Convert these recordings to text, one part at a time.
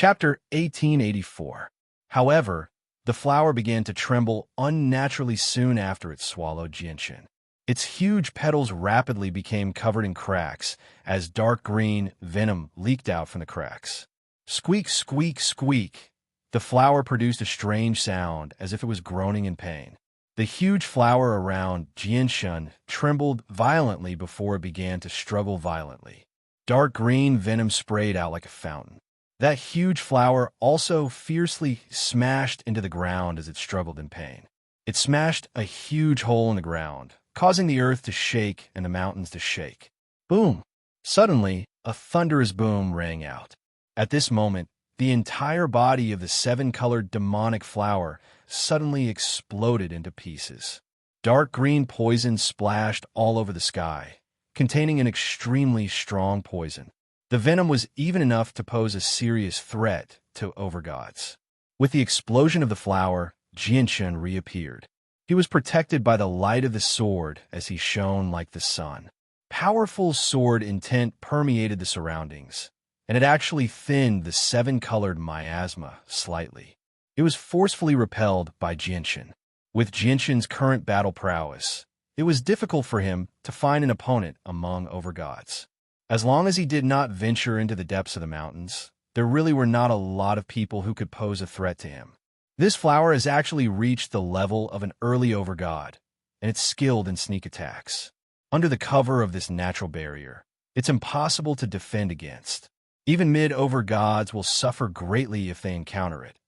Chapter 1884. However, the flower began to tremble unnaturally soon after it swallowed Jinshin. Its huge petals rapidly became covered in cracks as dark green venom leaked out from the cracks. Squeak, squeak, squeak. The flower produced a strange sound as if it was groaning in pain. The huge flower around Jinshin trembled violently before it began to struggle violently. Dark green venom sprayed out like a fountain. That huge flower also fiercely smashed into the ground as it struggled in pain. It smashed a huge hole in the ground, causing the earth to shake and the mountains to shake. Boom! Suddenly, a thunderous boom rang out. At this moment, the entire body of the seven-colored demonic flower suddenly exploded into pieces. Dark green poison splashed all over the sky, containing an extremely strong poison. The venom was even enough to pose a serious threat to overgods. With the explosion of the flower, Jinshin reappeared. He was protected by the light of the sword as he shone like the sun. Powerful sword intent permeated the surroundings, and it actually thinned the seven-colored miasma slightly. It was forcefully repelled by Jinshin. With Jinshin's current battle prowess, it was difficult for him to find an opponent among overgods. As long as he did not venture into the depths of the mountains, there really were not a lot of people who could pose a threat to him. This flower has actually reached the level of an early overgod, and it's skilled in sneak attacks. Under the cover of this natural barrier, it's impossible to defend against. Even mid-overgods will suffer greatly if they encounter it,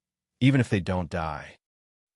even if they don't die.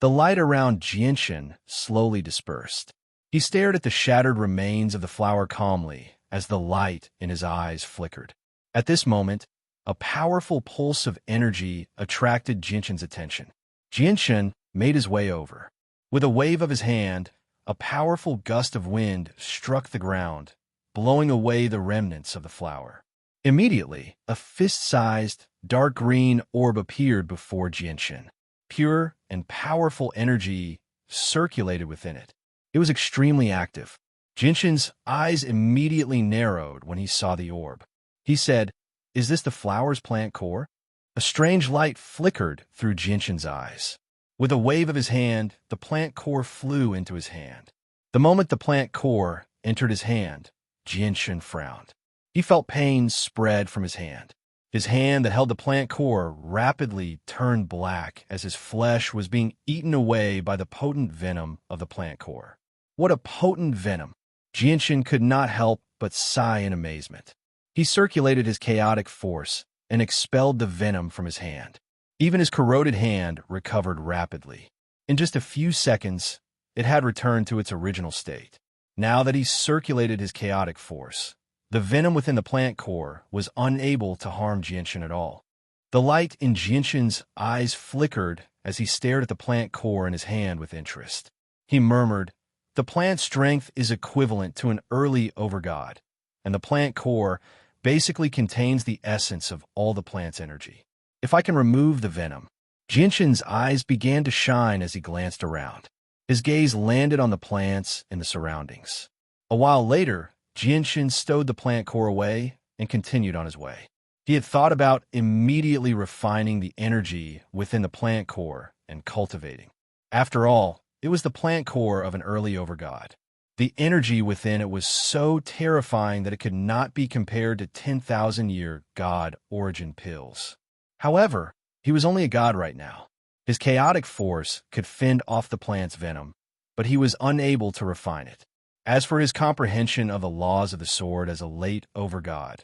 The light around Jinshin slowly dispersed. He stared at the shattered remains of the flower calmly as the light in his eyes flickered. At this moment, a powerful pulse of energy attracted Jinshin's attention. Jinshin made his way over. With a wave of his hand, a powerful gust of wind struck the ground, blowing away the remnants of the flower. Immediately, a fist-sized, dark green orb appeared before Jinshin. Pure and powerful energy circulated within it. It was extremely active. Jinshin's eyes immediately narrowed when he saw the orb. He said, "Is this the flower's plant core?" A strange light flickered through Jinshin's eyes. With a wave of his hand, the plant core flew into his hand. The moment the plant core entered his hand, Jinshin frowned. He felt pain spread from his hand. His hand that held the plant core rapidly turned black as his flesh was being eaten away by the potent venom of the plant core. What a potent venom! Jinshin could not help but sigh in amazement. He circulated his chaotic force and expelled the venom from his hand. Even his corroded hand recovered rapidly. In just a few seconds, it had returned to its original state. Now that he circulated his chaotic force, the venom within the plant core was unable to harm Jinshin at all. The light in Jinshin's eyes flickered as he stared at the plant core in his hand with interest. He murmured, "The plant strength is equivalent to an early overgod, and the plant core basically contains the essence of all the plant's energy. If I can remove the venom..." Jinshin's eyes began to shine as he glanced around. His gaze landed on the plants and the surroundings. A while later, Jinshin stowed the plant core away and continued on his way. He had thought about immediately refining the energy within the plant core and cultivating. After all, it was the plant core of an early overgod. The energy within it was so terrifying that it could not be compared to 10,000-year god origin pills. However, he was only a god right now. His chaotic force could fend off the plant's venom, but he was unable to refine it. As for his comprehension of the laws of the sword as a late overgod,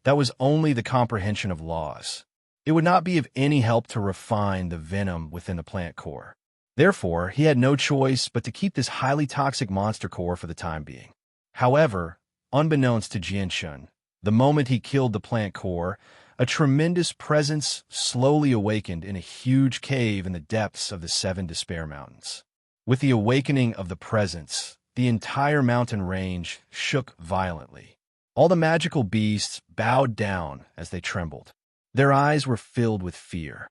that was only the comprehension of laws. It would not be of any help to refine the venom within the plant core. Therefore, he had no choice but to keep this highly toxic monster core for the time being. However, unbeknownst to Jinshin, the moment he killed the plant core, a tremendous presence slowly awakened in a huge cave in the depths of the Seven Despair Mountains. With the awakening of the presence, the entire mountain range shook violently. All the magical beasts bowed down as they trembled. Their eyes were filled with fear.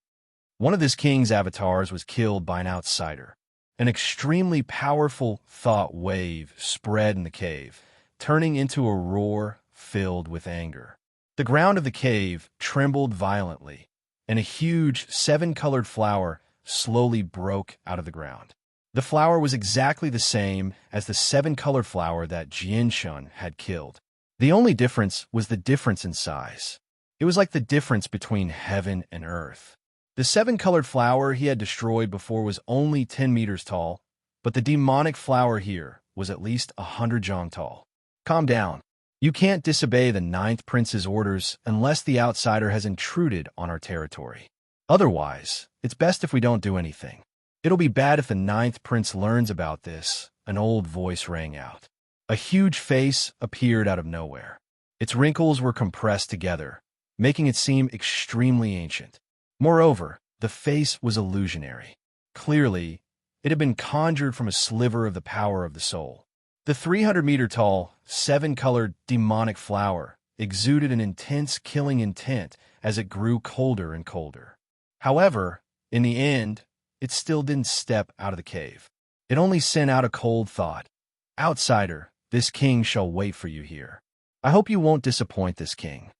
One of this king's avatars was killed by an outsider. An extremely powerful thought wave spread in the cave, turning into a roar filled with anger. The ground of the cave trembled violently, and a huge, seven-colored flower slowly broke out of the ground. The flower was exactly the same as the seven-colored flower that Jianshun had killed. The only difference was the difference in size. It was like the difference between heaven and earth. The seven-colored flower he had destroyed before was only 10 meters tall, but the demonic flower here was at least 100 zhang tall. Calm down. You can't disobey the ninth prince's orders unless the outsider has intruded on our territory. Otherwise, it's best if we don't do anything. It'll be bad if the ninth prince learns about this, an old voice rang out. A huge face appeared out of nowhere. Its wrinkles were compressed together, making it seem extremely ancient. Moreover, the face was illusionary. Clearly, it had been conjured from a sliver of the power of the soul. The 300-meter-tall, seven-colored demonic flower exuded an intense killing intent as it grew colder and colder. However, in the end, it still didn't step out of the cave. It only sent out a cold thought. Outsider, this king shall wait for you here. I hope you won't disappoint this king.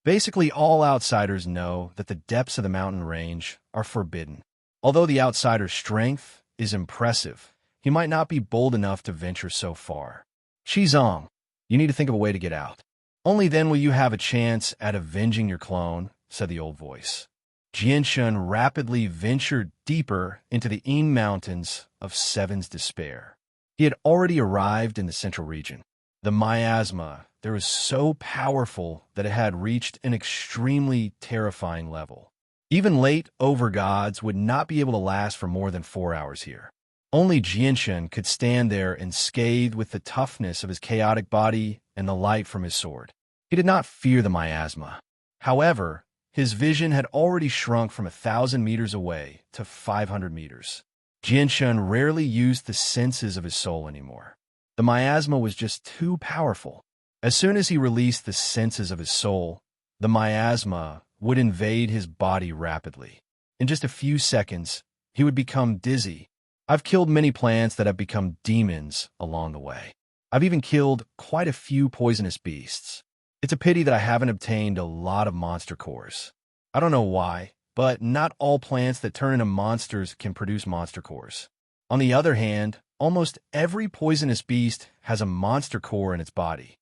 Basically, all outsiders know that the depths of the mountain range are forbidden. Although the outsider's strength is impressive, he might not be bold enough to venture so far. Shizong, you need to think of a way to get out. Only then will you have a chance at avenging your clone, said the old voice. Jianshun rapidly ventured deeper into the Yin Mountains of Seven's Despair. He had already arrived in the central region. The miasma there was so powerful that it had reached an extremely terrifying level. Even late overgods would not be able to last for more than 4 hours here. Only Jianshun could stand there and scathe with the toughness of his chaotic body and the light from his sword. He did not fear the miasma. However, his vision had already shrunk from 1,000 meters away to 500 meters. Jianshun rarely used the senses of his soul anymore. The miasma was just too powerful. As soon as he released the senses of his soul, the miasma would invade his body rapidly. In just a few seconds, he would become dizzy. I've killed many plants that have become demons along the way. I've even killed quite a few poisonous beasts. It's a pity that I haven't obtained a lot of monster cores. I don't know why, but not all plants that turn into monsters can produce monster cores. On the other hand, almost every poisonous beast has a monster core in its body.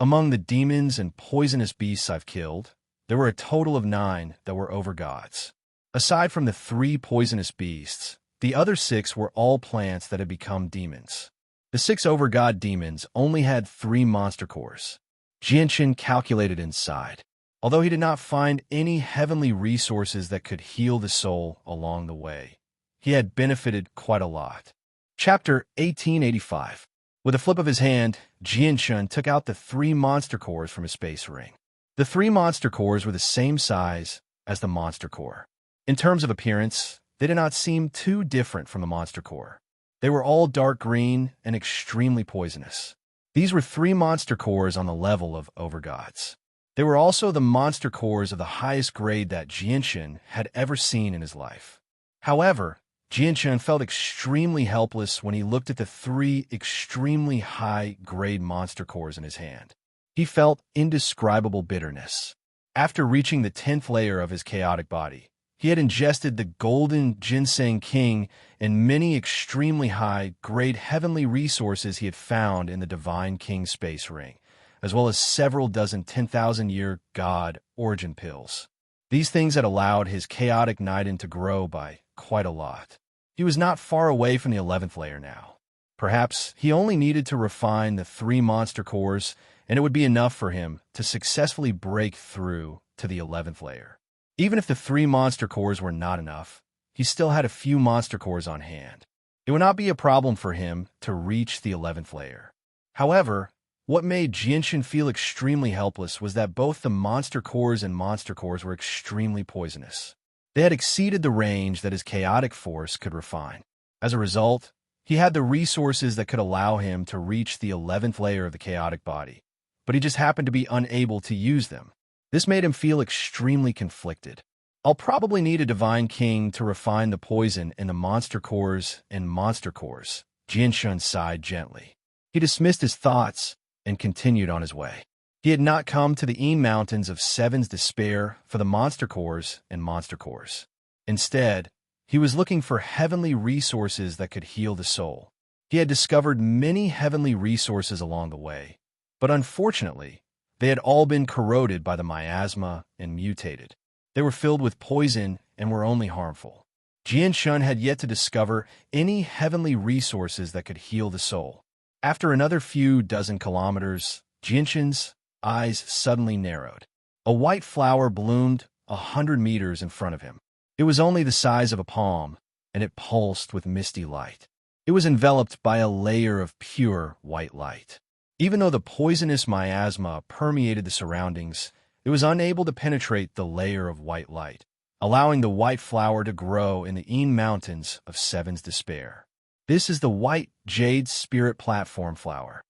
Among the demons and poisonous beasts I've killed, there were a total of 9 that were overgods. Aside from the 3 poisonous beasts, the other 6 were all plants that had become demons. The 6 overgod demons only had 3 monster cores. Jianshun calculated inside. Although he did not find any heavenly resources that could heal the soul along the way, he had benefited quite a lot. Chapter 1885. With a flip of his hand, Jianshun took out the 3 monster cores from his space ring. The 3 monster cores were the same size as the monster core. In terms of appearance, they did not seem too different from the monster core. They were all dark green and extremely poisonous. These were 3 monster cores on the level of overgods. They were also the monster cores of the highest grade that Jianshun had ever seen in his life. However, Jianshun felt extremely helpless when he looked at the 3 extremely high-grade monster cores in his hand. He felt indescribable bitterness. After reaching the 10th layer of his chaotic body, he had ingested the golden ginseng king and many extremely high-grade heavenly resources he had found in the divine king space ring, as well as several dozen 10,000-year god origin pills. These things had allowed his chaotic Niden to grow by quite a lot. He was not far away from the 11th layer now. Perhaps he only needed to refine the 3 monster cores, and it would be enough for him to successfully break through to the 11th layer. Even if the 3 monster cores were not enough, he still had a few monster cores on hand. It would not be a problem for him to reach the 11th layer. However, what made Jianshun feel extremely helpless was that both the monster cores and monster cores were extremely poisonous. They had exceeded the range that his chaotic force could refine. As a result, he had the resources that could allow him to reach the 11th layer of the chaotic body, but he just happened to be unable to use them. This made him feel extremely conflicted. I'll probably need a divine king to refine the poison in the monster cores and monster cores. Jianshun sighed gently. He dismissed his thoughts and continued on his way. He had not come to the mountains of Seven's despair for the monster cores and monster cores. Instead, he was looking for heavenly resources that could heal the soul. He had discovered many heavenly resources along the way, but unfortunately, they had all been corroded by the miasma and mutated. They were filled with poison and were only harmful. Jianshun had yet to discover any heavenly resources that could heal the soul. After another few dozen kilometers, Jianshun's eyes suddenly narrowed. A white flower bloomed 100 meters in front of him. It was only the size of a palm, and it pulsed with misty light. It was enveloped by a layer of pure white light. Even though the poisonous miasma permeated the surroundings, it was unable to penetrate the layer of white light, allowing the white flower to grow in the mountains of Seven's despair. This is the white jade spirit platform flower.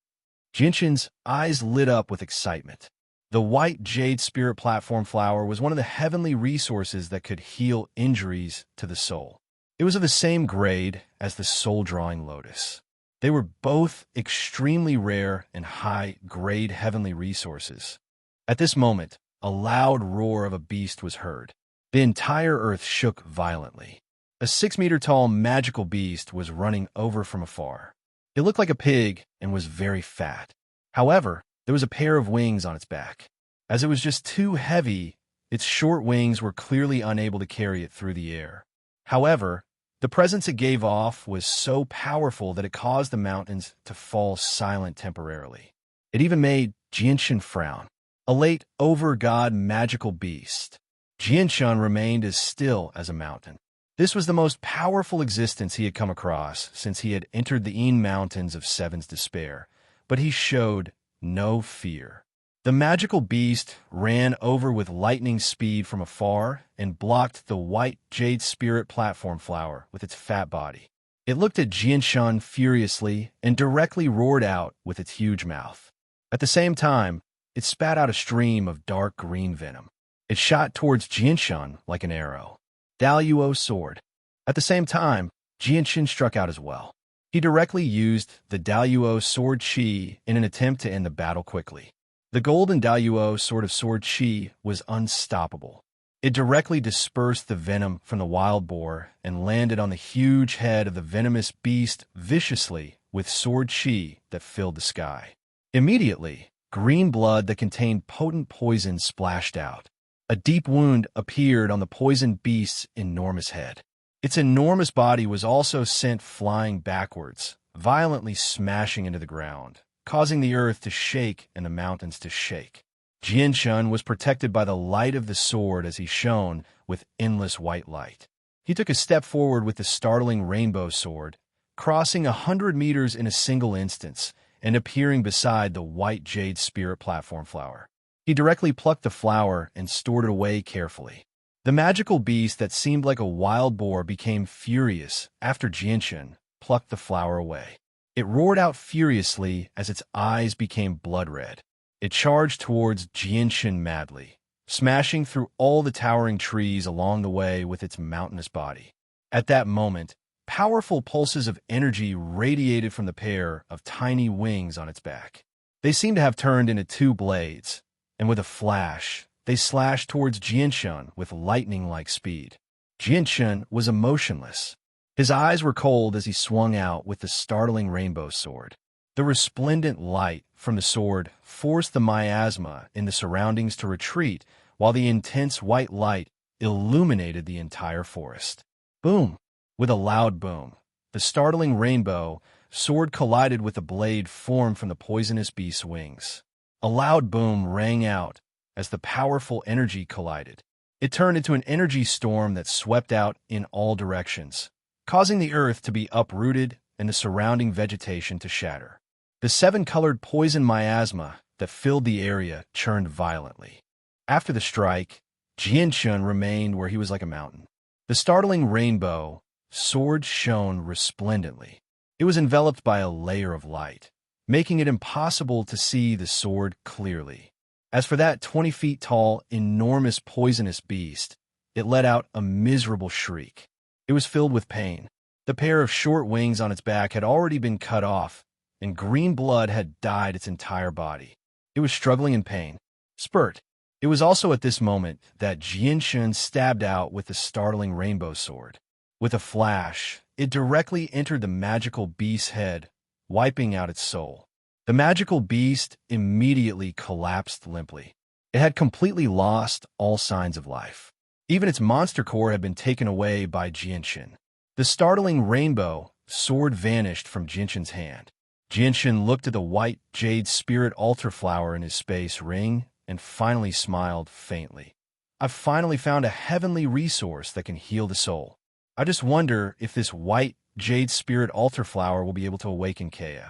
Jinshin's eyes lit up with excitement. The white jade spirit platform flower was one of the heavenly resources that could heal injuries to the soul. It was of the same grade as the soul-drawing lotus. They were both extremely rare and high-grade heavenly resources. At this moment, a loud roar of a beast was heard. The entire earth shook violently. A 6-meter-tall magical beast was running over from afar. It looked like a pig and was very fat. However, there was a pair of wings on its back. As it was just too heavy, its short wings were clearly unable to carry it through the air. However, the presence it gave off was so powerful that it caused the mountains to fall silent temporarily. It even made Jianshun frown. A late over-god magical beast. Jianshun remained as still as a mountain. This was the most powerful existence he had come across since he had entered the mountains of Seven's despair, but he showed no fear. The magical beast ran over with lightning speed from afar and blocked the white jade spirit platform flower with its fat body. It looked at Jianshun furiously and directly roared out with its huge mouth. At the same time, it spat out a stream of dark green venom. It shot towards Jianshun like an arrow. Daluo sword. At the same time, Jianshun struck out as well. He directly used the Daluo sword chi in an attempt to end the battle quickly. The golden Daluo sword chi was unstoppable. It directly dispersed the venom from the wild boar and landed on the huge head of the venomous beast viciously with sword chi that filled the sky. Immediately, green blood that contained potent poison splashed out. A deep wound appeared on the poisoned beast's enormous head. Its enormous body was also sent flying backwards, violently smashing into the ground, causing the earth to shake and the mountains to shake. Jianshun was protected by the light of the sword as he shone with endless white light. He took a step forward with the startling rainbow sword, crossing 100 meters in a single instance and appearing beside the white jade spirit platform flower. He directly plucked the flower and stored it away carefully. The magical beast that seemed like a wild boar became furious after Jianshun plucked the flower away. It roared out furiously as its eyes became blood red. It charged towards Jianshun madly, smashing through all the towering trees along the way with its mountainous body. At that moment, powerful pulses of energy radiated from the pair of tiny wings on its back. They seemed to have turned into two blades, and with a flash, they slashed towards Jianshun with lightning-like speed. Jianshun was emotionless. His eyes were cold as he swung out with the startling rainbow sword. The resplendent light from the sword forced the miasma in the surroundings to retreat, while the intense white light illuminated the entire forest. Boom! With a loud boom, the startling rainbow sword collided with the blade formed from the poisonous beast's wings. A loud boom rang out as the powerful energy collided. It turned into an energy storm that swept out in all directions, causing the earth to be uprooted and the surrounding vegetation to shatter. The 7-colored poison miasma that filled the area churned violently. After the strike, Jianshun remained where he was like a mountain. The startling rainbow sword shone resplendently. It was enveloped by a layer of light, making it impossible to see the sword clearly. As for that 20 feet tall, enormous poisonous beast, it let out a miserable shriek. It was filled with pain. The pair of short wings on its back had already been cut off, and green blood had dyed its entire body. It was struggling in pain. Spurt. It was also at this moment that Jianshun stabbed out with the startling rainbow sword. With a flash, it directly entered the magical beast's head, wiping out its soul. The magical beast immediately collapsed limply. It had completely lost all signs of life. Even its monster core had been taken away by Jianshin. The startling rainbow sword vanished from Jianshin's hand. Jianshin looked at the white jade spirit altar flower in his space ring and finally smiled faintly. I've finally found a heavenly resource that can heal the soul. I just wonder if this white jade spirit altar flower will be able to awaken Kea.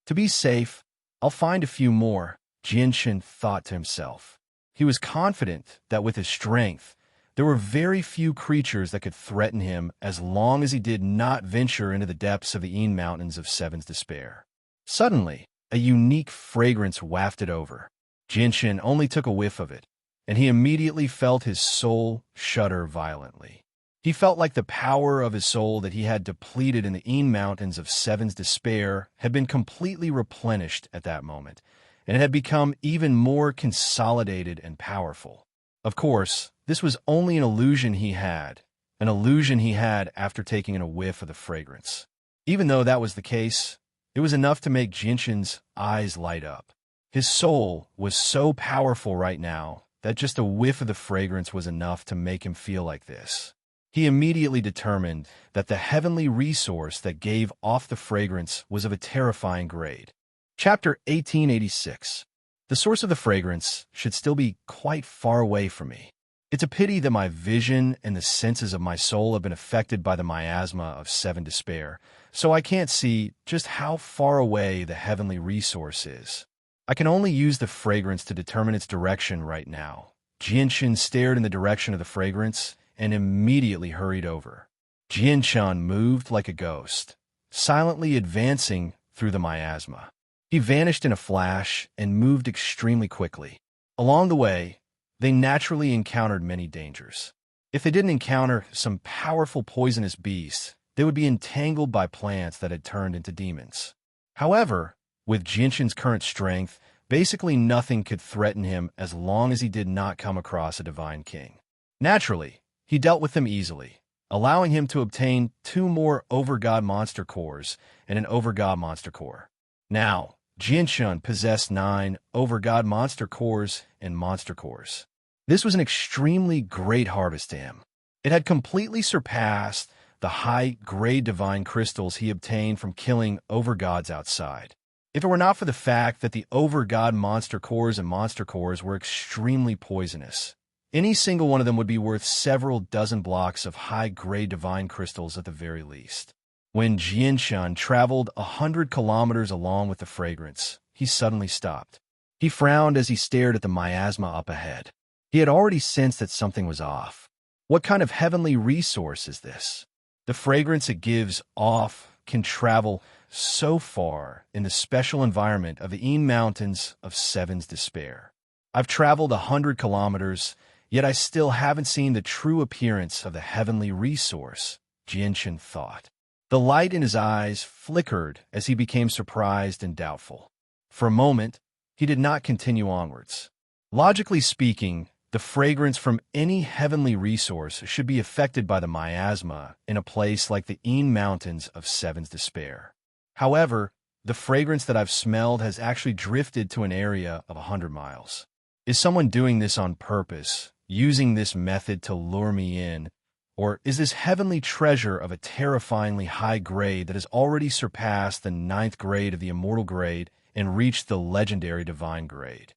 To be safe, I'll find a few more, Jianshin thought to himself. He was confident that with his strength, there were very few creatures that could threaten him as long as he did not venture into the depths of the Een Mountains of Seven's Despair. Suddenly, a unique fragrance wafted over. Jianshin only took a whiff of it, and he immediately felt his soul shudder violently. He felt like the power of his soul that he had depleted in the Een Mountains of Seven's Despair had been completely replenished at that moment, and it had become even more consolidated and powerful. Of course, this was only an illusion he had after taking in a whiff of the fragrance. Even though that was the case, it was enough to make Jinshin's eyes light up. His soul was so powerful right now that just a whiff of the fragrance was enough to make him feel like this. He immediately determined that the heavenly resource that gave off the fragrance was of a terrifying grade. Chapter 1886. The source of the fragrance should still be quite far away from me. It's a pity that my vision and the senses of my soul have been affected by the miasma of Seven Despair, so I can't see just how far away the heavenly resource is. I can only use the fragrance to determine its direction right now. Jianshin stared in the direction of the fragrance and immediately hurried over. Jianshan moved like a ghost, silently advancing through the miasma. He vanished in a flash and moved extremely quickly. Along the way, they naturally encountered many dangers. If they didn't encounter some powerful poisonous beasts, they would be entangled by plants that had turned into demons. However, with Jinshin's current strength, basically nothing could threaten him as long as he did not come across a divine king. Naturally, he dealt with them easily, allowing him to obtain 2 more Overgod monster cores and an Overgod monster core. Now, Jianshan possessed 9 Overgod monster cores and monster cores. This was an extremely great harvest to him. It had completely surpassed the high-grade divine crystals he obtained from killing Overgods outside. If it were not for the fact that the Overgod monster cores and monster cores were extremely poisonous, any single one of them would be worth several dozen blocks of high-grade divine crystals at the very least. When Jianshan traveled 100 kilometers along with the fragrance, he suddenly stopped. He frowned as he stared at the miasma up ahead. He had already sensed that something was off. What kind of heavenly resource is this? The fragrance it gives off can travel so far in the special environment of the Een Mountains of Seven's Despair. I've traveled 100 kilometers, yet I still haven't seen the true appearance of the heavenly resource, Jianshin thought. The light in his eyes flickered as he became surprised and doubtful. For a moment, he did not continue onwards. Logically speaking, the fragrance from any heavenly resource should be affected by the miasma in a place like the Een Mountains of Seven's Despair. However, the fragrance that I've smelled has actually drifted to an area of 100 miles. Is someone doing this on purpose, using this method to lure me in, or is this heavenly treasure of a terrifyingly high grade that has already surpassed the 9th grade of the immortal grade and reached the legendary divine grade?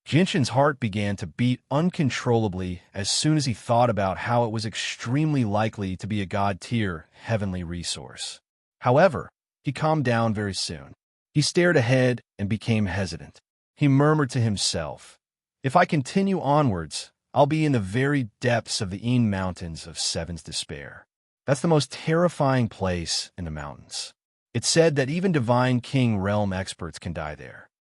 Jinshin's heart began to beat uncontrollably as soon as he thought about how it was extremely likely to be a god-tier heavenly resource. However, he calmed down very soon. He stared ahead and became hesitant. He murmured to himself, "If I continue onwards, I'll be in the very depths of the Een Mountains of Seven's Despair. That's the most terrifying place in the mountains. It's said that even Divine King realm experts can die there."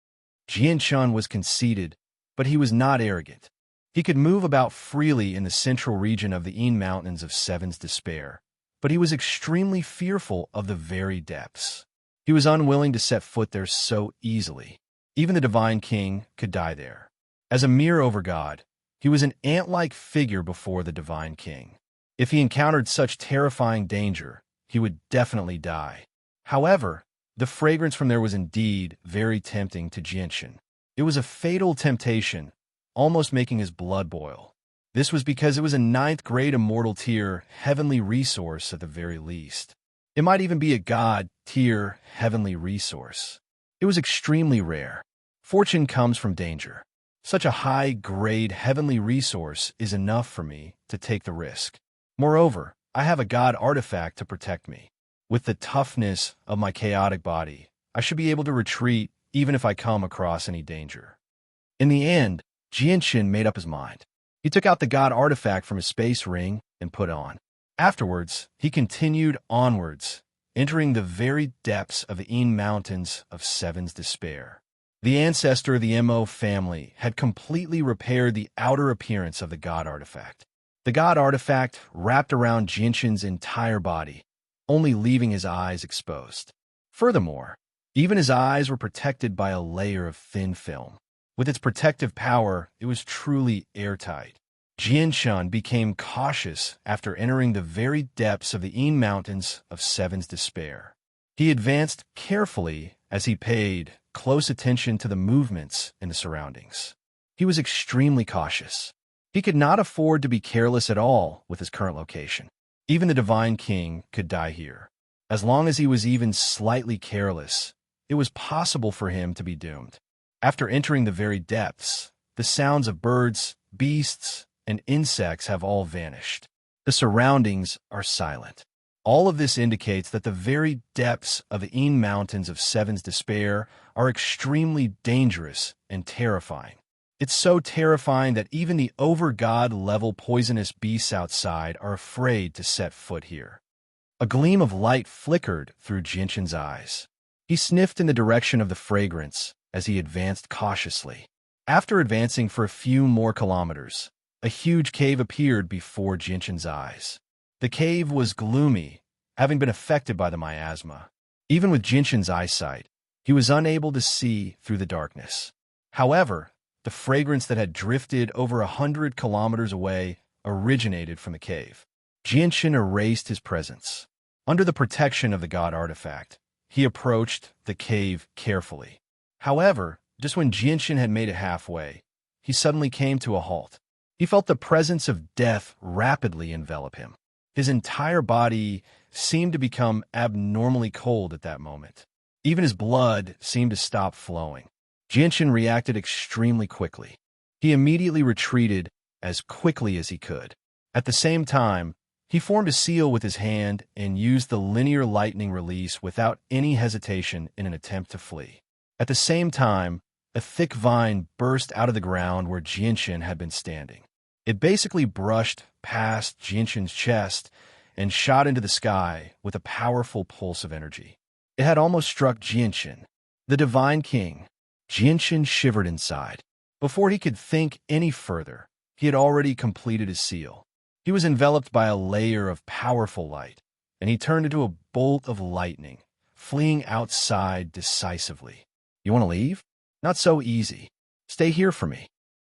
Jianshan was conceited, but he was not arrogant. He could move about freely in the central region of the Een Mountains of Seven's Despair, but he was extremely fearful of the very depths. He was unwilling to set foot there so easily. Even the divine king could die there. As a mere overgod, he was an ant-like figure before the divine king. If he encountered such terrifying danger, he would definitely die. However, the fragrance from there was indeed very tempting to Jinshin. It was a fatal temptation, almost making his blood boil. This was because it was a 9th-grade immortal tier heavenly resource at the very least. It might even be a god tier heavenly resource. It was extremely rare. Fortune comes from danger. Such a high-grade heavenly resource is enough for me to take the risk. Moreover, I have a god artifact to protect me. With the toughness of my chaotic body, I should be able to retreat even if I come across any danger. In the end, Jinshin made up his mind. He took out the god artifact from his space ring and put on. Afterwards, he continued onwards, entering the very depths of the Mountains of Seven's Despair. The ancestor of the Mo family had completely repaired the outer appearance of the god artifact. The god artifact wrapped around Jinshin's entire body, only leaving his eyes exposed. Furthermore, even his eyes were protected by a layer of thin film. With its protective power, it was truly airtight. Jinshin became cautious after entering the very depths of the Mountains of Seven's Despair. He advanced carefully as he paid close attention to the movements in the surroundings. He was extremely cautious. He could not afford to be careless at all with his current location. Even the Divine King could die here. As long as he was even slightly careless, it was possible for him to be doomed. After entering the very depths, the sounds of birds, beasts, and insects have all vanished. The surroundings are silent. All of this indicates that the very depths of the Mountains of Seven's Despair are extremely dangerous and terrifying. It's so terrifying that even the over-god-level poisonous beasts outside are afraid to set foot here. A gleam of light flickered through Jinshin's eyes. He sniffed in the direction of the fragrance as he advanced cautiously. After advancing for a few more kilometers, a huge cave appeared before Jinshin's eyes. The cave was gloomy, having been affected by the miasma. Even with Jinshin's eyesight, he was unable to see through the darkness. However, the fragrance that had drifted over 100 kilometers away originated from the cave. Jinshin erased his presence. Under the protection of the god artifact, he approached the cave carefully. However, just when Jinshin had made it halfway, he suddenly came to a halt. He felt the presence of death rapidly envelop him. His entire body seemed to become abnormally cold at that moment. Even his blood seemed to stop flowing. Jinshin reacted extremely quickly. He immediately retreated as quickly as he could. At the same time, he formed a seal with his hand and used the linear lightning release without any hesitation in an attempt to flee. At the same time, a thick vine burst out of the ground where Jinshin had been standing. It basically brushed past Jinshin's chest and shot into the sky with a powerful pulse of energy. It had almost struck Jinshin, the Divine King. Jinshin shivered inside. Before he could think any further, he had already completed his seal. He was enveloped by a layer of powerful light, and he turned into a bolt of lightning, fleeing outside decisively. You want to leave? Not so easy. Stay here for me.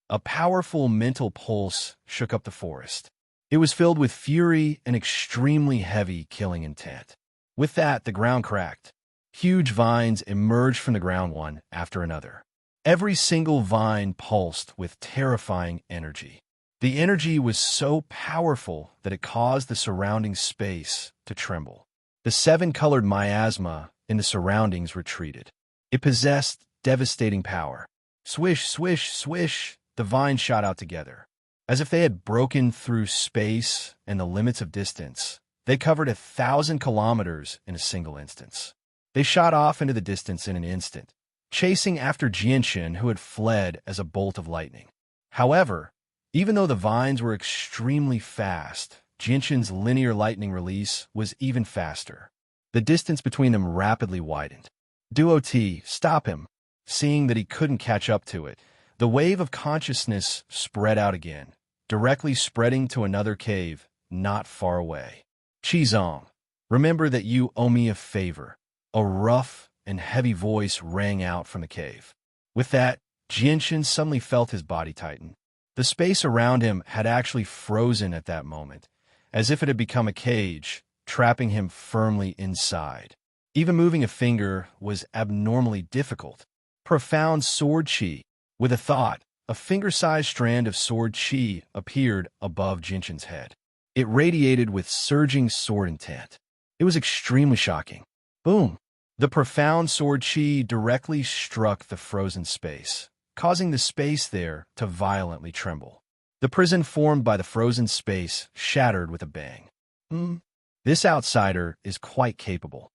A powerful mental pulse shook up the forest. It was filled with fury and extremely heavy killing intent. With that, the ground cracked. Huge vines emerged from the ground one after another. Every single vine pulsed with terrifying energy. The energy was so powerful that it caused the surrounding space to tremble. The 7-colored miasma in the surroundings retreated. It possessed devastating power. Swish, swish, swish, the vines shot out together. As if they had broken through space and the limits of distance, they covered 1,000 kilometers in a single instance. They shot off into the distance in an instant, chasing after Jinshin, who had fled as a bolt of lightning. However, even though the vines were extremely fast, Jinshin's linear lightning release was even faster. The distance between them rapidly widened. Duo T, stop him. Seeing that he couldn't catch up to it, the wave of consciousness spread out again, directly spreading to another cave not far away. Qizong, remember that you owe me a favor. A rough and heavy voice rang out from the cave. With that, Jinshin suddenly felt his body tighten. The space around him had actually frozen at that moment, as if it had become a cage, trapping him firmly inside. Even moving a finger was abnormally difficult. Profound sword chi. With a thought, a finger-sized strand of sword chi appeared above Jinshin's head. It radiated with surging sword intent. It was extremely shocking. Boom! The profound sword chi directly struck the frozen space, causing the space there to violently tremble. The prison formed by the frozen space shattered with a bang. This outsider is quite capable.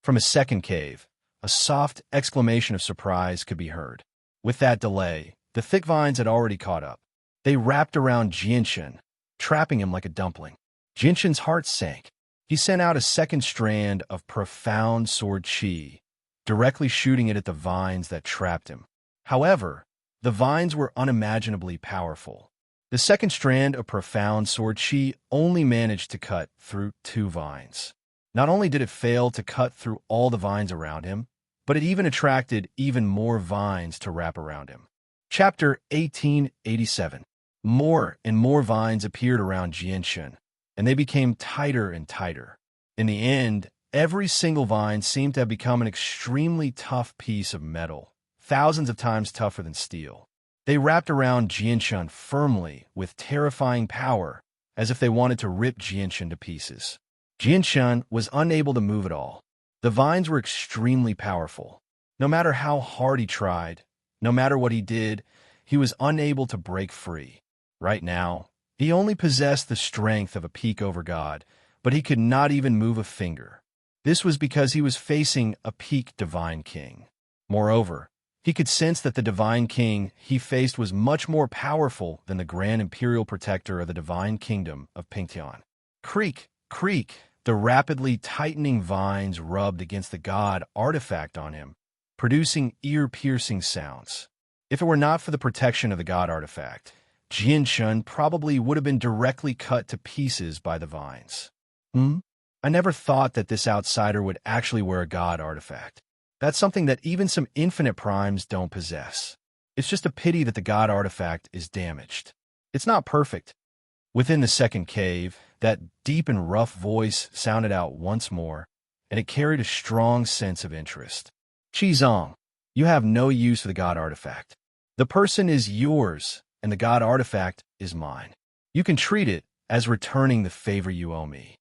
From a second cave, a soft exclamation of surprise could be heard. With that delay, the thick vines had already caught up. They wrapped around Jinshin, trapping him like a dumpling. Jinshin's heart sank. He sent out a second strand of profound sword chi, directly shooting it at the vines that trapped him. However, the vines were unimaginably powerful. The second strand of profound sword chi only managed to cut through 2 vines. Not only did it fail to cut through all the vines around him, but it even attracted even more vines to wrap around him. Chapter 1887. More and more vines appeared around Jinshin, and they became tighter and tighter. In the end, every single vine seemed to have become an extremely tough piece of metal, thousands of times tougher than steel. They wrapped around Jinshin firmly with terrifying power, as if they wanted to rip Jinshin to pieces. Jinshin was unable to move at all. The vines were extremely powerful. No matter how hard he tried, no matter what he did, he was unable to break free. Right now, he only possessed the strength of a peak-over god, but he could not even move a finger. This was because he was facing a peak divine king. Moreover, he could sense that the divine king he faced was much more powerful than the grand imperial protector of the divine kingdom of Pingtian. Creak, creak, the rapidly tightening vines rubbed against the god artifact on him, producing ear-piercing sounds. If it were not for the protection of the god artifact, Jinshin probably would have been directly cut to pieces by the vines. I never thought that this outsider would actually wear a god artifact. That's something that even some infinite primes don't possess. It's just a pity that the god artifact is damaged. It's not perfect. Within the second cave, that deep and rough voice sounded out once more, and it carried a strong sense of interest. Qizong, you have no use for the god artifact. The person is yours, and the god artifact is mine. You can treat it as returning the favor you owe me.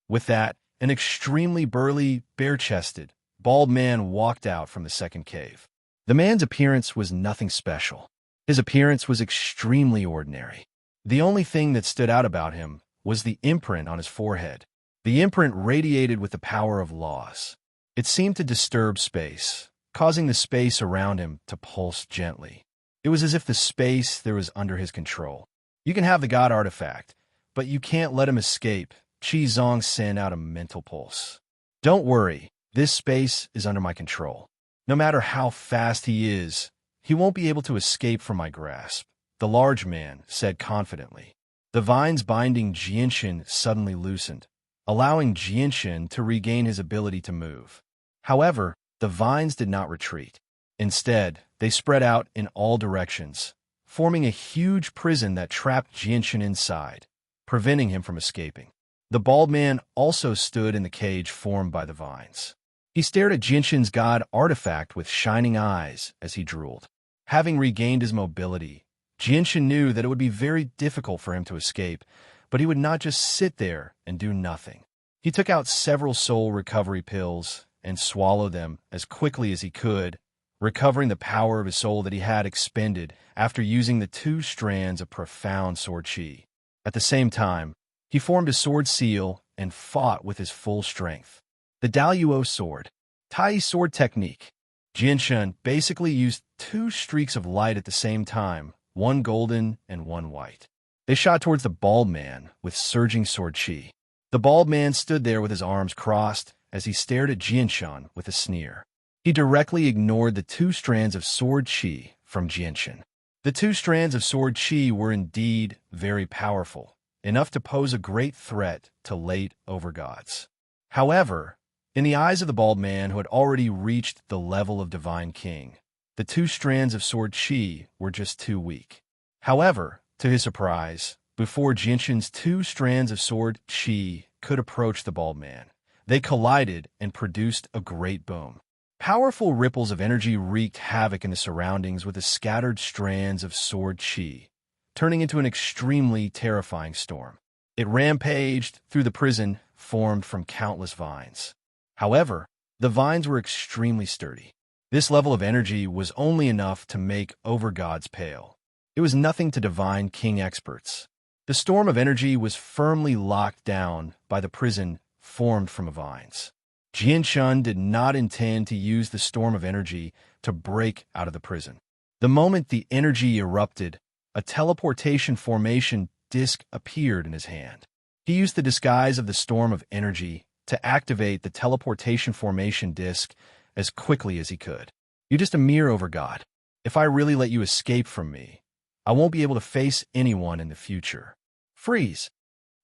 With that, an extremely burly, bare-chested, bald man walked out from the second cave. The man's appearance was nothing special. His appearance was extremely ordinary. The only thing that stood out about him was the imprint on his forehead. The imprint radiated with the power of laws. It seemed to disturb space, causing the space around him to pulse gently. It was as if the space there was under his control. You can have the god artifact, but you can't let him escape. Qizong sent out a mental pulse. Don't worry, this space is under my control. No matter how fast he is, he won't be able to escape from my grasp, the large man said confidently. The vines binding Jinshin suddenly loosened, allowing Jinshin to regain his ability to move. However, the vines did not retreat. Instead, they spread out in all directions, forming a huge prison that trapped Jinshin inside, preventing him from escaping. The bald man also stood in the cage formed by the vines. He stared at Jinshin's god artifact with shining eyes as he drooled. Having regained his mobility, Jinshin knew that it would be very difficult for him to escape, but he would not just sit there and do nothing. He took out several soul recovery pills and swallowed them as quickly as he could, recovering the power of his soul that he had expended after using the 2 strands of profound sword chi. At the same time, he formed a sword seal and fought with his full strength. The Daluo sword. Tai sword technique. Jinshin basically used 2 streaks of light at the same time, one golden and one white. They shot towards the bald man with surging sword chi. The bald man stood there with his arms crossed as he stared at Jinshin with a sneer. He directly ignored the 2 strands of sword chi from Jinshin. The 2 strands of sword chi were indeed very powerful, enough to pose a great threat to late overgods. However, in the eyes of the bald man who had already reached the level of divine king, the two strands of sword chi were just too weak. However, to his surprise, before Jinshin's two strands of sword chi could approach the bald man, they collided and produced a great boom. Powerful ripples of energy wreaked havoc in the surroundings with the scattered strands of sword chi, turning into an extremely terrifying storm. It rampaged through the prison formed from countless vines. However, the vines were extremely sturdy. This level of energy was only enough to make overgods pale. It was nothing to divine king experts. The storm of energy was firmly locked down by the prison formed from vines. Jinshin did not intend to use the storm of energy to break out of the prison. The moment the energy erupted, a teleportation formation disc appeared in his hand. He used the disguise of the storm of energy to activate the teleportation formation disc as quickly as he could. "You're just a mere overgod. If I really let you escape from me, I won't be able to face anyone in the future. Freeze!"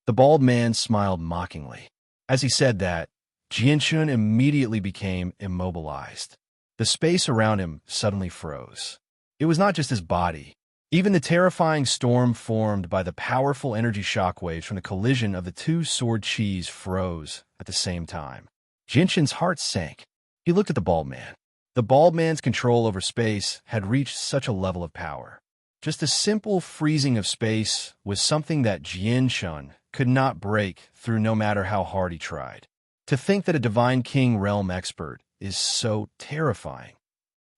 The bald man smiled mockingly. As he said that, Jinshin immediately became immobilized. The space around him suddenly froze. It was not just his body. Even the terrifying storm formed by the powerful energy shockwaves from the collision of the two sword chis froze at the same time. Jinshin's heart sank. He looked at the bald man. The bald man's control over space had reached such a level of power. Just a simple freezing of space was something that Jinshin could not break through no matter how hard he tried. To think that a Divine King realm expert is so terrifying.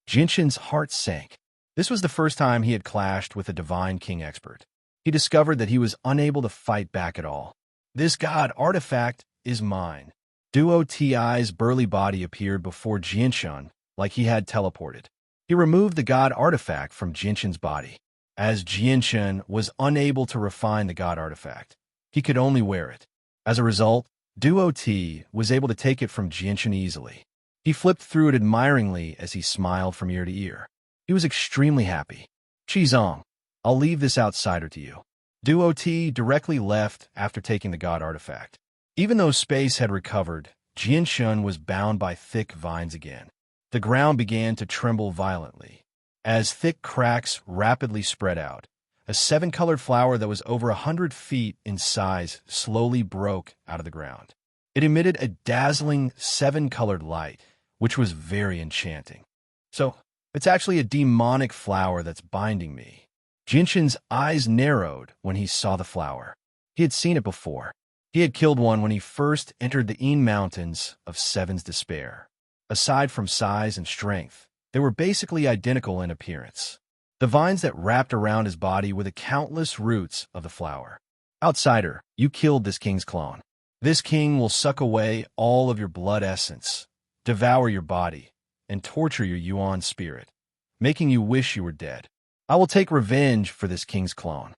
Jinshin's heart sank. This was the first time he had clashed with a Divine King expert. He discovered that he was unable to fight back at all. "This god artifact is mine." Duo Ti's burly body appeared before Jinshin like he had teleported. He removed the god artifact from Jinshin's body. As Jinshin was unable to refine the god artifact, he could only wear it. As a result, Duo T was able to take it from Jinshin easily. He flipped through it admiringly as he smiled from ear to ear. He was extremely happy. "Chizong, I'll leave this outsider to you." Duo T directly left after taking the god artifact. Even though space had recovered, Jinshin was bound by thick vines again. The ground began to tremble violently. As thick cracks rapidly spread out, a seven-colored flower that was over 100 feet in size slowly broke out of the ground. It emitted a dazzling seven-colored light, which was very enchanting. "So, it's actually a demonic flower that's binding me." Jinshin's eyes narrowed when he saw the flower. He had seen it before. He had killed one when he first entered the Een Mountains of Seven's Despair. Aside from size and strength, they were basically identical in appearance. The vines that wrapped around his body were the countless roots of the flower. "Outsider, you killed this king's clone. This king will suck away all of your blood essence, devour your body, and torture your Yuan spirit, making you wish you were dead. I will take revenge for this king's clone."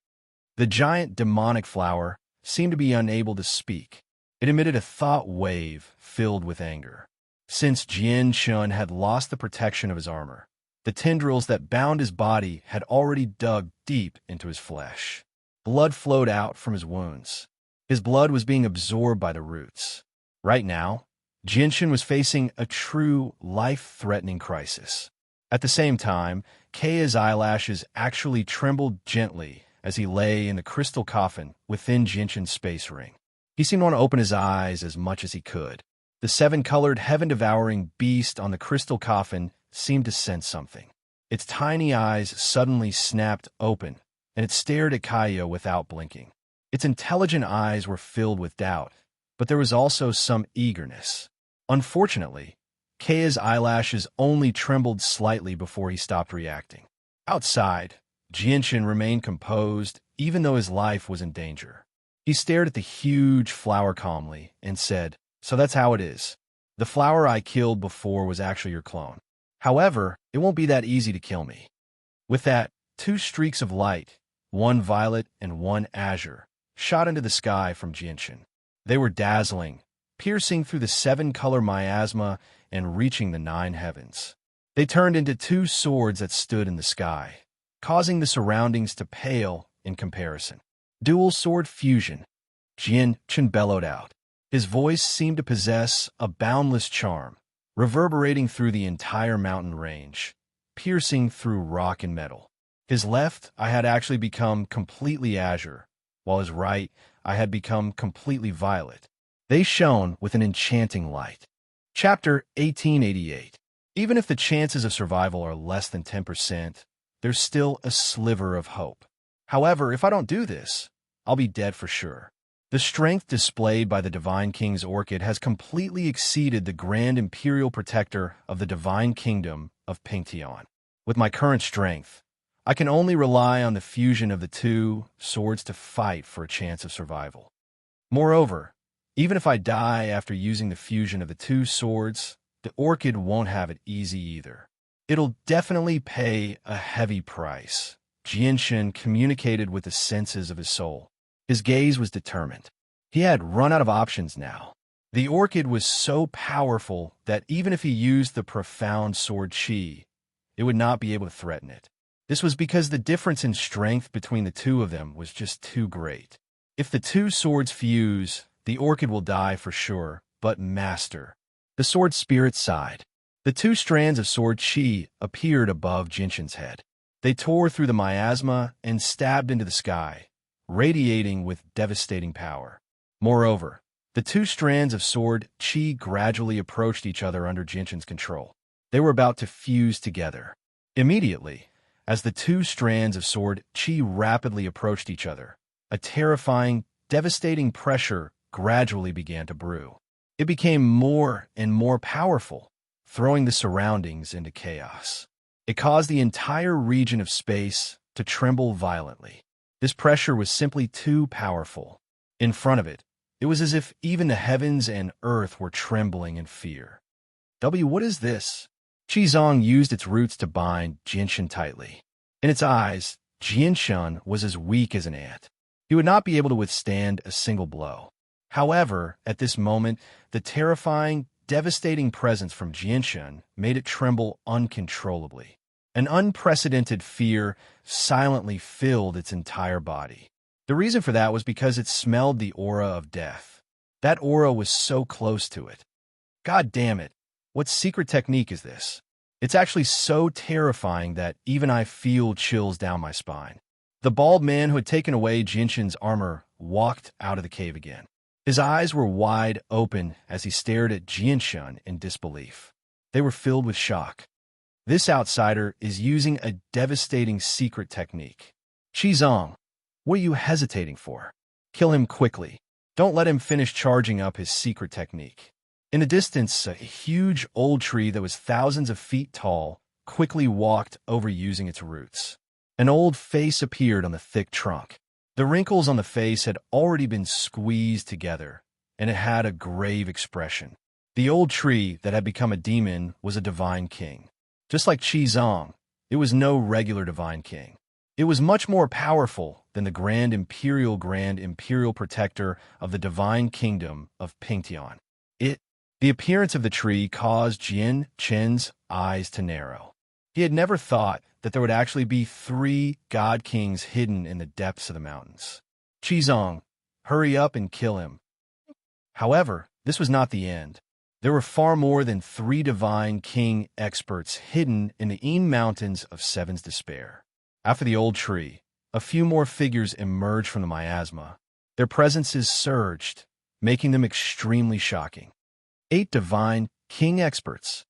The giant demonic flower seemed to be unable to speak. It emitted a thought wave filled with anger. Since Jinshin had lost the protection of his armor, the tendrils that bound his body had already dug deep into his flesh. Blood flowed out from his wounds. His blood was being absorbed by the roots. Right now, Jinshin was facing a true life-threatening crisis. At the same time, Keia's eyelashes actually trembled gently as he lay in the crystal coffin within Jinshin's space ring. He seemed to want to open his eyes as much as he could. The seven-colored, heaven-devouring beast on the crystal coffin seemed to sense something. Its tiny eyes suddenly snapped open, and it stared at Kaia without blinking. Its intelligent eyes were filled with doubt, but there was also some eagerness. Unfortunately, Keia's eyelashes only trembled slightly before he stopped reacting. Outside, Jinshin remained composed even though his life was in danger. He stared at the huge flower calmly and said, "So that's how it is. The flower I killed before was actually your clone. However, it won't be that easy to kill me." With that, two streaks of light, one violet and one azure, shot into the sky from Jinshin. They were dazzling, piercing through the seven-color miasma and reaching the 9 heavens. They turned into two swords that stood in the sky, causing the surroundings to pale in comparison. "Dual sword fusion," Jinshin bellowed out. His voice seemed to possess a boundless charm, reverberating through the entire mountain range, piercing through rock and metal. His left eye had actually become completely azure, while his right eye had become completely violet. They shone with an enchanting light. Chapter 1888. Even if the chances of survival are less than 10%, there's still a sliver of hope. However, if I don't do this, I'll be dead for sure. The strength displayed by the Divine King's orchid has completely exceeded the Grand Imperial Protector of the Divine Kingdom of Pingtian. With my current strength, I can only rely on the fusion of the two swords to fight for a chance of survival. Moreover, even if I die after using the fusion of the two swords, the orchid won't have it easy either. It'll definitely pay a heavy price. Jianshan communicated with the senses of his soul. His gaze was determined. He had run out of options now. The orchid was so powerful that even if he used the profound sword chi, it would not be able to threaten it. This was because the difference in strength between the two of them was just too great. If the two swords fuse, the orchid will die for sure, but master. The sword spirit sighed. The two strands of sword chi appeared above Jinshan's head. They tore through the miasma and stabbed into the sky, radiating with devastating power. Moreover, the two strands of sword chi gradually approached each other under Jinshan's control. They were about to fuse together. Immediately, as the two strands of sword chi rapidly approached each other, a terrifying, devastating pressure gradually began to brew. It became more and more powerful, throwing the surroundings into chaos. It caused the entire region of space to tremble violently. This pressure was simply too powerful. In front of it, it was as if even the heavens and earth were trembling in fear. What is this? Qizong used its roots to bind Jinshan tightly. In its eyes, Jinshan was as weak as an ant. He would not be able to withstand a single blow. However, at this moment, the terrifying, devastating presence from Jinshan made it tremble uncontrollably. An unprecedented fear silently filled its entire body. The reason for that was because it smelled the aura of death. That aura was so close to it. God damn it, what secret technique is this? It's actually so terrifying that even I feel chills down my spine. The bald man who had taken away Jinshan's armor walked out of the cave again. His eyes were wide open as he stared at Jinshan in disbelief. They were filled with shock. This outsider is using a devastating secret technique. Qizong, what are you hesitating for? Kill him quickly. Don't let him finish charging up his secret technique. In the distance, a huge old tree that was thousands of feet tall quickly walked over using its roots. An old face appeared on the thick trunk. The wrinkles on the face had already been squeezed together, and it had a grave expression. The old tree that had become a demon was a divine king. Just like Qizong, it was no regular divine king. It was much more powerful than the Grand Imperial Protector of the Divine Kingdom of Pingtian. The appearance of the tree caused Jian Chen's eyes to narrow. He had never thought that there would actually be 3 god kings hidden in the depths of the mountains. Qizong, hurry up and kill him. However, this was not the end. There were far more than 3 divine king experts hidden in the Mountains of Seven's Despair. After the old tree, a few more figures emerged from the miasma. Their presences surged, making them extremely shocking. 8 divine king experts.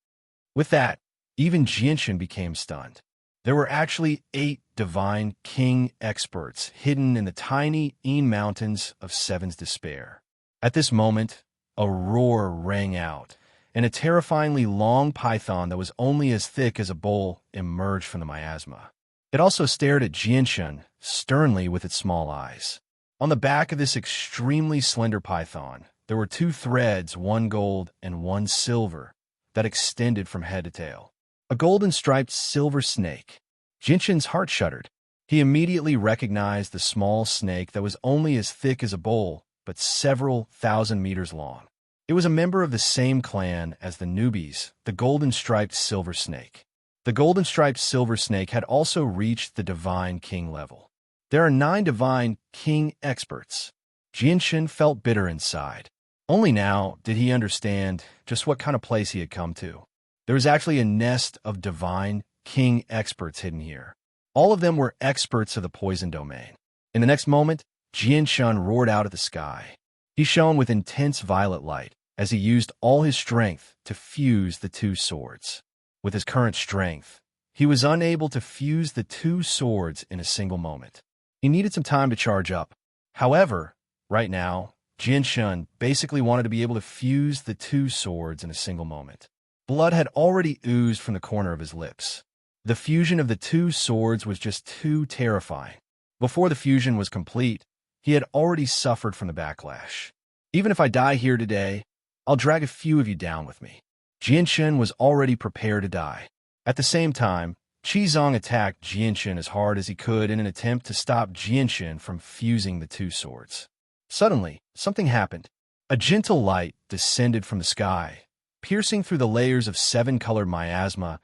With that, even Jinshan became stunned. There were actually 8 divine king experts hidden in the tiny Mountains of Seven's Despair. At this moment, a roar rang out, and a terrifyingly long python that was only as thick as a bowl emerged from the miasma. It also stared at Jinshan sternly with its small eyes. On the back of this extremely slender python, there were 2 threads, one gold and one silver, that extended from head to tail. A golden-striped silver snake. Jinshan's heart shuddered. He immediately recognized the small snake that was only as thick as a bowl, but several thousand meters long. It was a member of the same clan as the newbies, the golden-striped silver snake. The golden-striped silver snake had also reached the divine king level. There are 9 divine king experts. Jinshan felt bitter inside. Only now did he understand just what kind of place he had come to. There was actually a nest of divine king experts hidden here. All of them were experts of the poison domain. In the next moment, Jianshun roared out at the sky. He shone with intense violet light as he used all his strength to fuse the two swords. With his current strength, he was unable to fuse the two swords in a single moment. He needed some time to charge up. However, right now, Jianshun basically wanted to be able to fuse the two swords in a single moment. Blood had already oozed from the corner of his lips. The fusion of the two swords was just too terrifying. Before the fusion was complete, he had already suffered from the backlash. Even if I die here today, I'll drag a few of you down with me. Jianshun was already prepared to die. At the same time, Qizong attacked Jianshun as hard as he could in an attempt to stop Jianshun from fusing the two swords. Suddenly, something happened. A gentle light descended from the sky, piercing through the layers of seven-colored miasma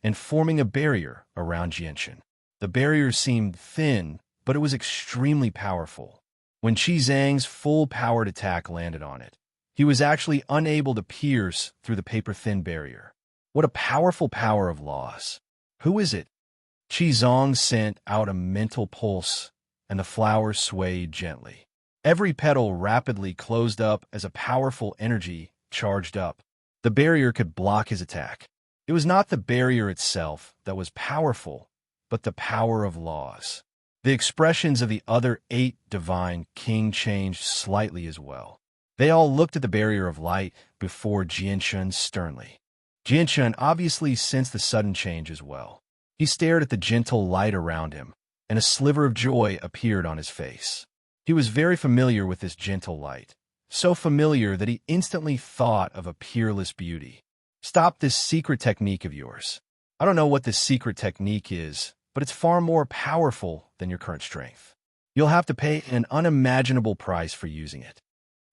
and forming a barrier around Jianshun. The barrier seemed thin, but it was extremely powerful. When Qizang's full-powered attack landed on it, he was actually unable to pierce through the paper-thin barrier. What a powerful power of laws. Who is it? Qizong sent out a mental pulse, and the flowers swayed gently. Every petal rapidly closed up as a powerful energy charged up. The barrier could block his attack. It was not the barrier itself that was powerful, but the power of laws. The expressions of the other 8 divine king changed slightly as well. They all looked at the barrier of light before Jianshun sternly. Jianshun obviously sensed the sudden change as well. He stared at the gentle light around him, and a sliver of joy appeared on his face. He was very familiar with this gentle light, so familiar that he instantly thought of a peerless beauty. Stop this secret technique of yours. I don't know what this secret technique is, but it's far more powerful than your current strength. You'll have to pay an unimaginable price for using it.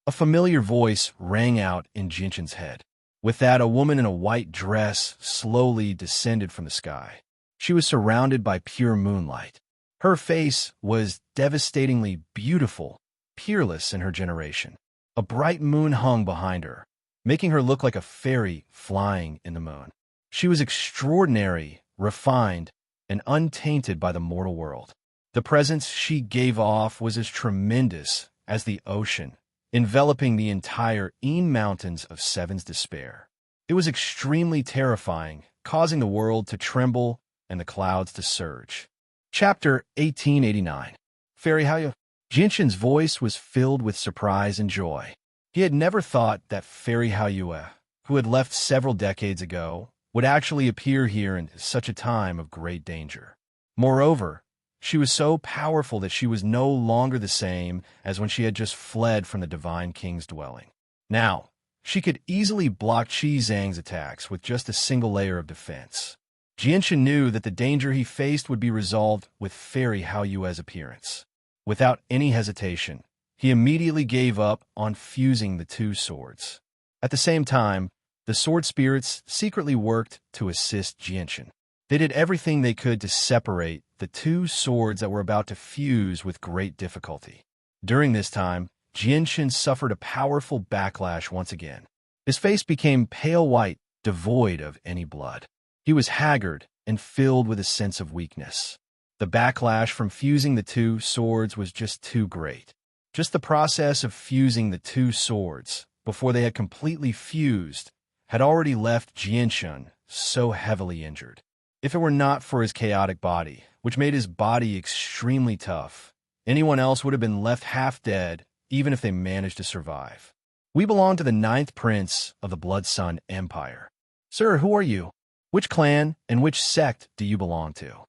A familiar voice rang out in Jianshun's head. With that, a woman in a white dress slowly descended from the sky. She was surrounded by pure moonlight. Her face was devastatingly beautiful, peerless in her generation. A bright moon hung behind her, making her look like a fairy flying in the moon. She was extraordinary, refined, and untainted by the mortal world. The presence she gave off was as tremendous as the ocean, enveloping the entire mountains of Seven's despair. It was extremely terrifying, causing the world to tremble and the clouds to surge. Chapter 1889. Fairy Haoyu. Jianshun's voice was filled with surprise and joy. He had never thought that Fairy Haoyu, who had left several decades ago, would actually appear here in such a time of great danger. Moreover, she was so powerful that she was no longer the same as when she had just fled from the Divine King's dwelling. Now, she could easily block Qizang's attacks with just a single layer of defense. Jianshun knew that the danger he faced would be resolved with Fairy Haoyu's appearance. Without any hesitation, he immediately gave up on fusing the two swords. At the same time, the sword spirits secretly worked to assist Jianshun. They did everything they could to separate the two swords that were about to fuse with great difficulty. During this time, Jianshun suffered a powerful backlash once again. His face became pale white, devoid of any blood. He was haggard and filled with a sense of weakness. The backlash from fusing the two swords was just too great. Just the process of fusing the two swords, before they had completely fused, had already left Jianshun so heavily injured. If it were not for his chaotic body, which made his body extremely tough, anyone else would have been left half dead, even if they managed to survive. We belong to the 9th Prince of the Blood Sun Empire. Sir, who are you? Which clan and which sect do you belong to?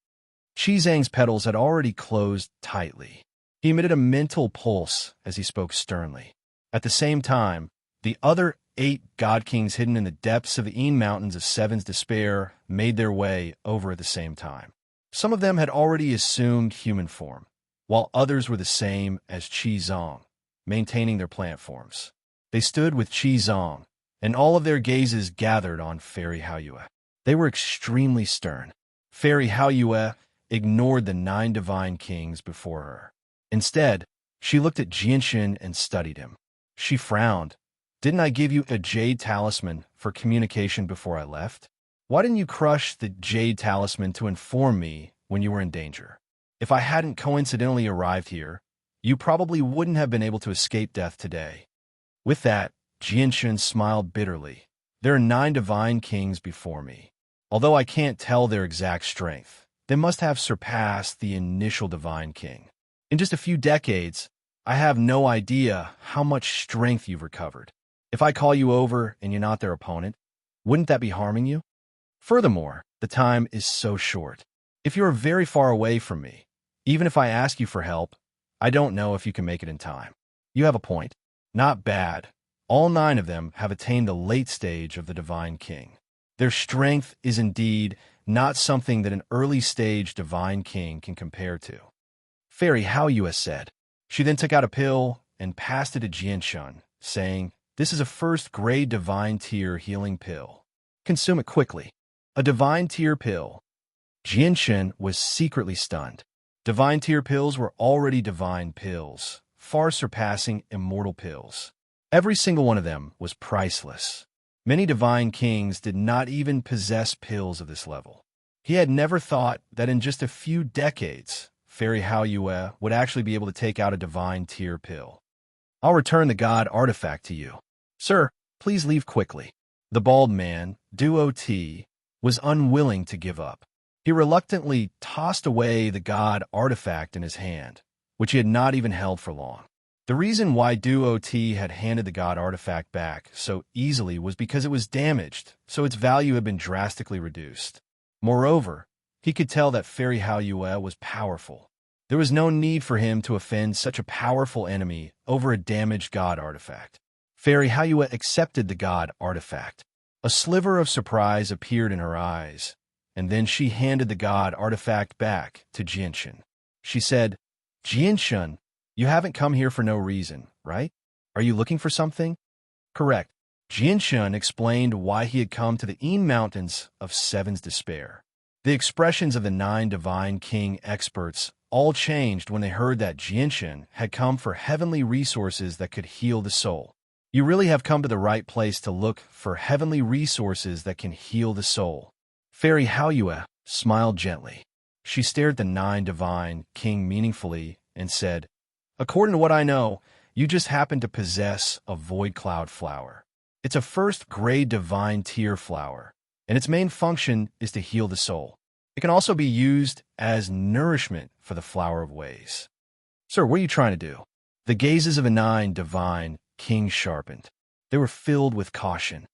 Qizang's petals had already closed tightly. He emitted a mental pulse as he spoke sternly. At the same time, the other 8 God Kings hidden in the depths of the mountains of Seven's despair made their way over at the same time. Some of them had already assumed human form, while others were the same as Qizong, maintaining their plant forms. They stood with Qizong, and all of their gazes gathered on Fairy Haoyu. They were extremely stern. Fairy Haoyu ignored the 9 divine kings before her. Instead, she looked at Jianshun and studied him. She frowned. Didn't I give you a jade talisman for communication before I left? Why didn't you crush the jade talisman to inform me when you were in danger? If I hadn't coincidentally arrived here, you probably wouldn't have been able to escape death today." With that, Jianshun smiled bitterly. "There are 9 divine kings before me. Although I can't tell their exact strength, they must have surpassed the initial divine king. In just a few decades, I have no idea how much strength you've recovered. If I call you over and you're not their opponent, wouldn't that be harming you? Furthermore, the time is so short. If you are very far away from me, even if I ask you for help, I don't know if you can make it in time." "You have a point. Not bad. All 9 of them have attained the late stage of the divine king. Their strength is indeed not something that an early-stage divine king can compare to." Fairy Haoyue said. She then took out a pill and passed it to Jianshun, saying, "This is a first-grade divine tier healing pill. Consume it quickly." A divine tier pill. Jianshun was secretly stunned. Divine tier pills were already divine pills, far surpassing immortal pills. Every single one of them was priceless. Many divine kings did not even possess pills of this level. He had never thought that in just a few decades, Fairy Haoyue would actually be able to take out a divine tier pill. "I'll return the god artifact to you." "Sir, please leave quickly." The bald man, Duo T, was unwilling to give up. He reluctantly tossed away the god artifact in his hand, which he had not even held for long. The reason why Duo T had handed the god artifact back so easily was because it was damaged, so its value had been drastically reduced. Moreover, he could tell that Fairy Haoyue was powerful. There was no need for him to offend such a powerful enemy over a damaged god artifact. Fairy Haoyue accepted the god artifact. A sliver of surprise appeared in her eyes, and then she handed the god artifact back to Jianshun. She said, "Jianshun, you haven't come here for no reason, right? Are you looking for something?" "Correct." Jianshun explained why he had come to the Een Mountains of Seven's Despair. The expressions of the 9 divine king experts all changed when they heard that Jianshun had come for heavenly resources that could heal the soul. "You really have come to the right place to look for heavenly resources that can heal the soul." Fairy Haoyue smiled gently. She stared the 9 divine king meaningfully and said, "According to what I know, you just happen to possess a void cloud flower. It's a first-grade divine tier flower, and its main function is to heal the soul. It can also be used as nourishment for the flower of ways." "Sir, what are you trying to do?" The gazes of the 9 divine kings sharpened. They were filled with caution.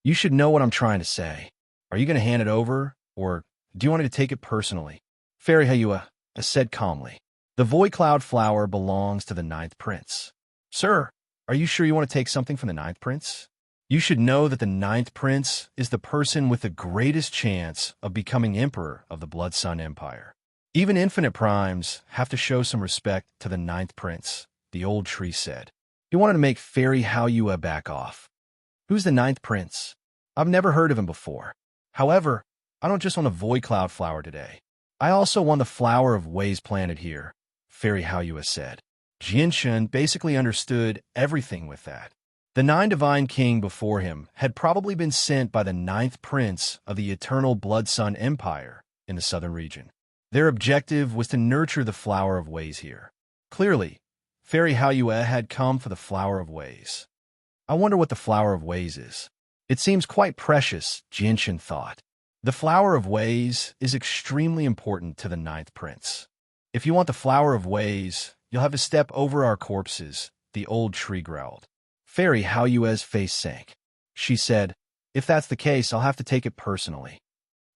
"You should know what I'm trying to say. Are you going to hand it over, or do you want me to take it personally?" Fairy Haoyue said calmly, "The void cloud flower belongs to the 9th prince." "Sir, are you sure you want to take something from the 9th prince? You should know that the 9th prince is the person with the greatest chance of becoming emperor of the Blood Sun Empire. Even infinite primes have to show some respect to the 9th prince," the old tree said. He wanted to make Fairy Haoyue back off. "Who's the 9th prince? I've never heard of him before. However, I don't just want a void cloud flower today. I also want the flower of ways planted here," Fairy Haoyue said. Jianshun basically understood everything with that. The 9 divine king before him had probably been sent by the 9th prince of the eternal Blood Sun Empire in the southern region. Their objective was to nurture the flower of ways here. Clearly, Fairy Haoyue had come for the flower of ways. "I wonder what the flower of ways is. It seems quite precious," Jianshun thought. The flower of ways is extremely important to the 9th prince. "If you want the flower of ways, you'll have to step over our corpses," the old tree growled. Fairy Haoyue's face sank. She said, "If that's the case, I'll have to take it personally."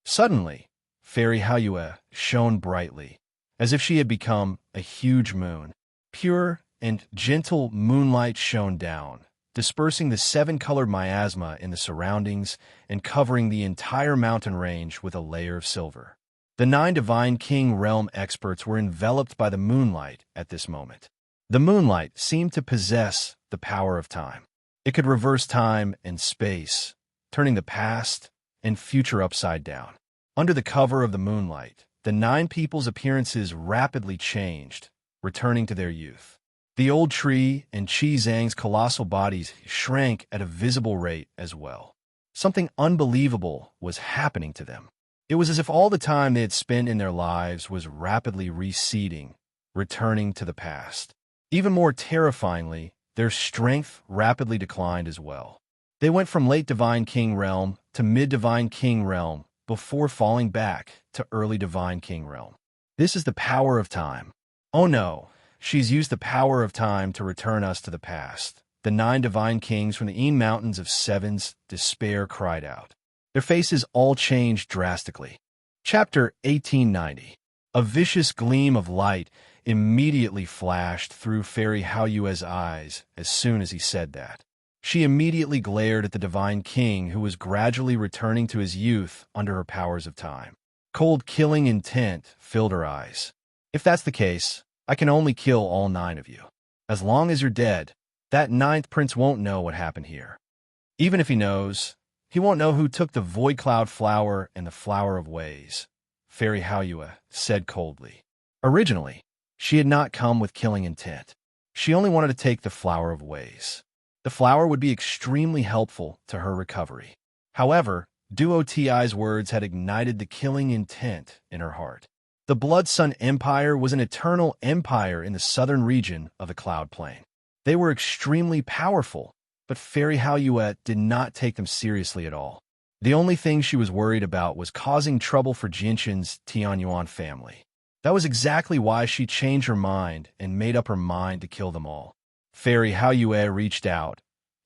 Suddenly, Fairy Haoyue shone brightly, as if she had become a huge moon. Pure and gentle moonlight shone down, dispersing the 7-colored miasma in the surroundings and covering the entire mountain range with a layer of silver. The 9 divine king realm experts were enveloped by the moonlight at this moment. The moonlight seemed to possess the power of time. It could reverse time and space, turning the past and future upside down. Under the cover of the moonlight, the 9 people's appearances rapidly changed, returning to their youth. The old tree and Qi Zhang's colossal bodies shrank at a visible rate as well. Something unbelievable was happening to them. It was as if all the time they had spent in their lives was rapidly receding, returning to the past. Even more terrifyingly, their strength rapidly declined as well. They went from late Divine King realm to mid-Divine King realm before falling back to early Divine King realm. This is the power of time. Oh no, she's used the power of time to return us to the past. The 9 divine kings from the mountains of Seven's despair cried out. Their faces all changed drastically. Chapter 1890. A vicious gleam of light immediately flashed through Fairy Haoyue's eyes as soon as he said that. She immediately glared at the divine king who was gradually returning to his youth under her powers of time. Cold killing intent filled her eyes. If that's the case, I can only kill all 9 of you. As long as you're dead, that 9th prince won't know what happened here. Even if he knows, he won't know who took the Void Cloud Flower and the Flower of Ways, Fairy Haoyue said coldly. Originally, she had not come with killing intent. She only wanted to take the Flower of Ways. The flower would be extremely helpful to her recovery. However, Duo Ti's words had ignited the killing intent in her heart. The Blood Sun Empire was an eternal empire in the southern region of the Cloud Plain. They were extremely powerful, but Fairy Haoyue did not take them seriously at all. The only thing she was worried about was causing trouble for Jinshin's Tianyuan family. That was exactly why she changed her mind and made up her mind to kill them all. Fairy Haoyue reached out,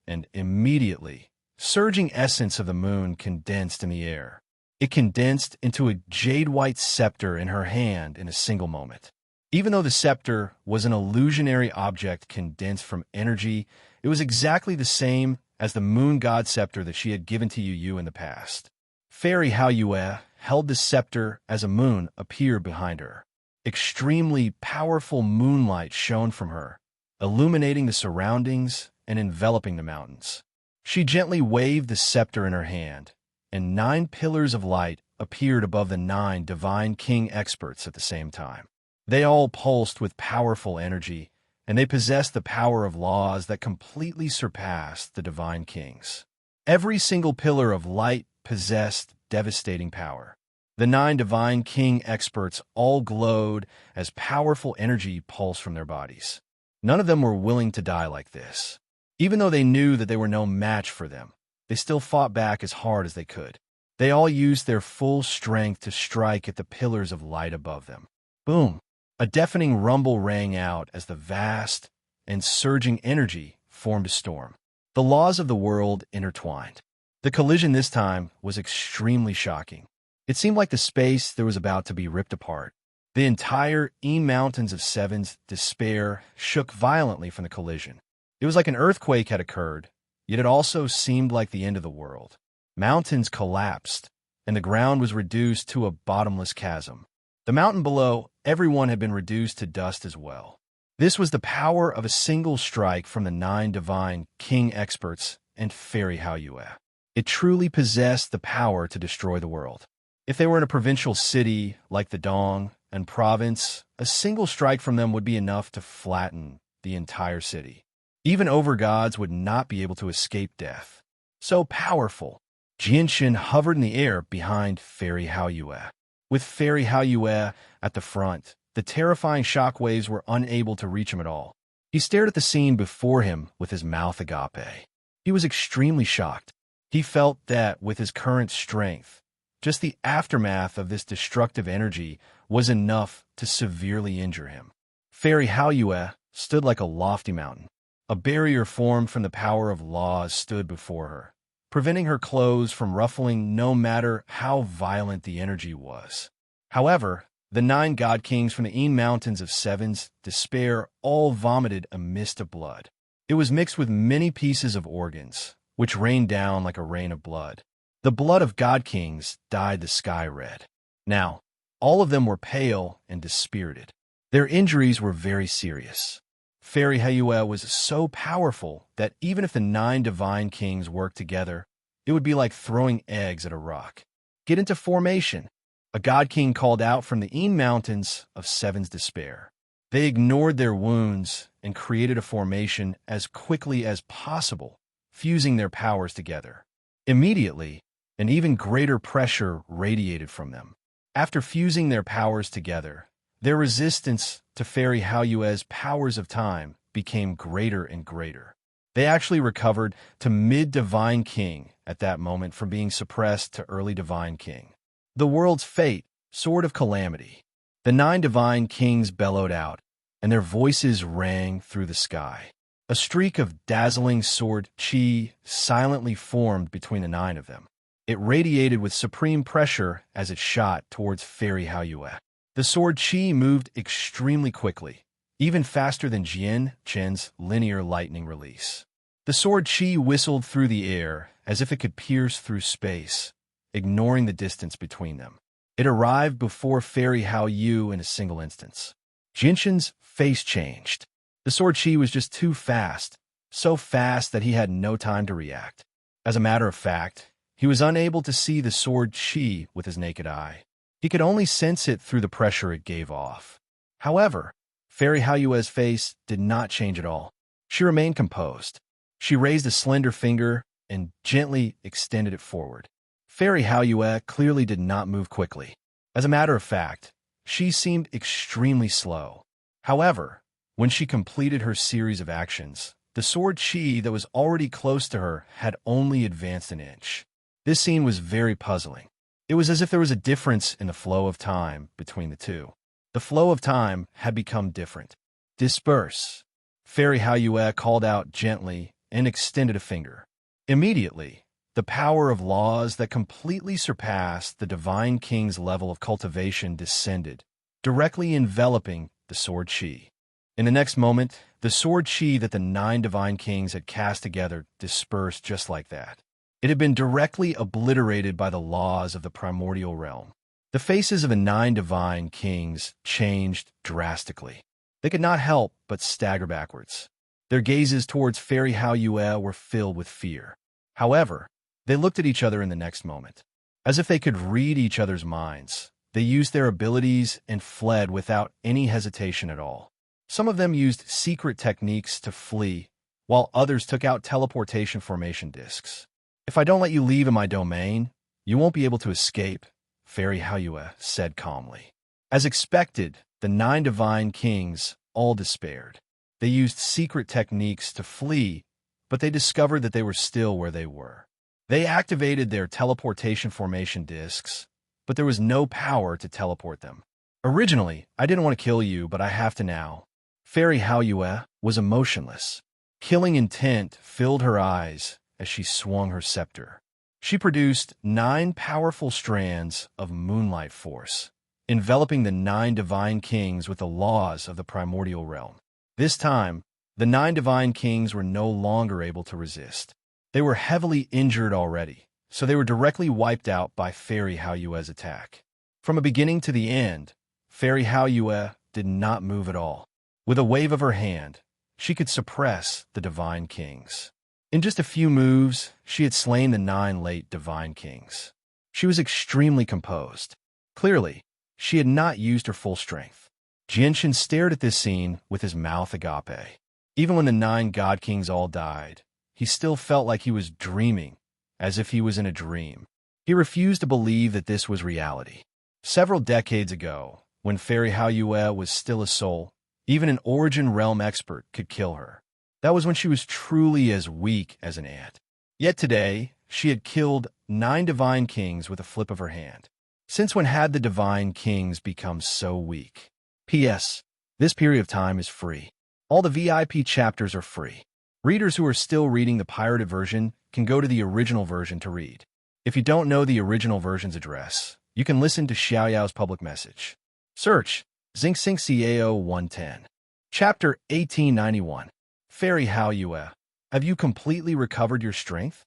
and immediately, surging essence of the moon condensed in the air. It condensed into a jade-white scepter in her hand in a single moment. Even though the scepter was an illusionary object condensed from energy, it was exactly the same as the moon god scepter that she had given to Yu in the past. Fairy Haoyue held the scepter as a moon appeared behind her. Extremely powerful moonlight shone from her, illuminating the surroundings and enveloping the mountains. She gently waved the scepter in her hand, and 9 pillars of light appeared above the 9 divine king experts at the same time. They all pulsed with powerful energy, and they possessed the power of laws that completely surpassed the divine kings. Every single pillar of light possessed devastating power. The 9 divine king experts all glowed as powerful energy pulsed from their bodies. None of them were willing to die like this. Even though they knew that they were no match for them, they still fought back as hard as they could. They all used their full strength to strike at the pillars of light above them. Boom! A deafening rumble rang out as the vast and surging energy formed a storm. The laws of the world intertwined. The collision this time was extremely shocking. It seemed like the space there was about to be ripped apart. The entire mountains of Seven's despair shook violently from the collision. It was like an earthquake had occurred, yet it also seemed like the end of the world. Mountains collapsed, and the ground was reduced to a bottomless chasm. The mountain below, everyone had been reduced to dust as well. This was the power of a single strike from the 9 divine king experts and Fairy Haoyue. It truly possessed the power to destroy the world. If they were in a provincial city like the Dong and province, a single strike from them would be enough to flatten the entire city. Even overgods would not be able to escape death. So powerful. Jinshin hovered in the air behind Fairy Haoyue. With Fairy Haoyue at the front, the terrifying shockwaves were unable to reach him at all. He stared at the scene before him with his mouth agape. He was extremely shocked. He felt that with his current strength, just the aftermath of this destructive energy was enough to severely injure him. Fairy Haoyue stood like a lofty mountain. A barrier formed from the power of laws stood before her, preventing her clothes from ruffling no matter how violent the energy was. However, the 9 god kings from the mountains of Seven's despair all vomited a mist of blood. It was mixed with many pieces of organs, which rained down like a rain of blood. The blood of god kings dyed the sky red. Now, all of them were pale and dispirited. Their injuries were very serious. Fairy Haoyue was so powerful that even if the 9 divine kings worked together, it would be like throwing eggs at a rock. Get into formation. A god king called out from the mountains of Seven's despair. They ignored their wounds and created a formation as quickly as possible, fusing their powers together. Immediately, an even greater pressure radiated from them. After fusing their powers together, their resistance to Fairy Haoyue's powers of time became greater and greater. They actually recovered to mid-Divine King at that moment from being suppressed to early Divine King. The world's fate, Sword of Calamity. The 9 Divine Kings bellowed out, and their voices rang through the sky. A streak of dazzling sword chi silently formed between the 9 of them. It radiated with supreme pressure as it shot towards Fairy Haoyue. The sword chi moved extremely quickly, even faster than Jian Chen's linear lightning release. The sword chi whistled through the air as if it could pierce through space, ignoring the distance between them. It arrived before Fairy Haoyu in a single instance. Jinshan's face changed. The sword chi was just too fast, so fast that he had no time to react. As a matter of fact, he was unable to see the sword chi with his naked eye. He could only sense it through the pressure it gave off. However, Fairy Haoyue's face did not change at all. She remained composed. She raised a slender finger and gently extended it forward. Fairy Haoyue clearly did not move quickly. As a matter of fact, she seemed extremely slow. However, when she completed her series of actions, the sword chi that was already close to her had only advanced an inch. This scene was very puzzling. It was as if there was a difference in the flow of time between the two. The flow of time had become different. Disperse. Fairy Haoyue called out gently and extended a finger. Immediately, the power of laws that completely surpassed the Divine King's level of cultivation descended, directly enveloping the sword chi. In the next moment, the sword chi that the 9 Divine Kings had cast together dispersed just like that. It had been directly obliterated by the laws of the primordial realm. The faces of the 9 Divine Kings changed drastically. They could not help but stagger backwards. Their gazes towards Fairy Haoyue were filled with fear. However, they looked at each other in the next moment. As if they could read each other's minds, they used their abilities and fled without any hesitation at all. Some of them used secret techniques to flee, while others took out teleportation formation discs. "If I don't let you leave in my domain, you won't be able to escape," Fairy Haoyue said calmly. As expected, the 9 Divine Kings all despaired. They used secret techniques to flee, but they discovered that they were still where they were. They activated their teleportation formation discs, but there was no power to teleport them. "Originally, I didn't want to kill you, but I have to now." Fairy Haoyue was emotionless. Killing intent filled her eyes as she swung her scepter. She produced 9 powerful strands of moonlight force, enveloping the 9 Divine Kings with the laws of the primordial realm. This time, the 9 Divine Kings were no longer able to resist. They were heavily injured already, so they were directly wiped out by Fairy Haoyue's attack. From a beginning to the end, Fairy Haoyue did not move at all. With a wave of her hand, she could suppress the Divine Kings. In just a few moves, she had slain the 9 late Divine Kings. She was extremely composed. Clearly, she had not used her full strength. Jinshan stared at this scene with his mouth agape. Even when the 9 God Kings all died, he still felt like he was dreaming, as if he was in a dream. He refused to believe that this was reality. Several decades ago, when Fairy Haoyue was still a soul, even an Origin Realm expert could kill her. That was when she was truly as weak as an ant. Yet today, she had killed 9 Divine Kings with a flip of her hand. Since when had the Divine Kings become so weak? P.S. This period of time is free. All the VIP chapters are free. Readers who are still reading the pirated version can go to the original version to read. If you don't know the original version's address, you can listen to Xiaoyao's public message. Search Xingxing Ciao 110. Chapter 1891. Fairy Haoyue, have you completely recovered your strength?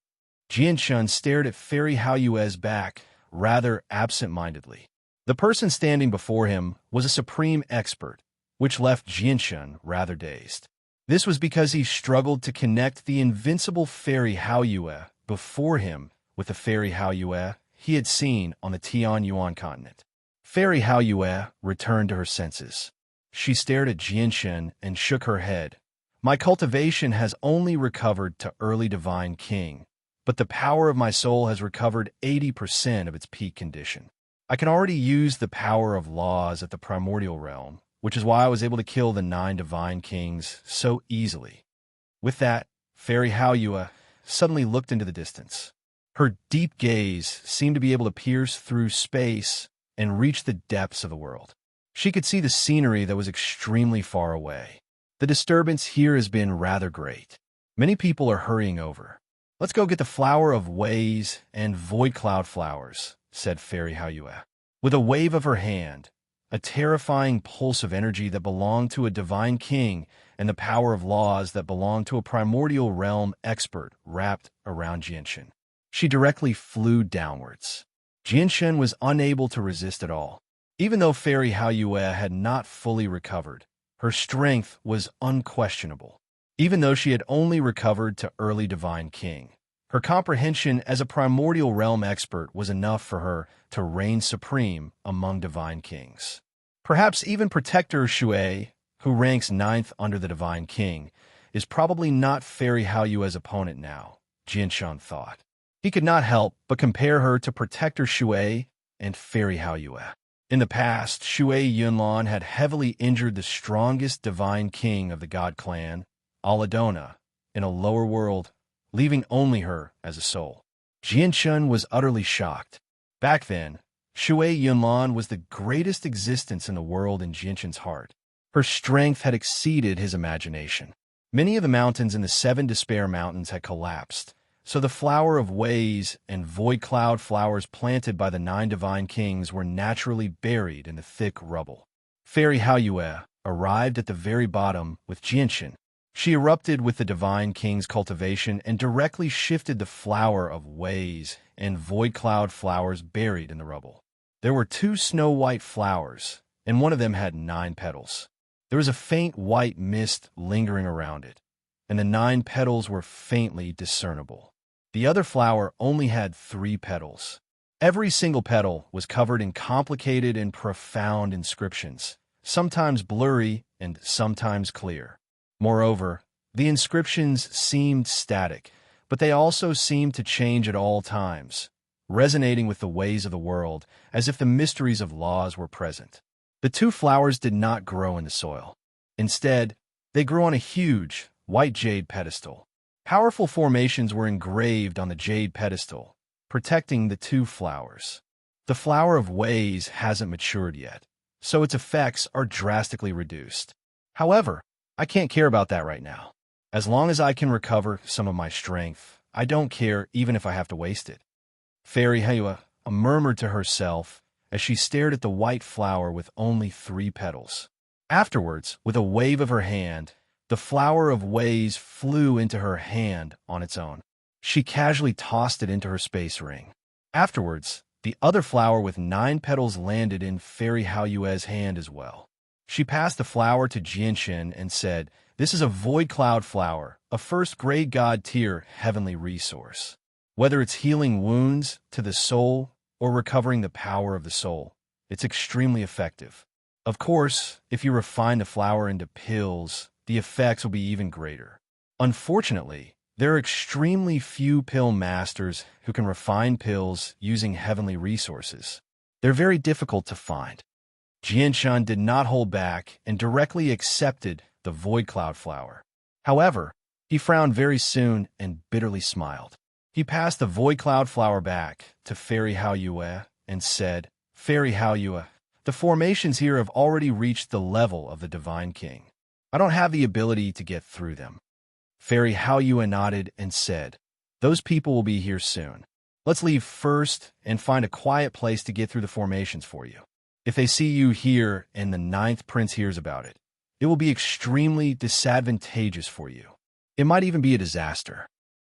Jianshun stared at Fairy Haoyue's back rather absent-mindedly. The person standing before him was a supreme expert, which left Jianshun rather dazed. This was because he struggled to connect the invincible Fairy Haoyue before him with the Fairy Haoyue he had seen on the Tianyuan continent. Fairy Haoyue returned to her senses. She stared at Jianshun and shook her head. "My cultivation has only recovered to early Divine King, but the power of my soul has recovered 80% of its peak condition. I can already use the power of laws at the primordial realm, which is why I was able to kill the 9 divine kings so easily." With that, Fairy Haoyue suddenly looked into the distance. Her deep gaze seemed to be able to pierce through space and reach the depths of the world. She could see the scenery that was extremely far away. "The disturbance here has been rather great. Many people are hurrying over. Let's go get the flower of ways and void cloud flowers," said Fairy Haoyue. With a wave of her hand, a terrifying pulse of energy that belonged to a divine king and the power of laws that belonged to a primordial realm expert wrapped around Jianshan. She directly flew downwards. Jianshan was unable to resist at all. Even though Fairy Haoyue had not fully recovered, her strength was unquestionable. Even though she had only recovered to early divine king, her comprehension as a primordial realm expert was enough for her to reign supreme among divine kings. Perhaps even Protector Shui, who ranks 9th under the divine king, is probably not Fairy Haoyue's opponent now, Jianshan thought. He could not help but compare her to Protector Shui and Fairy Haoyue. In the past, Shui Yunlan had heavily injured the strongest divine king of the god clan, Aladona, in a lower world, leaving only her as a soul. Jianshan was utterly shocked. Back then, Shui Yunlan was the greatest existence in the world in Jianshan's heart. Her strength had exceeded his imagination. Many of the mountains in the 7 Despair Mountains had collapsed, so the flower of ways and void cloud flowers planted by the 9 divine kings were naturally buried in the thick rubble. Fairy Haoyue arrived at the very bottom with Jianshan. She erupted with the divine king's cultivation and directly shifted the flower of ways and void cloud flowers buried in the rubble. There were 2 snow-white flowers, and one of them had 9 petals. There was a faint white mist lingering around it, and the 9 petals were faintly discernible. The other flower only had 3 petals. Every single petal was covered in complicated and profound inscriptions, sometimes blurry and sometimes clear. Moreover, the inscriptions seemed static, but they also seemed to change at all times, resonating with the ways of the world as if the mysteries of laws were present. The 2 flowers did not grow in the soil. Instead, they grew on a huge, white jade pedestal. Powerful formations were engraved on the jade pedestal, protecting the 2 flowers. The flower of ways hasn't matured yet, so its effects are drastically reduced. However, I can't care about that right now. As long as I can recover some of my strength, I don't care even if I have to waste it. Fairy Haoyue murmured to herself as she stared at the white flower with only 3 petals. Afterwards, with a wave of her hand, the flower of ways flew into her hand on its own. She casually tossed it into her space ring. Afterwards, the other flower with 9 petals landed in Fairy Haoyue's hand as well. She passed the flower to Jianshan and said, "This is a void cloud flower, a first-grade god tier heavenly resource. Whether it's healing wounds to the soul or recovering the power of the soul, it's extremely effective. Of course, if you refine the flower into pills, the effects will be even greater. Unfortunately, there are extremely few pill masters who can refine pills using heavenly resources. They're very difficult to find." Jianshan did not hold back and directly accepted the void cloud flower. However, he frowned very soon and bitterly smiled. He passed the void cloud flower back to Fairy Haoyue and said, "Fairy Haoyue, the formations here have already reached the level of the divine king. I don't have the ability to get through them." Fairy Haoyue nodded and said, "Those people will be here soon. Let's leave first and find a quiet place to get through the formations for you. If they see you here and the 9th prince hears about it, it will be extremely disadvantageous for you. It might even be a disaster.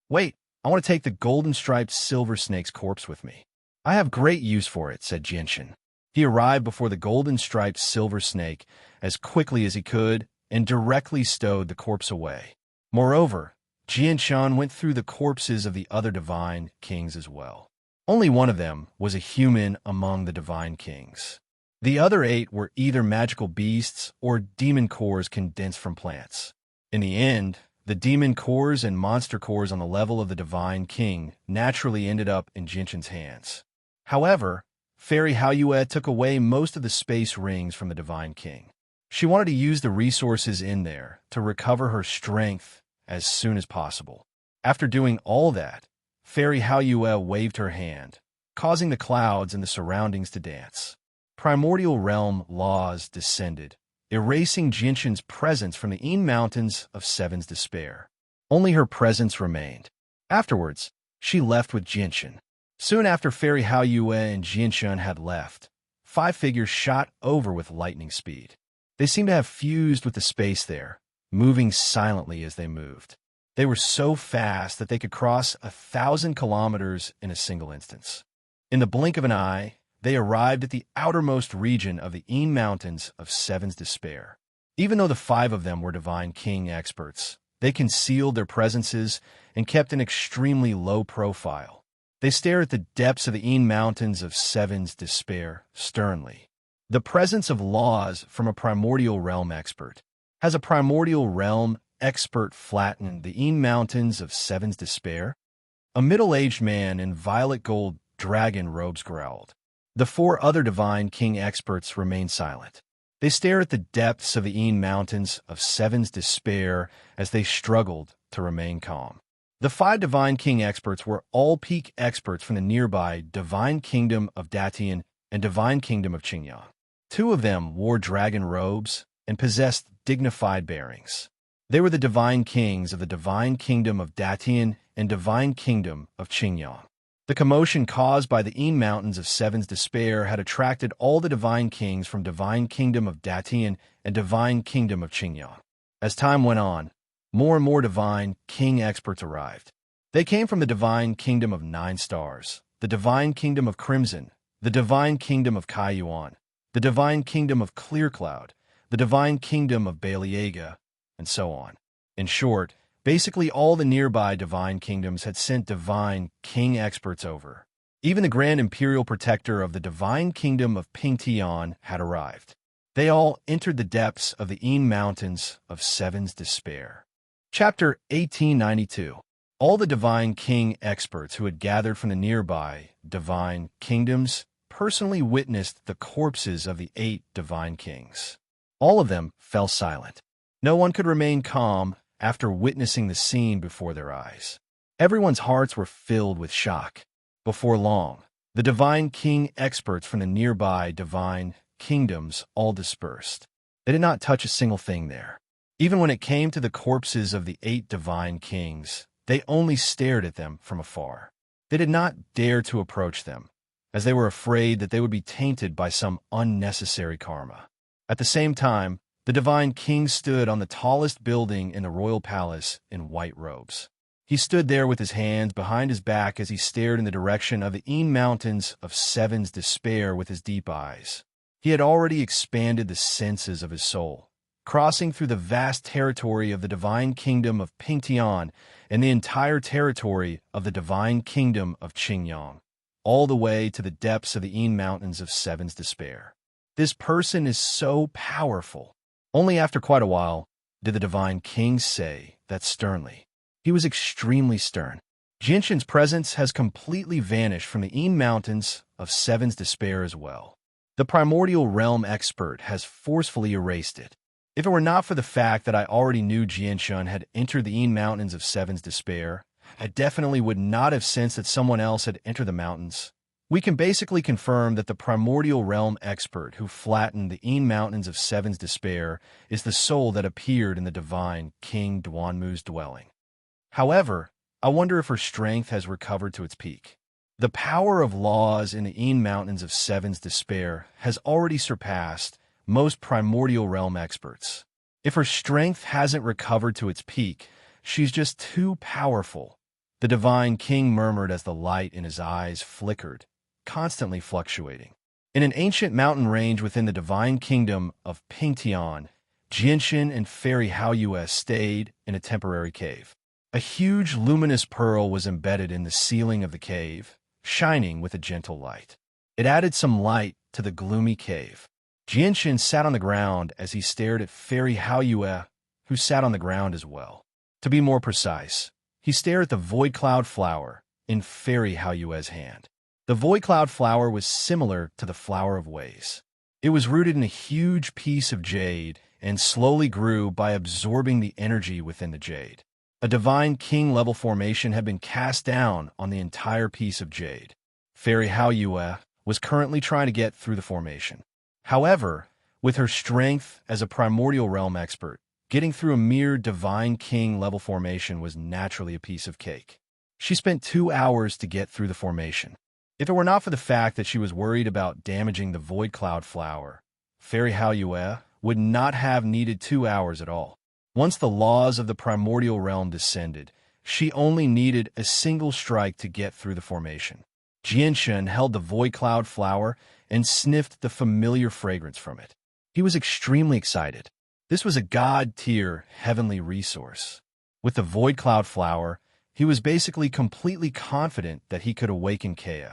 Wait, I want to take the golden-striped silver snake's corpse with me. I have great use for it," said Jianshan. He arrived before the golden-striped silver snake as quickly as he could and directly stowed the corpse away. Moreover, Jianshan went through the corpses of the other divine kings as well. Only one of them was a human among the divine kings. The other 8 were either magical beasts or demon cores condensed from plants. In the end, The demon cores and monster cores on the level of the Divine King naturally ended up in Jinshin's hands. However, Fairy Haoyue took away most of the space rings from the Divine King. She wanted to use the resources in there to recover her strength as soon as possible. After doing all that, Fairy Haoyue waved her hand, causing the clouds and the surroundings to dance. Primordial realm laws descended, erasing Jinshin's presence from the Een Mountains of Seven's Despair. Only her presence remained. Afterwards, she left with Jinshin. Soon after Fairy Haoyue and Jinshin had left, 5 figures shot over with lightning speed. They seemed to have fused with the space there, moving silently as they moved. They were so fast that they could cross 1,000 kilometers in a single instance. In the blink of an eye, they arrived at the outermost region of the Een Mountains of Seven's Despair. Even though the 5 of them were Divine King experts, they concealed their presences and kept an extremely low profile. They stared at the depths of the Een Mountains of Seven's Despair sternly. The presence of laws from a primordial realm expert. Has a primordial realm expert flattened the Een Mountains of Seven's Despair? A middle-aged man in violet gold dragon robes growled. The 4 other Divine King experts remained silent. They stared at the depths of the Een Mountains of Seven's Despair as they struggled to remain calm. The 5 Divine King experts were all peak experts from the nearby Divine Kingdom of Datian and Divine Kingdom of Qingyang. 2 of them wore dragon robes and possessed dignified bearings. They were the Divine Kings of the Divine Kingdom of Datian and Divine Kingdom of Qingyang. The commotion caused by the Een Mountains of Seven's Despair had attracted all the Divine Kings from Divine Kingdom of Datian and Divine Kingdom of Qingyang. As time went on, more and more Divine King experts arrived. They came from the Divine Kingdom of 9 Stars, the Divine Kingdom of Crimson, the Divine Kingdom of Kaiyuan, the Divine Kingdom of Clear Cloud, the Divine Kingdom of Baliaga, and so on. In short, basically all the nearby Divine Kingdoms had sent Divine King experts over. Even the Grand Imperial Protector of the Divine Kingdom of Pingtian had arrived. They all entered the depths of the Een Mountains of Seven's Despair. Chapter 1892. All the Divine King experts who had gathered from the nearby Divine Kingdoms personally witnessed the corpses of the 8 Divine Kings. All of them fell silent. No one could remain calm after witnessing the scene before their eyes. Everyone's hearts were filled with shock. Before long, the Divine King experts from the nearby Divine Kingdoms all dispersed. They did not touch a single thing there. Even when it came to the corpses of the 8 Divine Kings, they only stared at them from afar. They did not dare to approach them, as they were afraid that they would be tainted by some unnecessary karma. At the same time, the Divine King stood on the tallest building in the royal palace in white robes. He stood there with his hands behind his back as he stared in the direction of the Een Mountains of Seven's Despair with his deep eyes. He had already expanded the senses of his soul, crossing through the vast territory of the Divine Kingdom of Pingtian and the entire territory of the Divine Kingdom of Qingyang, all the way to the depths of the Een Mountains of Seven's Despair. This person is so powerful. Only after quite a while did the Divine King say that sternly. He was extremely stern. Jinshin's presence has completely vanished from the Een Mountains of Seven's Despair as well. The primordial realm expert has forcefully erased it. If it were not for the fact that I already knew Jinshin had entered the Een Mountains of Seven's Despair, I definitely would not have sensed that someone else had entered the mountains. We can basically confirm that the primordial realm expert who flattened the Een Mountains of Seven's Despair is the soul that appeared in the Divine King Duanmu's dwelling. However, I wonder if her strength has recovered to its peak. The power of laws in the Een Mountains of Seven's Despair has already surpassed most primordial realm experts. If her strength hasn't recovered to its peak, she's just too powerful. The Divine King murmured as the light in his eyes flickered, constantly fluctuating. In an ancient mountain range within the Divine Kingdom of Pingtian, Jinshin and Fairy Haoyue stayed in a temporary cave. A huge luminous pearl was embedded in the ceiling of the cave, shining with a gentle light. It added some light to the gloomy cave. Jinshin sat on the ground as he stared at Fairy Haoyue, who sat on the ground as well. To be more precise, he stared at the void cloud flower in Fairy Haoyue's hand. The void cloud flower was similar to the flower of ways. It was rooted in a huge piece of jade and slowly grew by absorbing the energy within the jade. A divine king-level formation had been cast down on the entire piece of jade. Fairy Haoyue was currently trying to get through the formation. However, with her strength as a primordial realm expert, getting through a mere divine king-level formation was naturally a piece of cake. She spent 2 hours to get through the formation. If it were not for the fact that she was worried about damaging the void cloud flower, Fairy Haoyue would not have needed 2 hours at all. Once the laws of the primordial realm descended, she only needed a single strike to get through the formation. Jianshan held the void cloud flower and sniffed the familiar fragrance from it. He was extremely excited. This was a god-tier heavenly resource. With the void cloud flower, he was basically completely confident that he could awaken Kea.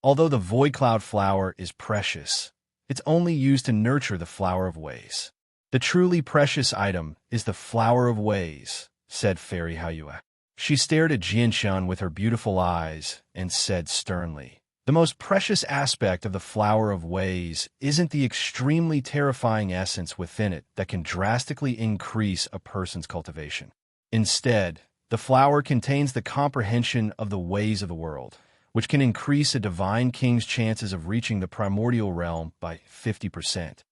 Although the void cloud flower is precious, it's only used to nurture the flower of ways. The truly precious item is the flower of ways, said Fairy Haoyue. She stared at Jianshan with her beautiful eyes and said sternly, "The most precious aspect of the flower of ways isn't the extremely terrifying essence within it that can drastically increase a person's cultivation. Instead, the flower contains the comprehension of the ways of the world, which can increase a divine king's chances of reaching the primordial realm by 50%.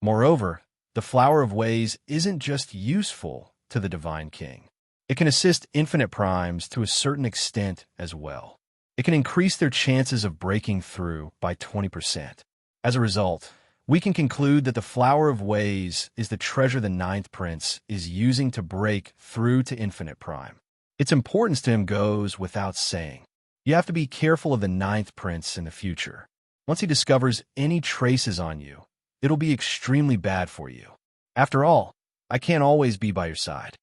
Moreover, the flower of ways isn't just useful to the divine king. It can assist infinite primes to a certain extent as well. It can increase their chances of breaking through by 20%. As a result, we can conclude that the flower of ways is the treasure the ninth prince is using to break through to infinite prime. Its importance to him goes without saying. You have to be careful of the ninth prince in the future. Once he discovers any traces on you, it'll be extremely bad for you. After all, I can't always be by your side."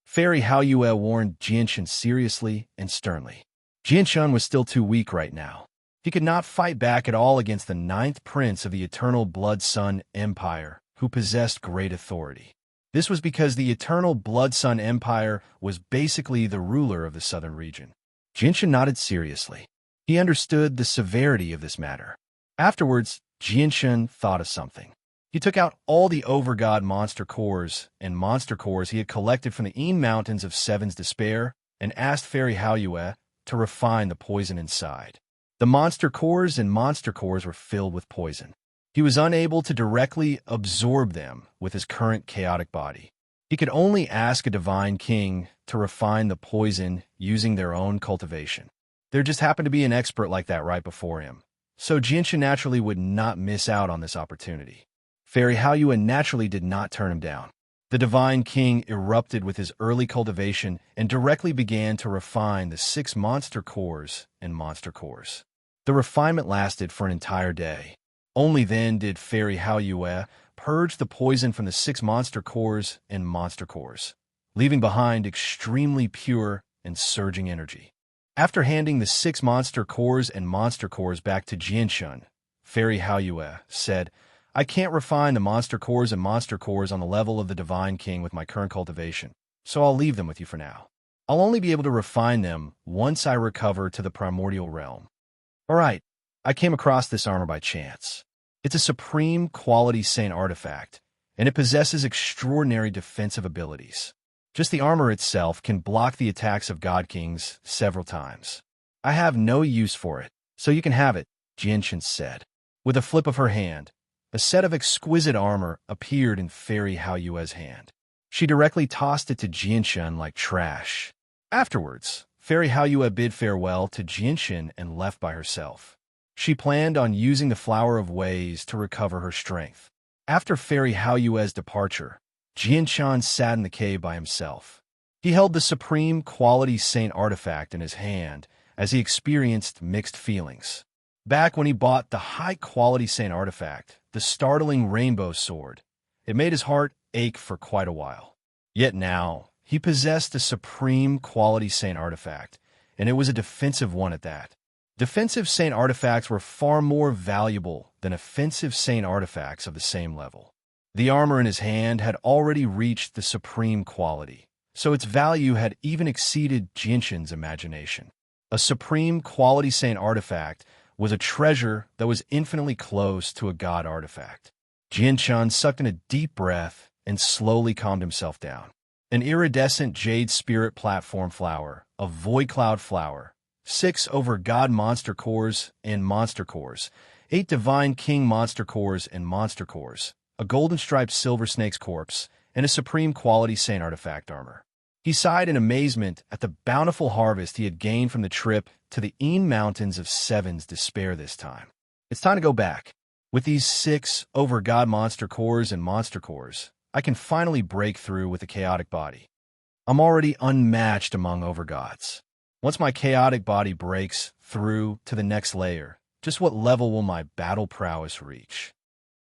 Fairy Haoyue warned Jianshan seriously and sternly. Jianshan was still too weak right now. He could not fight back at all against the ninth prince of the Eternal Blood Sun Empire, who possessed great authority. This was because the Eternal Blood Sun Empire was basically the ruler of the southern region. Jianshan nodded seriously. He understood the severity of this matter. Afterwards, Jianshan thought of something. He took out all the overgod monster cores and monster cores he had collected from the Een Mountains of Seven's Despair and asked Fairy Haoyue to refine the poison inside. The monster cores and monster cores were filled with poison. He was unable to directly absorb them with his current chaotic body. He could only ask a divine king to refine the poison using their own cultivation. There just happened to be an expert like that right before him, so Jianshan naturally would not miss out on this opportunity. Fairy Haoyue naturally did not turn him down. The divine king erupted with his early cultivation and directly began to refine the 6 monster cores and monster cores. The refinement lasted for an entire day. Only then did Fairy Haoyue purge the poison from the 6 monster cores and monster cores, leaving behind extremely pure and surging energy. After handing the 6 monster cores and monster cores back to Jianshan, Fairy Haoyue said, "I can't refine the monster cores and monster cores on the level of the divine king with my current cultivation, so I'll leave them with you for now. I'll only be able to refine them once I recover to the primordial realm." All right, I came across this armor by chance. It's a supreme quality saint artifact, and it possesses extraordinary defensive abilities. Just the armor itself can block the attacks of God Kings several times. I have no use for it, so you can have it, Jianshan said. With a flip of her hand, a set of exquisite armor appeared in Fairy Haoyue's hand. She directly tossed it to Jianshan like trash. Afterwards, Fairy Haoyue bid farewell to Jianshan and left by herself. She planned on using the Flower of Ways to recover her strength. After Fairy Haoyue's departure, Jianshan sat in the cave by himself. He held the supreme quality saint artifact in his hand as he experienced mixed feelings. Back when he bought the high-quality saint artifact, the startling rainbow sword, it made his heart ache for quite a while. Yet now, he possessed a supreme quality saint artifact, and it was a defensive one at that. Defensive saint artifacts were far more valuable than offensive saint artifacts of the same level. The armor in his hand had already reached the supreme quality, so its value had even exceeded Jinshin's imagination. A supreme quality saint artifact was a treasure that was infinitely close to a god artifact. Jinshin sucked in a deep breath and slowly calmed himself down. An iridescent jade spirit platform flower, a void cloud flower, 6 over god monster cores and monster cores, 8 divine king monster cores and monster cores, a golden striped silver snake's corpse, and a supreme quality saint artifact armor. He sighed in amazement at the bountiful harvest he had gained from the trip to the Een Mountains of Seven's Despair this time. It's time to go back. With these 6 over god monster cores and monster cores, I can finally break through with a chaotic body. I'm already unmatched among overgods. Once my chaotic body breaks through to the next layer, just what level will my battle prowess reach?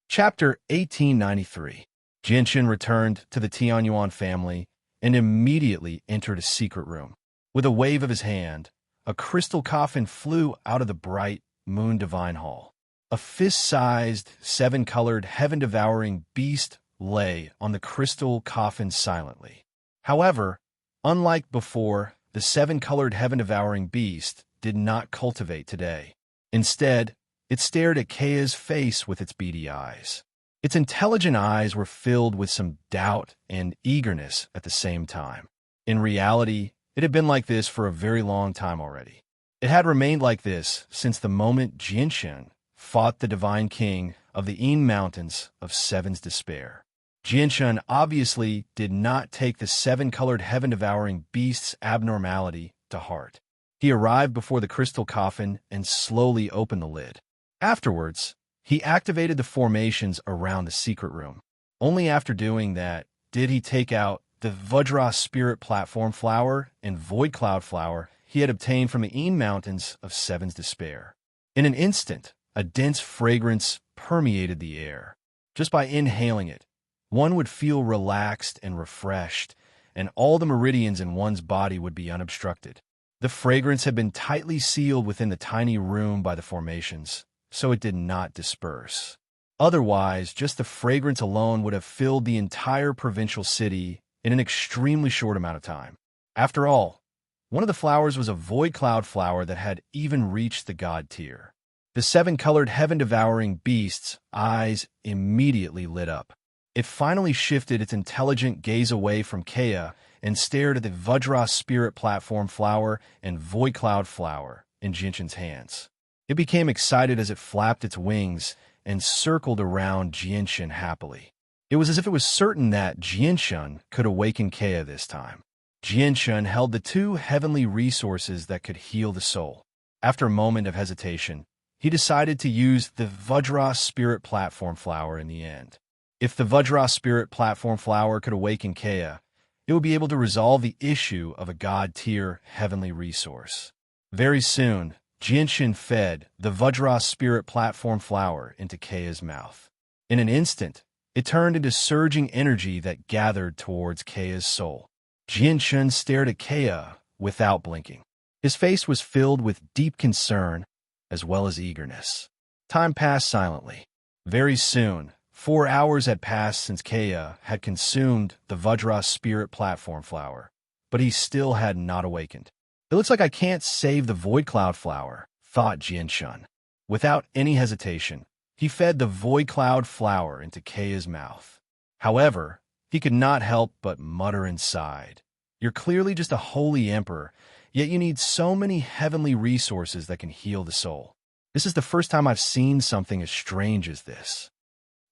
Chapter 1893. Jinshin returned to the Tianyuan family and immediately entered a secret room. With a wave of his hand, a crystal coffin flew out of the bright moon divine hall. A fist-sized, 7-colored, heaven-devouring beast lay on the crystal coffin silently. However, unlike before, the 7-colored heaven-devouring beast did not cultivate today. Instead, it stared at Kaya's face with its beady eyes. Its intelligent eyes were filled with some doubt and eagerness at the same time. In reality, it had been like this for a very long time already. It had remained like this since the moment Jinshin fought the Divine King of the Een Mountains of Seven's Despair. Jinshin obviously did not take the 7-colored heaven-devouring beast's abnormality to heart. He arrived before the crystal coffin and slowly opened the lid. Afterwards, he activated the formations around the secret room. Only after doing that did he take out the Vajra Spirit Platform Flower and Void Cloud Flower he had obtained from the Een Mountains of Seven's Despair. In an instant, a dense fragrance permeated the air. Just by inhaling it, one would feel relaxed and refreshed, and all the meridians in one's body would be unobstructed. The fragrance had been tightly sealed within the tiny room by the formations, so it did not disperse. Otherwise, just the fragrance alone would have filled the entire provincial city in an extremely short amount of time. After all, one of the flowers was a void cloud flower that had even reached the god tier. The 7-colored heaven-devouring beast's eyes immediately lit up. It finally shifted its intelligent gaze away from Kaya and stared at the Vajra Spirit Platform Flower and Void Cloud Flower in Jinshin's hands. It became excited as it flapped its wings and circled around Jinshin happily. It was as if it was certain that Jinshin could awaken Kaya this time. Jinshin held the 2 heavenly resources that could heal the soul. After a moment of hesitation, he decided to use the Vajra Spirit Platform Flower in the end. If the Vajra Spirit Platform Flower could awaken Kaya, it would be able to resolve the issue of a god-tier heavenly resource. Very soon, Jinshin fed the Vajra Spirit Platform Flower into Kaya's mouth. In an instant, it turned into surging energy that gathered towards Kaya's soul. Jinshin stared at Kaya without blinking. His face was filled with deep concern as well as eagerness. Time passed silently. Very soon, 4 hours had passed since Kaya had consumed the Vajra Spirit Platform Flower, but he still had not awakened. It looks like I can't save the Void Cloud Flower, thought Jinshin. Without any hesitation, he fed the Void Cloud Flower into Kaya's mouth. However, he could not help but mutter inside. You're clearly just a holy emperor, yet you need so many heavenly resources that can heal the soul. This is the first time I've seen something as strange as this.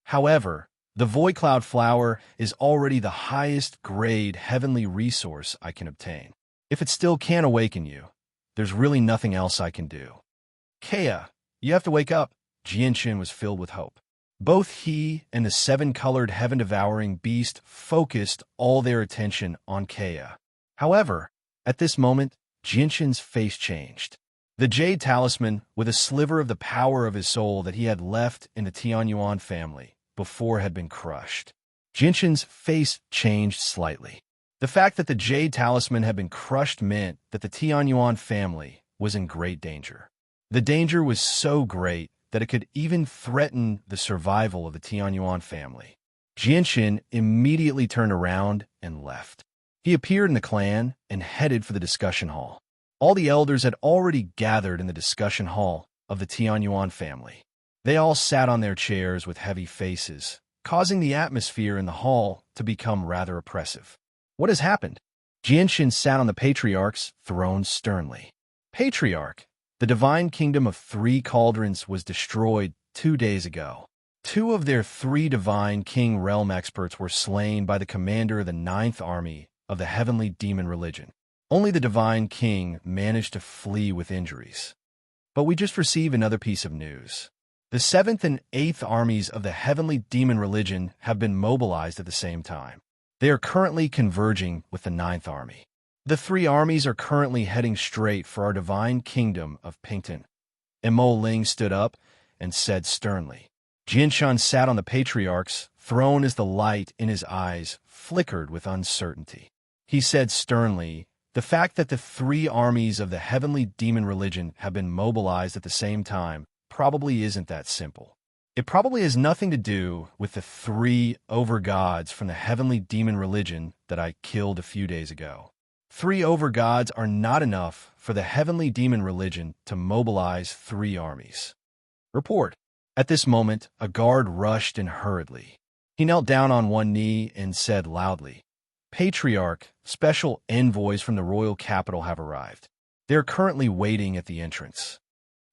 However, the Void Cloud Flower is already the highest grade heavenly resource I can obtain. If it still can't awaken you, there's really nothing else I can do. Kaya, you have to wake up. Jinshin was filled with hope. Both he and the 7-colored heaven-devouring beast focused all their attention on Kaya. However, at this moment, Jinshin's face changed. The Jade Talisman, with a sliver of the power of his soul that he had left in the Tianyuan family, before had been crushed. Jinshin's face changed slightly. The fact that the Jade Talisman had been crushed meant that the Tianyuan family was in great danger. The danger was so great that it could even threaten the survival of the Tianyuan family. Jinshin immediately turned around and left. He appeared in the clan and headed for the discussion hall. All the elders had already gathered in the discussion hall of the Tianyuan family. They all sat on their chairs with heavy faces, causing the atmosphere in the hall to become rather oppressive. What has happened? Jianshin sat on the patriarch's throne sternly. Patriarch, the divine kingdom of 3 cauldrons was destroyed 2 days ago. 2 of their 3 divine king realm experts were slain by the commander of the 9th army of the heavenly demon religion. Only the divine king managed to flee with injuries. But we just received another piece of news. The 7th and 8th armies of the heavenly demon religion have been mobilized at the same time. They are currently converging with the 9th army. The 3 armies are currently heading straight for our divine kingdom of Pington. Mo Ling stood up and said sternly. Jianshan sat on the patriarch's throne as the light in his eyes flickered with uncertainty. He said sternly, the fact that the 3 armies of the heavenly demon religion have been mobilized at the same time probably isn't that simple. It probably has nothing to do with the 3 over-gods from the heavenly demon religion that I killed a few days ago. 3 over-gods are not enough for the heavenly demon religion to mobilize 3 armies. Report. At this moment, a guard rushed in hurriedly. He knelt down on one knee and said loudly, Patriarch, special envoys from the royal capital have arrived. They are currently waiting at the entrance.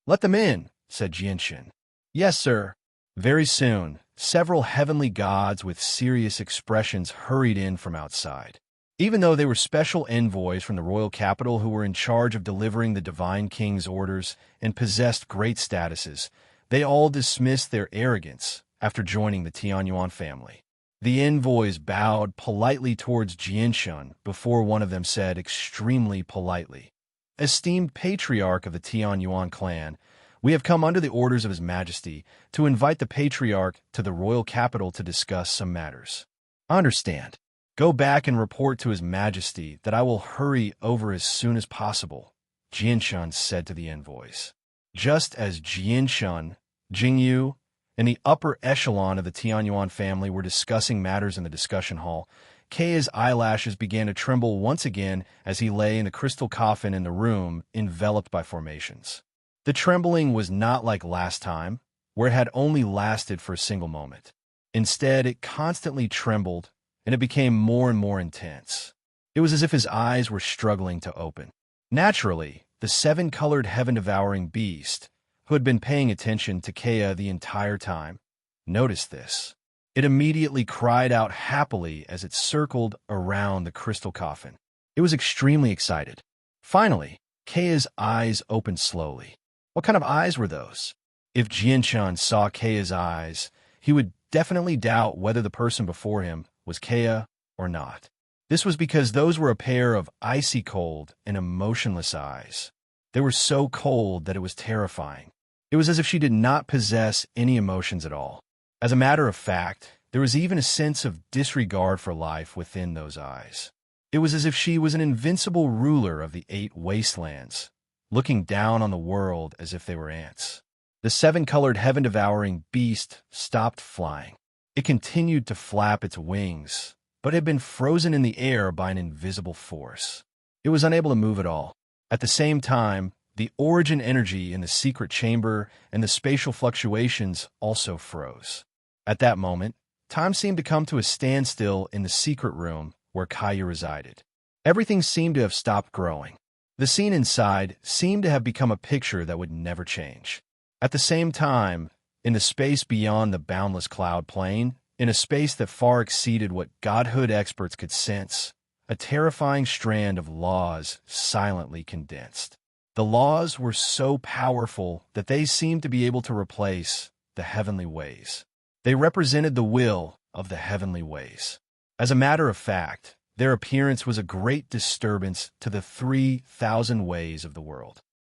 Let them in, said Jianshin. Yes, sir. Very soon, several heavenly gods with serious expressions hurried in from outside. Even though they were special envoys from the royal capital who were in charge of delivering the divine king's orders and possessed great statuses, they all dismissed their arrogance after joining the Tianyuan family. The envoys bowed politely towards Jianshan before one of them said extremely politely, Esteemed patriarch of the Tianyuan clan, we have come under the orders of His Majesty to invite the patriarch to the royal capital to discuss some matters. Understand. Go back and report to His Majesty that I will hurry over as soon as possible, Jianshan said to the envoys. Just as Jianshan, Jingyu, and the upper echelon of the Tianyuan family were discussing matters in the discussion hall, Keia's eyelashes began to tremble once again as he lay in the crystal coffin in the room, enveloped by formations. The trembling was not like last time, where it had only lasted for a single moment. Instead, it constantly trembled, and it became more and more intense. It was as if his eyes were struggling to open. Naturally, the 7-colored heaven-devouring beast, who had been paying attention to Keia the entire time, noticed this. It immediately cried out happily as it circled around the crystal coffin. It was extremely excited. Finally, Keia's eyes opened slowly. What kind of eyes were those? If Jianshan saw Keia's eyes, he would definitely doubt whether the person before him was Keia or not. This was because those were a pair of icy cold and emotionless eyes. They were so cold that it was terrifying. It was as if she did not possess any emotions at all. As a matter of fact, there was even a sense of disregard for life within those eyes. It was as if she was an invincible ruler of the 8 wastelands, looking down on the world as if they were ants. The 7-colored heaven-devouring beast stopped flying. It continued to flap its wings, but had been frozen in the air by an invisible force. It was unable to move at all. At the same time, the origin energy in the secret chamber and the spatial fluctuations also froze. At that moment, time seemed to come to a standstill in the secret room where Kaya resided. Everything seemed to have stopped growing. The scene inside seemed to have become a picture that would never change. At the same time, in the space beyond the boundless cloud plane, in a space that far exceeded what godhood experts could sense, a terrifying strand of laws silently condensed. The laws were so powerful that they seemed to be able to replace the heavenly ways. They represented the will of the heavenly ways. As a matter of fact, their appearance was a great disturbance to the 3,000 ways of the world.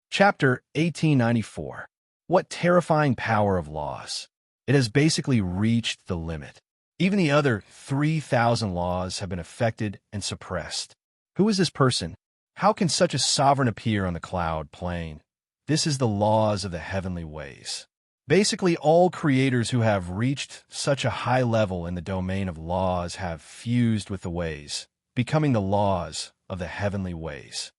Chapter 1894. What terrifying power of laws! It has basically reached the limit. Even the other 3,000 laws have been affected and suppressed. Who is this person? How can such a sovereign appear on the cloud plane? This is the laws of the heavenly ways. Basically, all creators who have reached such a high level in the domain of laws have fused with the ways, becoming the laws of the heavenly ways.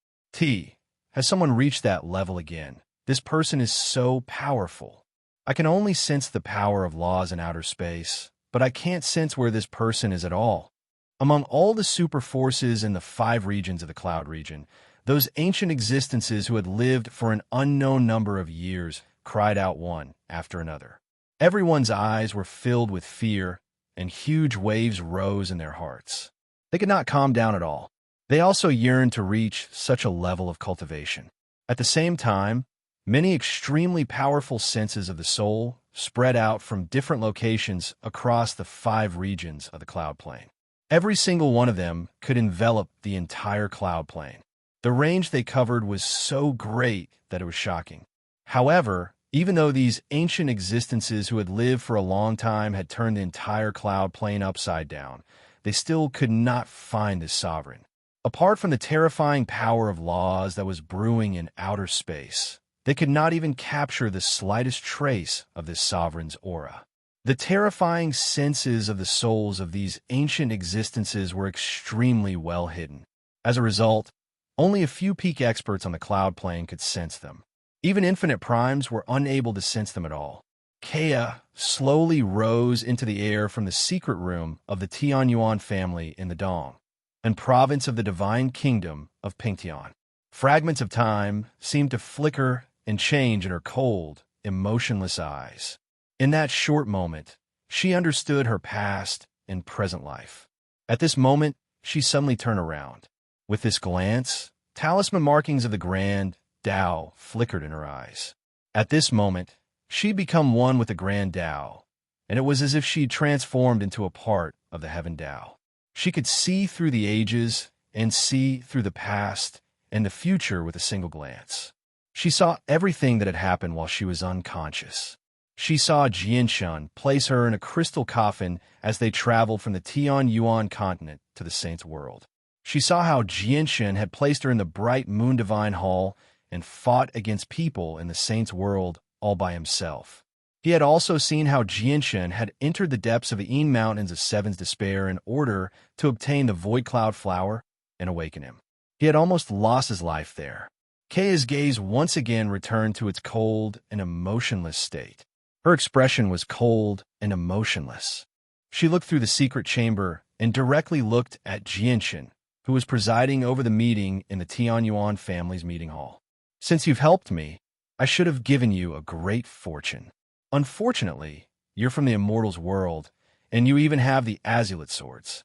Has someone reached that level again? This person is so powerful. I can only sense the power of laws in outer space, but I can't sense where this person is at all. Among all the super forces in the 5 regions of the cloud region, those ancient existences who had lived for an unknown number of years cried out one after another. Everyone's eyes were filled with fear, and huge waves rose in their hearts. They could not calm down at all. They also yearned to reach such a level of cultivation. At the same time, many extremely powerful senses of the soul spread out from different locations across the 5 regions of the cloud plane. Every single one of them could envelop the entire cloud plane. The range they covered was so great that it was shocking. However, even though these ancient existences who had lived for a long time had turned the entire cloud plane upside down, they still could not find this sovereign. Apart from the terrifying power of laws that was brewing in outer space, they could not even capture the slightest trace of this sovereign's aura. The terrifying senses of the souls of these ancient existences were extremely well hidden. As a result, only a few peak experts on the cloud plane could sense them. Even infinite primes were unable to sense them at all. Kea slowly rose into the air from the secret room of the Tianyuan family in the Dong, and province of the divine kingdom of Pingtian. Fragments of time seemed to flicker and change in her cold, emotionless eyes. In that short moment, she understood her past and present life. At this moment, she suddenly turned around. With this glance, talisman markings of the grand Tao flickered in her eyes. At this moment, she'd become one with the grand Tao, and it was as if she'd transformed into a part of the heaven Tao. She could see through the ages and see through the past and the future with a single glance. She saw everything that had happened while she was unconscious. She saw Jianshan place her in a crystal coffin as they traveled from the Tianyuan continent to the Saint's world. She saw how Jianshan had placed her in the bright moon divine hall and fought against people in the Saint's world all by himself. He had also seen how Jianshan had entered the depths of the Een Mountains of Seven's Despair in order to obtain the Void Cloud Flower and awaken him. He had almost lost his life there. Kea's gaze once again returned to its cold and emotionless state. Her expression was cold and emotionless. She looked through the secret chamber and directly looked at Jianshan, who was presiding over the meeting in the Tianyuan family's meeting hall. "Since you've helped me, I should have given you a great fortune. Unfortunately, you're from the immortals' world, and you even have the azulate swords."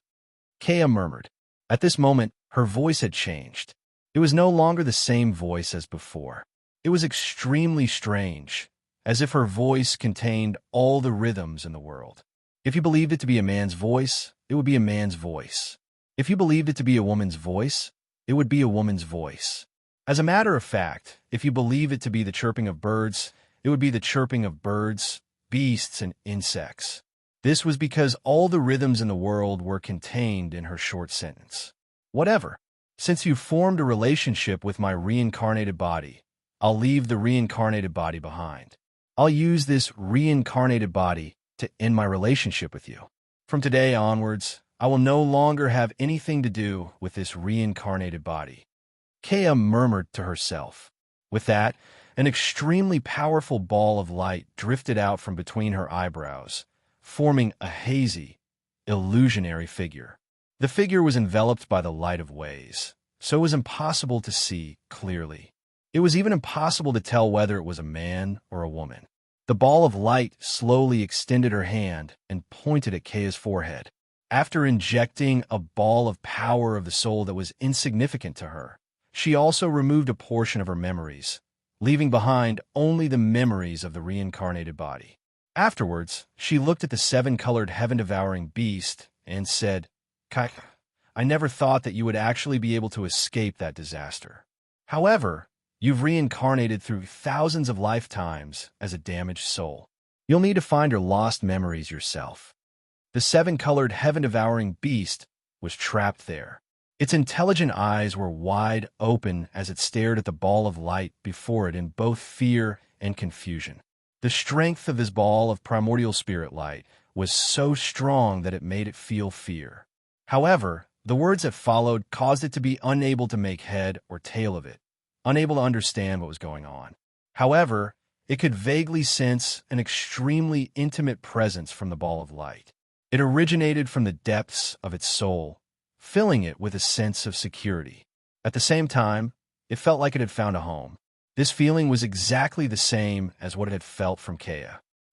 Kea murmured. At this moment, her voice had changed. It was no longer the same voice as before. It was extremely strange, as if her voice contained all the rhythms in the world. If you believed it to be a man's voice, it would be a man's voice. If you believed it to be a woman's voice, it would be a woman's voice. As a matter of fact, if you believe it to be the chirping of birds, it would be the chirping of birds, beasts, and insects. This was because all the rhythms in the world were contained in her short sentence. "Whatever. Since you formed a relationship with my reincarnated body, I'll leave the reincarnated body behind. I'll use this reincarnated body to end my relationship with you. From today onwards, I will no longer have anything to do with this reincarnated body." Kea murmured to herself. With that, an extremely powerful ball of light drifted out from between her eyebrows, forming a hazy, illusionary figure. The figure was enveloped by the light of ways, so it was impossible to see clearly. It was even impossible to tell whether it was a man or a woman. The ball of light slowly extended her hand and pointed at Kea's forehead. After injecting a ball of power of the soul that was insignificant to her, she also removed a portion of her memories, leaving behind only the memories of the reincarnated body. Afterwards, she looked at the 7-colored heaven-devouring beast and said, "I never thought that you would actually be able to escape that disaster. However, you've reincarnated through thousands of lifetimes as a damaged soul. You'll need to find your lost memories yourself." The 7-colored heaven-devouring beast was trapped there. Its intelligent eyes were wide open as it stared at the ball of light before it in both fear and confusion. The strength of this ball of primordial spirit light was so strong that it made it feel fear. However, The words that followed caused it to be unable to make head or tail of it, unable to understand what was going on. However, it could vaguely sense an extremely intimate presence from the ball of light. It originated from the depths of its soul, filling it with a sense of security. At the same time, it felt like it had found a home. This feeling was exactly the same as what it had felt from Kea.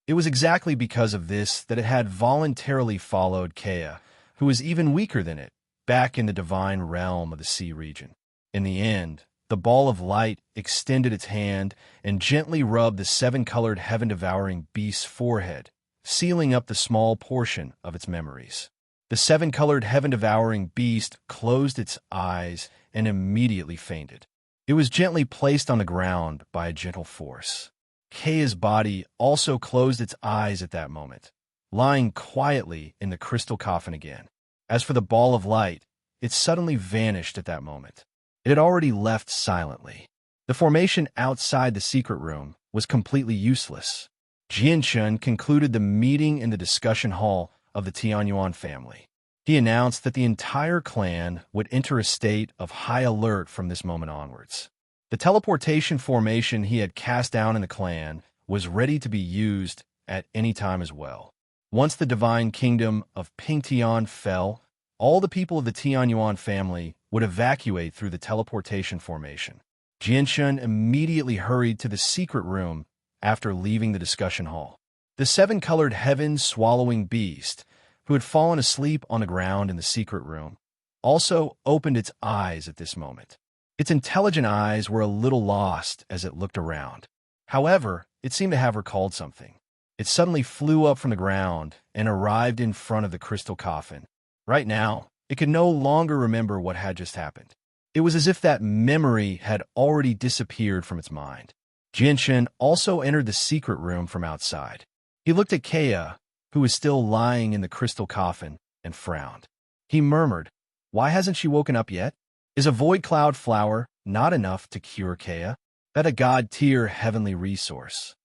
It was exactly because of this that it had voluntarily followed Kea, who was even weaker than it, back in the divine realm of the sea region. In the end, the ball of light extended its hand and gently rubbed the seven-colored heaven-devouring beast's forehead, sealing up the small portion of its memories. The seven-colored heaven-devouring beast closed its eyes and immediately fainted. It was gently placed on the ground by a gentle force. Kea's body also closed its eyes at that moment, lying quietly in the crystal coffin again. As for the ball of light, it suddenly vanished at that moment. It had already left silently. The formation outside the secret room was completely useless. Jianshun concluded the meeting in the discussion hall of the Tianyuan family. He announced that the entire clan would enter a state of high alert from this moment onwards. The teleportation formation he had cast down in the clan was ready to be used at any time as well. Once the divine kingdom of Pingtian fell, all the people of the Tianyuan family would evacuate through the teleportation formation. Jianshun immediately hurried to the secret room after leaving the discussion hall. The seven-colored heaven-swallowing beast, who had fallen asleep on the ground in the secret room, also opened its eyes at this moment. Its intelligent eyes were a little lost as it looked around. However, it seemed to have recalled something. It suddenly flew up from the ground and arrived in front of the crystal coffin. Right now, it could no longer remember what had just happened. It was as if that memory had already disappeared from its mind. Jianshun also entered the secret room from outside. He looked at Kea, who was still lying in the crystal coffin, and frowned. He murmured, "Why hasn't she woken up yet? Is a void cloud flower not enough to cure Kea? That a god-tier heavenly resource?"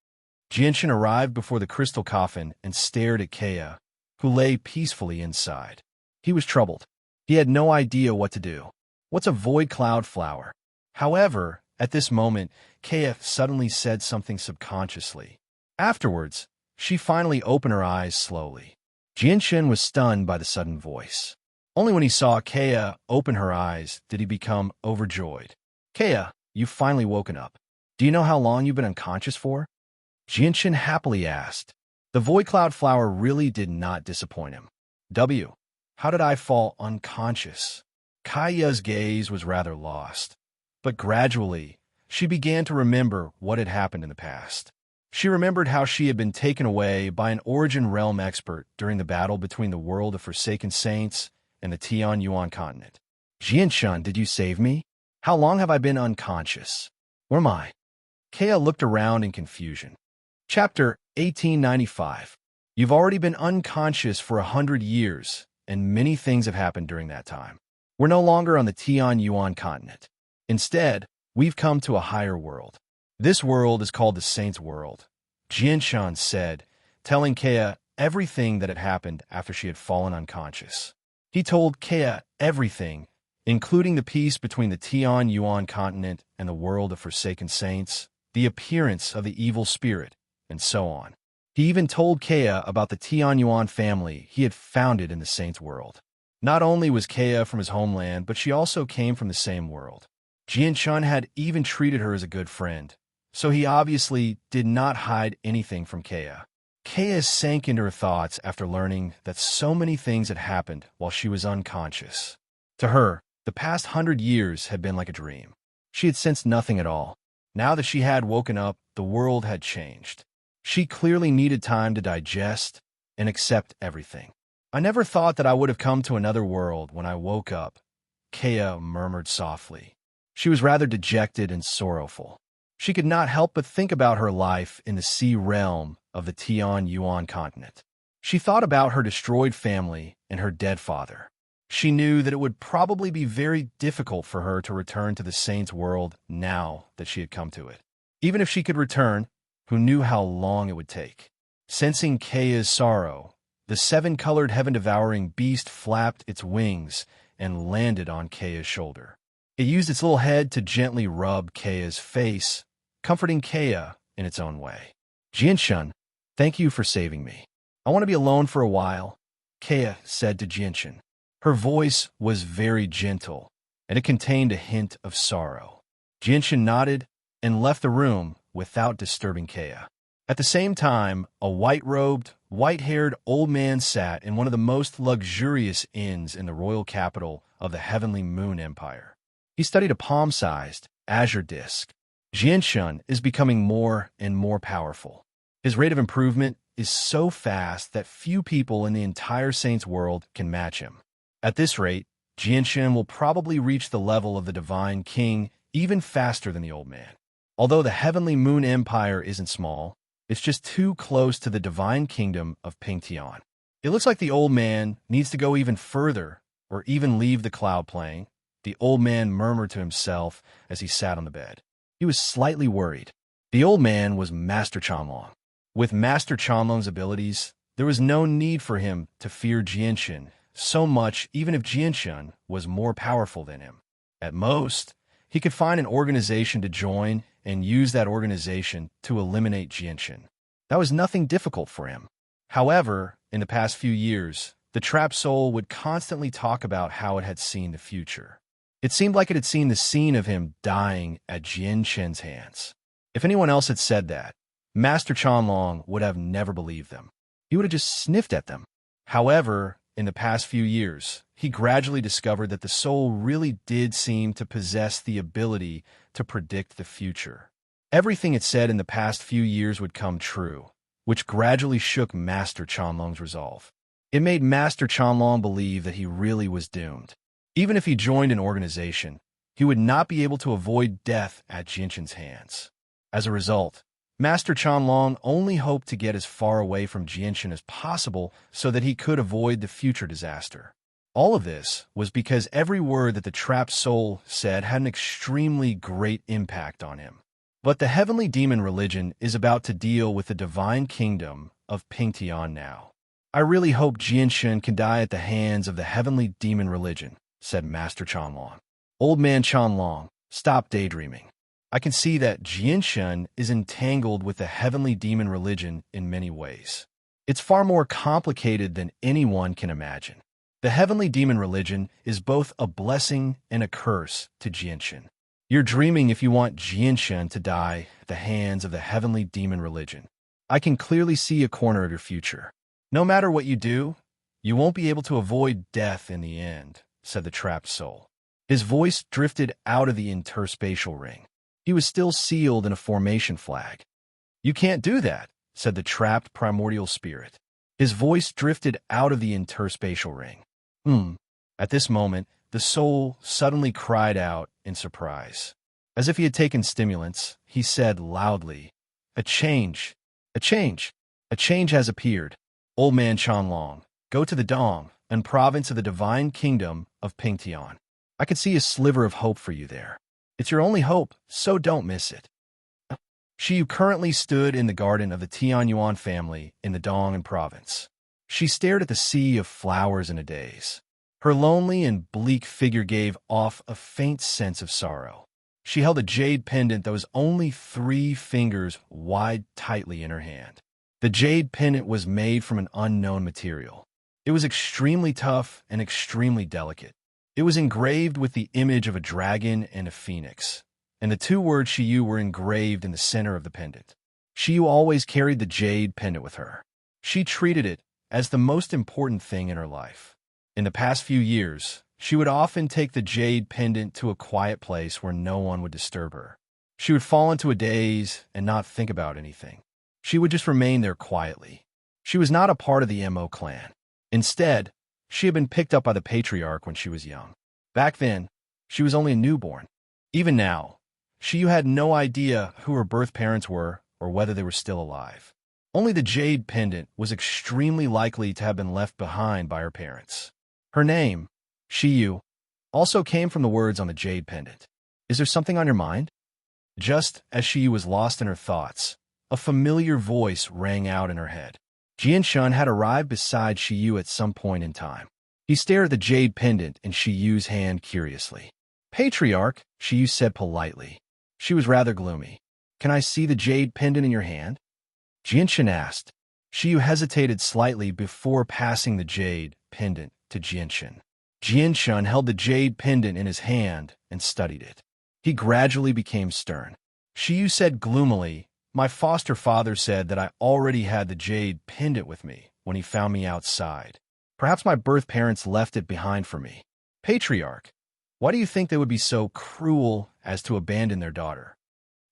Jianshun arrived before the crystal coffin and stared at Kea, who lay peacefully inside. He was troubled. He had no idea what to do. What's a void cloud flower? However, at this moment, Kea suddenly said something subconsciously. Afterwards, she finally opened her eyes slowly. Jianshun was stunned by the sudden voice. Only when he saw Kea open her eyes did he become overjoyed. "Kea, you've finally woken up. Do you know how long you've been unconscious for?" Jianshun happily asked. The void cloud flower really did not disappoint him. How did I fall unconscious?" Kaya's gaze was rather lost, but gradually, she began to remember what had happened in the past. She remembered how she had been taken away by an Origin Realm expert during the battle between the world of Forsaken Saints and the Tianyuan continent. "Jianshun, did you save me? How long have I been unconscious? Where am I?" Kea looked around in confusion. Chapter 1895. You've already been unconscious for 100 years, and many things have happened during that time. We're no longer on the Tianyuan continent. Instead, we've come to a higher world. This world is called the Saints' World, Jianshun said, telling Kea everything that had happened after she had fallen unconscious. He told Kea everything, including the peace between the Tianyuan continent and the world of Forsaken Saints, the appearance of the evil spirit, and so on. He even told Kea about the Tianyuan family he had founded in the Saints' World. Not only was Kea from his homeland, but she also came from the same world. Jianshun had even treated her as a good friend, so he obviously did not hide anything from Kea. Kea sank into her thoughts after learning that so many things had happened while she was unconscious. To her, the past 100 years had been like a dream. She had sensed nothing at all. Now that she had woken up, the world had changed. She clearly needed time to digest and accept everything. "I never thought that I would have come to another world when I woke up," Kea murmured softly. She was rather dejected and sorrowful. She could not help but think about her life in the sea realm of the Tianyuan continent. She thought about her destroyed family and her dead father. She knew that it would probably be very difficult for her to return to the Saints' World now that she had come to it. Even if she could return, who knew how long it would take? Sensing Kea's sorrow, the seven-colored heaven-devouring beast flapped its wings and landed on Kaya's shoulder. It used its little head to gently rub Kaya's face, comforting Kaya in its own way. Jianshun, thank you for saving me. I want to be alone for a while, Kaya said to Jianshun. Her voice was very gentle, and it contained a hint of sorrow. Jianshun nodded and left the room without disturbing Kaya. At the same time, a white-robed, white-haired old man sat in one of the most luxurious inns in the royal capital of the Heavenly Moon Empire. He studied a palm-sized, azure disk. Jianshun is becoming more and more powerful. His rate of improvement is so fast that few people in the entire Saints world can match him. At this rate, Jianshun will probably reach the level of the Divine King even faster than the old man. Although the Heavenly Moon Empire isn't small, it's just too close to the Divine Kingdom of Pingtian. It looks like the old man needs to go even further or even leave the cloud plane, the old man murmured to himself as he sat on the bed. He was slightly worried. The old man was Master Chanlong. With Master Chanlong's abilities, there was no need for him to fear Jianshun so much even if Jianshun was more powerful than him. At most, he could find an organization to join and use that organization to eliminate Jianshun. That was nothing difficult for him. However, in the past few years, the trapped soul would constantly talk about how it had seen the future. It seemed like it had seen the scene of him dying at Jianshun's hands. If anyone else had said that, Master Chanlong would have never believed them. He would have just sniffed at them. However, in the past few years, he gradually discovered that the soul really did seem to possess the ability to predict the future. Everything it said in the past few years would come true, which gradually shook Master Chanlong's resolve. It made Master Chanlong believe that he really was doomed. Even if he joined an organization, he would not be able to avoid death at Jianshun's hands. As a result, Master Chanlong only hoped to get as far away from Jianshun as possible so that he could avoid the future disaster. All of this was because every word that the trapped soul said had an extremely great impact on him. But the heavenly demon religion is about to deal with the divine kingdom of Pingtian now. I really hope Jianshun can die at the hands of the heavenly demon religion, said Master Chanlong. Old man Chanlong, stop daydreaming. I can see that Jianshun is entangled with the heavenly demon religion in many ways. It's far more complicated than anyone can imagine. The heavenly demon religion is both a blessing and a curse to Jianshun. You're dreaming if you want Jianshun to die at the hands of the heavenly demon religion. I can clearly see a corner of your future. No matter what you do, you won't be able to avoid death in the end, said the trapped soul. His voice drifted out of the interspatial ring. He was still sealed in a formation flag. You can't do that, said the trapped primordial spirit. His voice drifted out of the interspatial ring. At this moment, the soul suddenly cried out in surprise. As if he had taken stimulants, he said loudly, A change has appeared. Old man Chanlong, go to the Dong, and province of the divine kingdom of Pingtian. I could see a sliver of hope for you there. It's your only hope, so don't miss it. Shiyu currently stood in the garden of the Tianyuan family in the Dong province. She stared at the sea of flowers in a daze. Her lonely and bleak figure gave off a faint sense of sorrow. She held a jade pendant that was only 3 fingers wide tightly in her hand. The jade pendant was made from an unknown material. It was extremely tough and extremely delicate. It was engraved with the image of a dragon and a phoenix, and the 2 words Shiyu were engraved in the center of the pendant. Shiyu always carried the jade pendant with her. She treated it as the most important thing in her life. In the past few years, she would often take the jade pendant to a quiet place where no one would disturb her. She would fall into a daze and not think about anything. She would just remain there quietly. She was not a part of the Mo clan. Instead, she had been picked up by the patriarch when she was young. Back then, she was only a newborn. Even now, Shiyu had no idea who her birth parents were or whether they were still alive. Only the jade pendant was extremely likely to have been left behind by her parents. Her name, Shiyu, also came from the words on the jade pendant. Is there something on your mind? Just as Shiyu was lost in her thoughts, a familiar voice rang out in her head. Jianshun had arrived beside Shiyu at some point in time. He stared at the jade pendant in Shiyu's hand curiously. Patriarch, Shiyu said politely. She was rather gloomy. Can I see the jade pendant in your hand? Jianshan asked. Shiyu hesitated slightly before passing the jade pendant to Jianshan. Jianshan held the jade pendant in his hand and studied it. He gradually became stern. Shiyu said gloomily, My foster father said that I already had the jade pendant with me when he found me outside. Perhaps my birth parents left it behind for me. Patriarch, why do you think they would be so cruel as to abandon their daughter?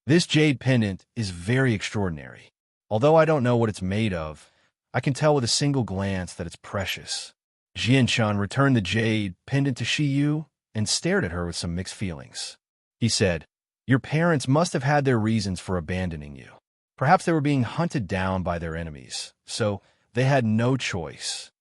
This jade pendant is very extraordinary. Although I don't know what it's made of, I can tell with a single glance that it's precious. Jianshan returned the jade pendant to Shiyu and stared at her with some mixed feelings. He said, Your parents must have had their reasons for abandoning you. Perhaps they were being hunted down by their enemies, so they had no choice.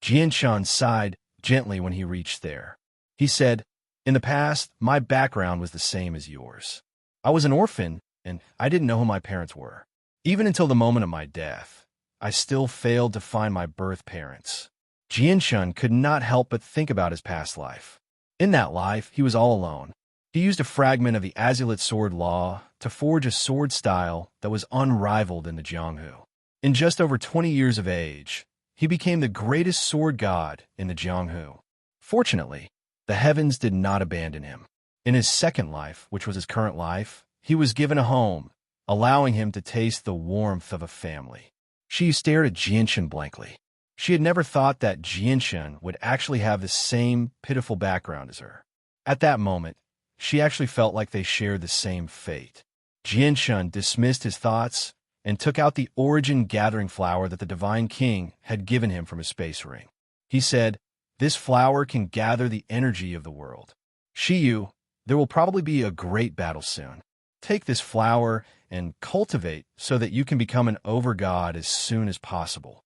Jianshan sighed gently when he reached there. He said, In the past, my background was the same as yours. I was an orphan, and I didn't know who my parents were. Even until the moment of my death, I still failed to find my birth parents. Jianshan could not help but think about his past life. In that life, he was all alone. He used a fragment of the Azulite sword law to forge a sword style that was unrivaled in the Jianghu. In just over 20 years of age, he became the greatest sword god in the Jianghu. Fortunately, the heavens did not abandon him. In his second life, which was his current life, he was given a home, allowing him to taste the warmth of a family. She stared at Jianshan blankly. She had never thought that Jianshan would actually have the same pitiful background as her. At that moment, she actually felt like they shared the same fate. Jianshan dismissed his thoughts and took out the origin gathering flower that the Divine King had given him from his space ring. He said, This flower can gather the energy of the world. Shiyu, there will probably be a great battle soon. Take this flower and cultivate so that you can become an overgod as soon as possible.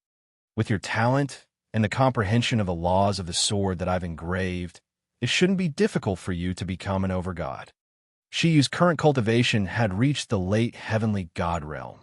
With your talent and the comprehension of the laws of the sword that I've engraved, it shouldn't be difficult for you to become an overgod. Shiyu's current cultivation had reached the late heavenly god realm.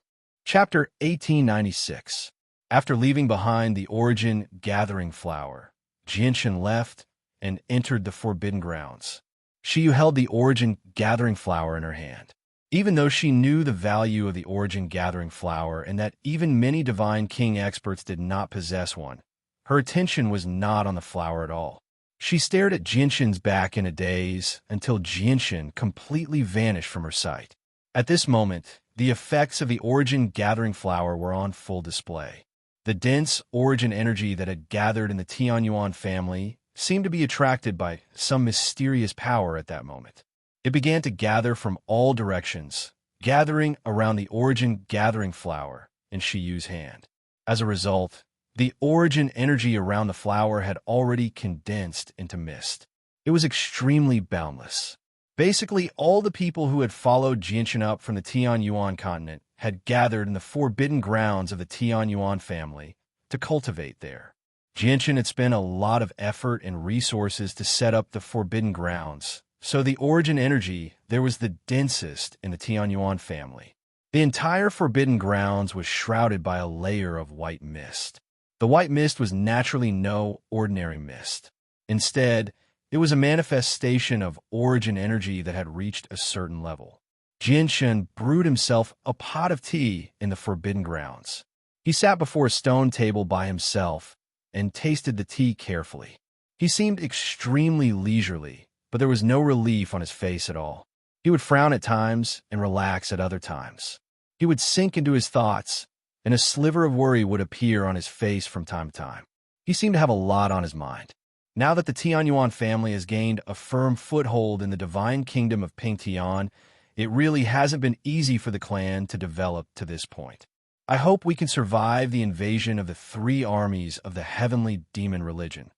Chapter 1896. After leaving behind the origin gathering flower, Jianshan left and entered the forbidden grounds. Shiyu held the origin gathering flower in her hand. Even though she knew the value of the origin gathering flower and that even many Divine King experts did not possess one, her attention was not on the flower at all. She stared at Jianshan's back in a daze until Jianshan completely vanished from her sight. At this moment, the effects of the origin gathering flower were on full display. The dense origin energy that had gathered in the Tianyuan family seemed to be attracted by some mysterious power at that moment. It began to gather from all directions, gathering around the origin gathering flower in Shiyu's hand. As a result, the origin energy around the flower had already condensed into mist. It was extremely boundless. Basically, all the people who had followed Jianshan up from the Tianyuan continent had gathered in the forbidden grounds of the Tianyuan family to cultivate there. Jianshan had spent a lot of effort and resources to set up the forbidden grounds, so the origin energy there was the densest in the Tianyuan family. The entire forbidden grounds was shrouded by a layer of white mist. The white mist was naturally no ordinary mist. Instead, it was a manifestation of origin energy that had reached a certain level. Jianshan brewed himself a pot of tea in the forbidden grounds. He sat before a stone table by himself and tasted the tea carefully. He seemed extremely leisurely, but there was no relief on his face at all. He would frown at times and relax at other times. He would sink into his thoughts, and a sliver of worry would appear on his face from time to time. He seemed to have a lot on his mind. Now that the Tianyuan family has gained a firm foothold in the divine kingdom of Pingtian, it really hasn't been easy for the clan to develop to this point. I hope we can survive the invasion of the three armies of the heavenly demon religion,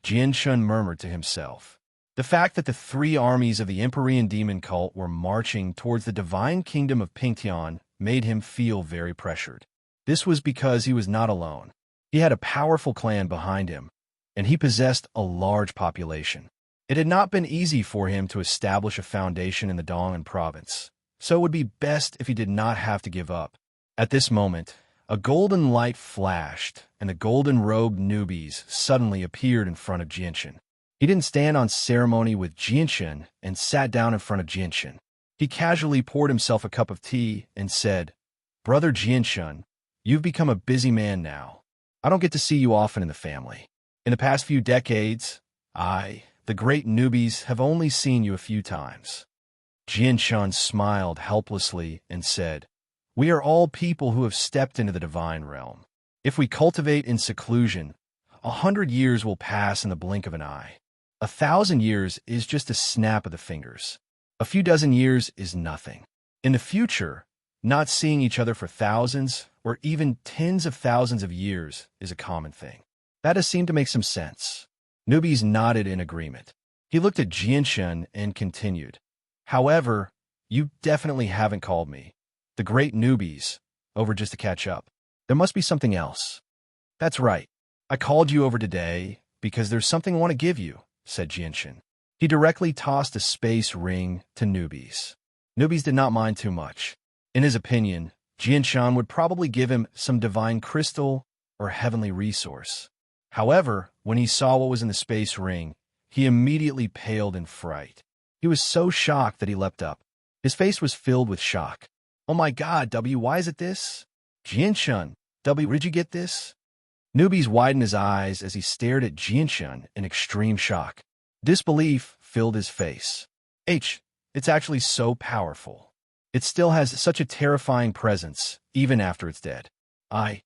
Jianshan murmured to himself. The fact that the three armies of the Empyrean demon cult were marching towards the divine kingdom of Pingtian made him feel very pressured. This was because he was not alone. He had a powerful clan behind him, and he possessed a large population. It had not been easy for him to establish a foundation in the Dong'an province, so it would be best if he did not have to give up. At this moment, A golden light flashed, and the golden-robed newbies suddenly appeared in front of Jianshan. He didn't stand on ceremony with Jianshan and sat down in front of Jianshan. He casually poured himself a cup of tea and said, "Brother Jianshan, you've become a busy man now. I don't get to see you often in the family. In the past few decades, the great newbies, have only seen you a few times." Jianshan smiled helplessly and said, "We are all people who have stepped into the divine realm. If we cultivate in seclusion, 100 years will pass in the blink of an eye. 1,000 years is just a snap of the fingers. A few dozen years is nothing. In the future, not seeing each other for thousands or even tens of thousands of years is a common thing." That has seemed to make some sense. Newbies nodded in agreement. He looked at Jianshan and continued, "However, you definitely haven't called me, the great newbies, over just to catch up. There must be something else." "That's right. I called you over today because there's something I want to give you," said Jianshan. He directly tossed a space ring to Newbies. Newbies did not mind too much. In his opinion, Jianshan would probably give him some divine crystal or heavenly resource. However, when he saw what was in the space ring, he immediately paled in fright. He was so shocked that he leapt up. His face was filled with shock. "Oh my God, W, why is it this? Jianshan, W, where did you get this?" Newbies widened his eyes as he stared at Jianshan in extreme shock. Disbelief filled his face. It's actually so powerful. It still has such a terrifying presence, even after it's dead. My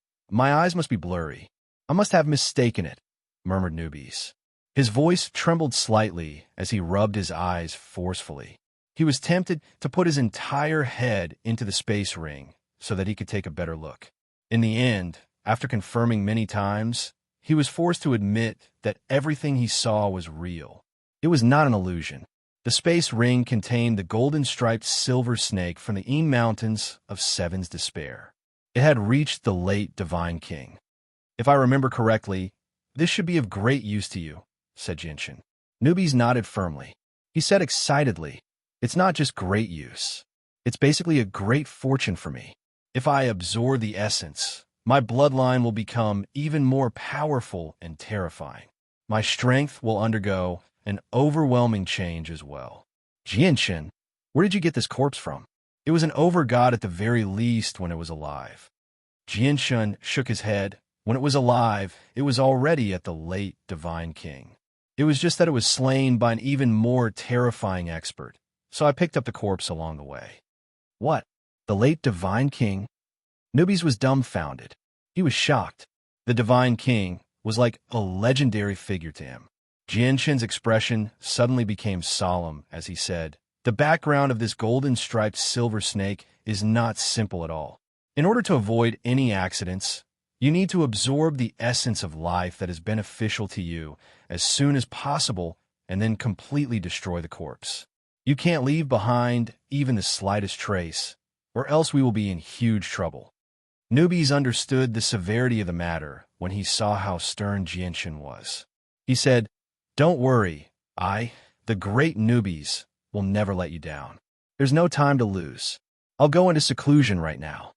eyes must be blurry. I must have mistaken it," murmured Newbies. His voice trembled slightly as he rubbed his eyes forcefully. He was tempted to put his entire head into the space ring so that he could take a better look. In the end, after confirming many times, he was forced to admit that everything he saw was real. It was not an illusion. The space ring contained the golden-striped silver snake from the Eam Mountains of Seven's Despair. It had reached the late Divine King. "If I remember correctly, this should be of great use to you," said Jianshan. Newbies nodded firmly. He said excitedly, "It's not just great use. It's basically a great fortune for me. If I absorb the essence, my bloodline will become even more powerful and terrifying. My strength will undergo an overwhelming change as well." "Jianshan, where did you get this corpse from? It was an overgod at the very least when it was alive." Jianshan shook his head. "When it was alive, it was already at the late Divine King. It was just that it was slain by an even more terrifying expert, so I picked up the corpse along the way." "What? The late Divine King?" Newbies was dumbfounded. He was shocked. The Divine King was like a legendary figure to him. Jianshan's expression suddenly became solemn as he said, "The background of this golden-striped silver snake is not simple at all. In order to avoid any accidents, you need to absorb the essence of life that is beneficial to you as soon as possible and then completely destroy the corpse. You can't leave behind even the slightest trace, or else we will be in huge trouble." Newbies understood the severity of the matter when he saw how stern Jianshan was. He said, "Don't worry, the great Newbies, will never let you down. There's no time to lose. I'll go into seclusion right now."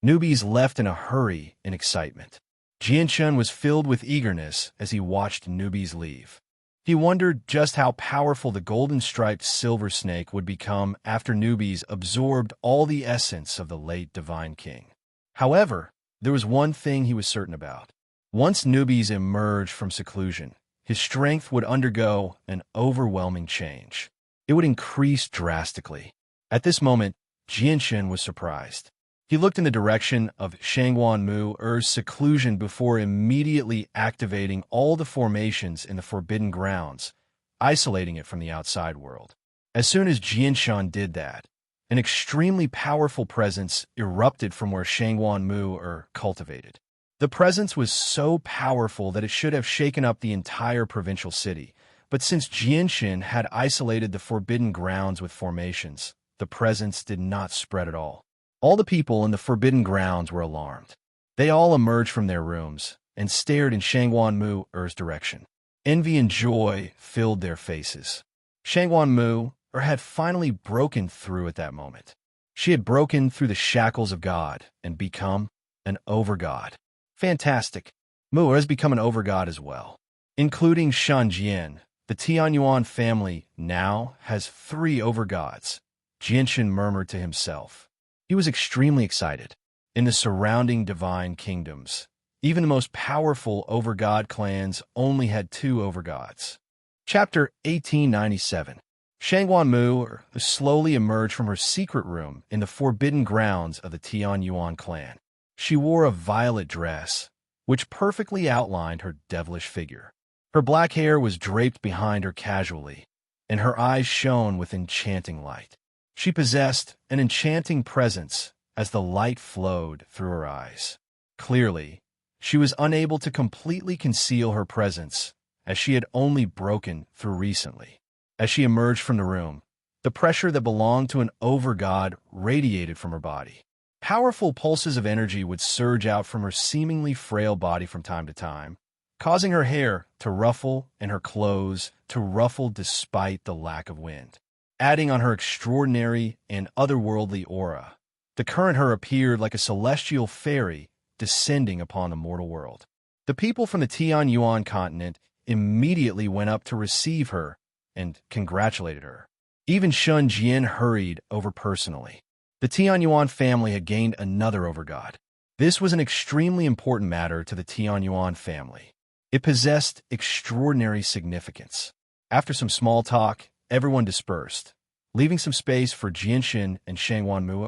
Newbies left in a hurry in excitement. Jianshan was filled with eagerness as he watched Newbies leave. He wondered just how powerful the golden-striped silver snake would become after Newbies absorbed all the essence of the late Divine King. However, there was one thing he was certain about. Once Newbies emerged from seclusion, his strength would undergo an overwhelming change. It would increase drastically. At this moment, Jianshan was surprised. He looked in the direction of Shangguan-Mu-Er's seclusion before immediately activating all the formations in the Forbidden Grounds, isolating it from the outside world. As soon as Jianshan did that, an extremely powerful presence erupted from where Shangguan-Mu-Er cultivated. The presence was so powerful that it should have shaken up the entire provincial city, but since Jianshan had isolated the Forbidden Grounds with formations, the presence did not spread at all. All the people in the Forbidden Grounds were alarmed. They all emerged from their rooms and stared in Shangguan-Mu-Er's direction. Envy and joy filled their faces. Shangguan-Mu-Er had finally broken through at that moment. She had broken through the shackles of God and become an overgod. Fantastic. Mu has become an overgod as well. Including Shan Jian, the Tianyuan family now has 3 overgods, Jianshan murmured to himself. He was extremely excited. In the surrounding divine kingdoms, even the most powerful overgod clans only had 2 overgods. Chapter 1897. Shangguan Mu slowly emerged from her secret room in the forbidden grounds of the Tianyuan clan. She wore a violet dress, which perfectly outlined her devilish figure. Her black hair was draped behind her casually, and her eyes shone with enchanting light. She possessed an enchanting presence as the light flowed through her eyes. Clearly, she was unable to completely conceal her presence, as she had only broken through recently. As she emerged from the room, the pressure that belonged to an overgod radiated from her body. Powerful pulses of energy would surge out from her seemingly frail body from time to time, causing her hair to ruffle and her clothes to ruffle despite the lack of wind. Adding on her extraordinary and otherworldly aura, the current her appeared like a celestial fairy descending upon the mortal world. The people from the Tianyuan continent immediately went up to receive her and congratulated her. Even Shun Jian hurried over personally. The Tianyuan family had gained another overgod. This was an extremely important matter to the Tianyuan family. It possessed extraordinary significance. After some small talk, everyone dispersed, leaving some space for Jianshan and Shangguan Mu.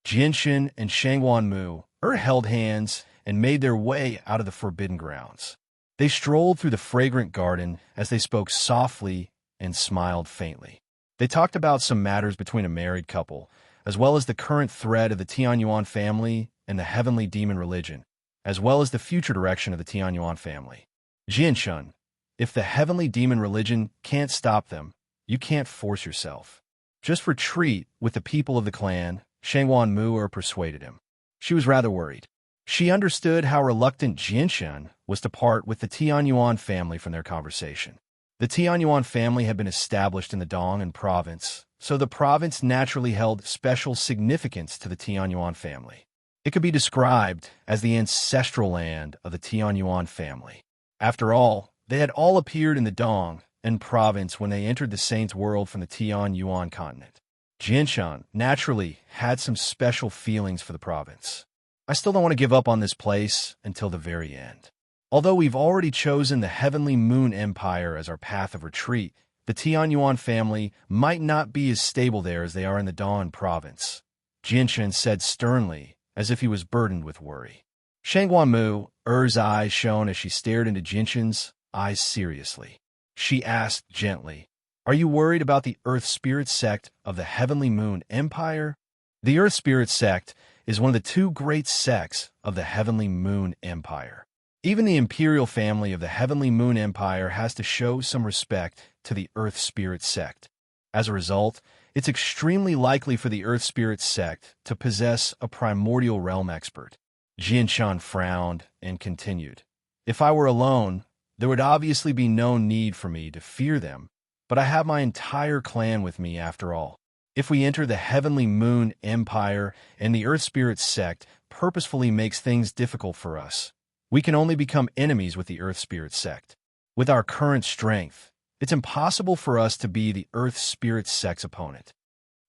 Jianshan and Shangguan Mu held hands and made their way out of the forbidden grounds. They strolled through the fragrant garden as they spoke softly and smiled faintly. They talked about some matters between a married couple, as well as the current threat of the Tianyuan family and the heavenly demon religion, as well as the future direction of the Tianyuan family. Jianshan, if the heavenly demon religion can't stop them, you can't force yourself. Just retreat with the people of the clan, Shangguan Mu persuaded him. She was rather worried. She understood how reluctant Jianshan was to part with the Tianyuan family from their conversation. The Tianyuan family had been established in the Dong'an province, so the province naturally held special significance to the Tianyuan family. It could be described as the ancestral land of the Tianyuan family. After all, they had all appeared in the Dong'an province when they entered the Saints' world from the Tianyuan continent. Jianshan naturally had some special feelings for the province. I still don't want to give up on this place until the very end. Although we've already chosen the Heavenly Moon Empire as our path of retreat, the Tianyuan family might not be as stable there as they are in the Dong'an province, Jianshan said sternly, as if he was burdened with worry. Shangguan Mu's eyes shone as she stared into Jianshan's eyes seriously. She asked gently, "Are you worried about the Earth Spirit sect of the Heavenly Moon Empire?" The Earth Spirit sect is one of the 2 great sects of the Heavenly Moon Empire. Even the imperial family of the Heavenly Moon Empire has to show some respect to the Earth Spirit sect. As a result, it's extremely likely for the Earth Spirit sect to possess a primordial realm expert. Jianshan frowned and continued, "If I were alone, there would obviously be no need for me to fear them, but I have my entire clan with me after all. If we enter the Heavenly Moon Empire and the Earth Spirit sect purposefully makes things difficult for us, we can only become enemies with the Earth Spirit sect. With our current strength, it's impossible for us to be the Earth Spirit sect's opponent.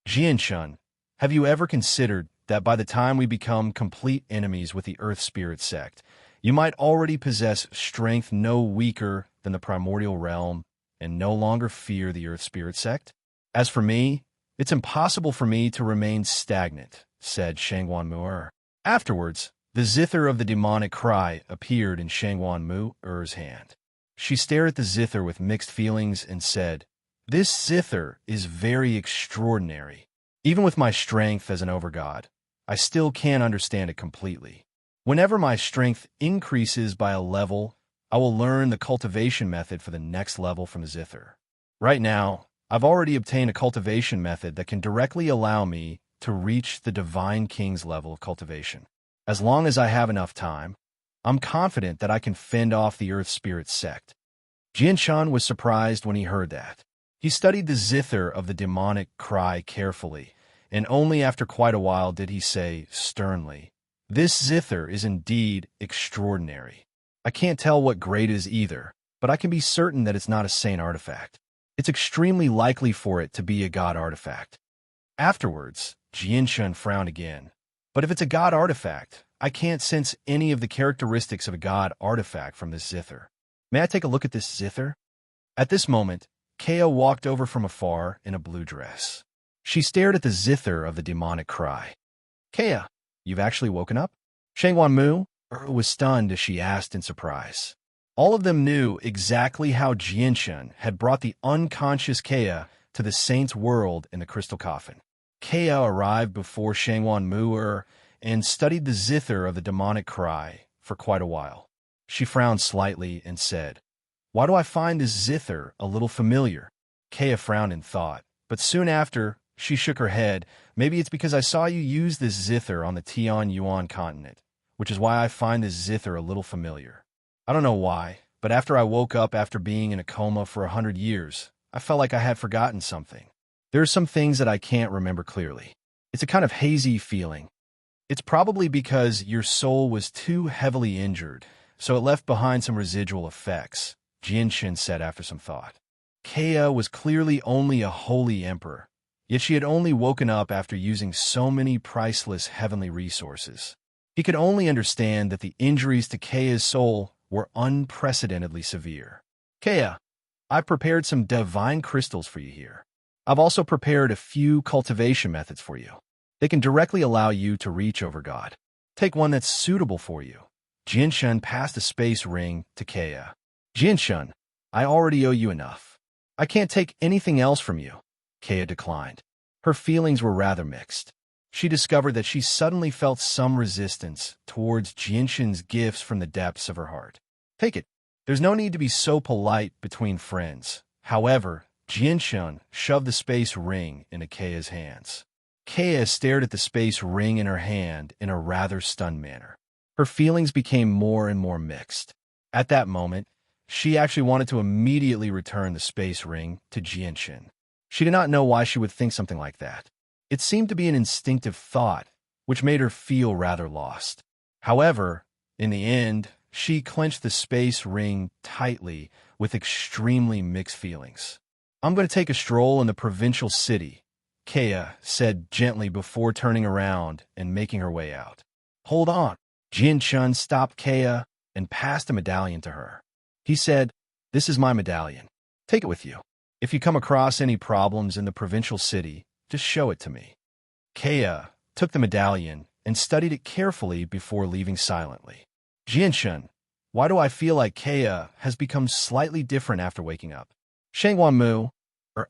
Jianshan, have you ever considered that by the time we become complete enemies with the Earth Spirit sect, you might already possess strength no weaker than the primordial realm and no longer fear the Earth Spirit sect? As for me, it's impossible for me to remain stagnant," said Shangguan Mu. Afterwards, the zither of the demonic cry appeared in Shangguan Mu's hand. She stared at the zither with mixed feelings and said, "This zither is very extraordinary. Even with my strength as an overgod, I still can't understand it completely. Whenever my strength increases by a level, I will learn the cultivation method for the next level from the zither. Right now, I've already obtained a cultivation method that can directly allow me to reach the Divine King's level of cultivation. As long as I have enough time, I'm confident that I can fend off the Earth Spirit sect." Jianshan was surprised when he heard that. He studied the zither of the demonic cry carefully, and only after quite a while did he say sternly, This zither is indeed extraordinary. I can't tell what grade it is either, but I can be certain that it's not a saint artifact. It's extremely likely for it to be a god artifact. Afterwards, Jianshun frowned again. But if it's a god artifact, I can't sense any of the characteristics of a god artifact from this zither. May I take a look at this zither? At this moment, Kea walked over from afar in a blue dress. She stared at the zither of the demonic cry. Kea, you've actually woken up? Shangwan Mu was stunned as she asked in surprise. All of them knew exactly how Jianshun had brought the unconscious Kea to the saint's world in the crystal coffin. Kea arrived before Shangwan Mu and studied the zither of the demonic cry for quite a while. She frowned slightly and said, "Why do I find this zither a little familiar?" Kea frowned in thought, but soon after, she shook her head. "Maybe it's because I saw you use this zither on the Tianyuan continent, which is why I find this zither a little familiar. I don't know why, but after I woke up after being in a coma for 100 years, I felt like I had forgotten something. There are some things that I can't remember clearly. It's a kind of hazy feeling. It's probably because your soul was too heavily injured, so it left behind some residual effects," Jianshun said after some thought. Kea was clearly only a holy emperor, yet she had only woken up after using so many priceless heavenly resources. He could only understand that the injuries to Kea's soul were unprecedentedly severe. "Kea, I've prepared some divine crystals for you here. I've also prepared a few cultivation methods for you. They can directly allow you to reach over God. Take one that's suitable for you." Jianshun passed a space ring to Kea. "Jianshun, I already owe you enough. I can't take anything else from you." Kea declined. Her feelings were rather mixed. She discovered that she suddenly felt some resistance towards Jianshun's gifts from the depths of her heart. "Take it. There's no need to be so polite between friends." However, Jianshun shoved the space ring into Kea's hands. Kea stared at the space ring in her hand in a rather stunned manner. Her feelings became more and more mixed. At that moment, she actually wanted to immediately return the space ring to Jianshun. She did not know why she would think something like that. It seemed to be an instinctive thought, which made her feel rather lost. However, in the end, she clenched the space ring tightly with extremely mixed feelings. "I'm going to take a stroll in the provincial city," Kea said gently before turning around and making her way out. "Hold on." Jianshun stopped Kea and passed a medallion to her. He said, "This is my medallion. Take it with you. If you come across any problems in the provincial city, just show it to me." Kea took the medallion and studied it carefully before leaving silently. "Jianshun, why do I feel like Kea has become slightly different after waking up?" Shangwan Mu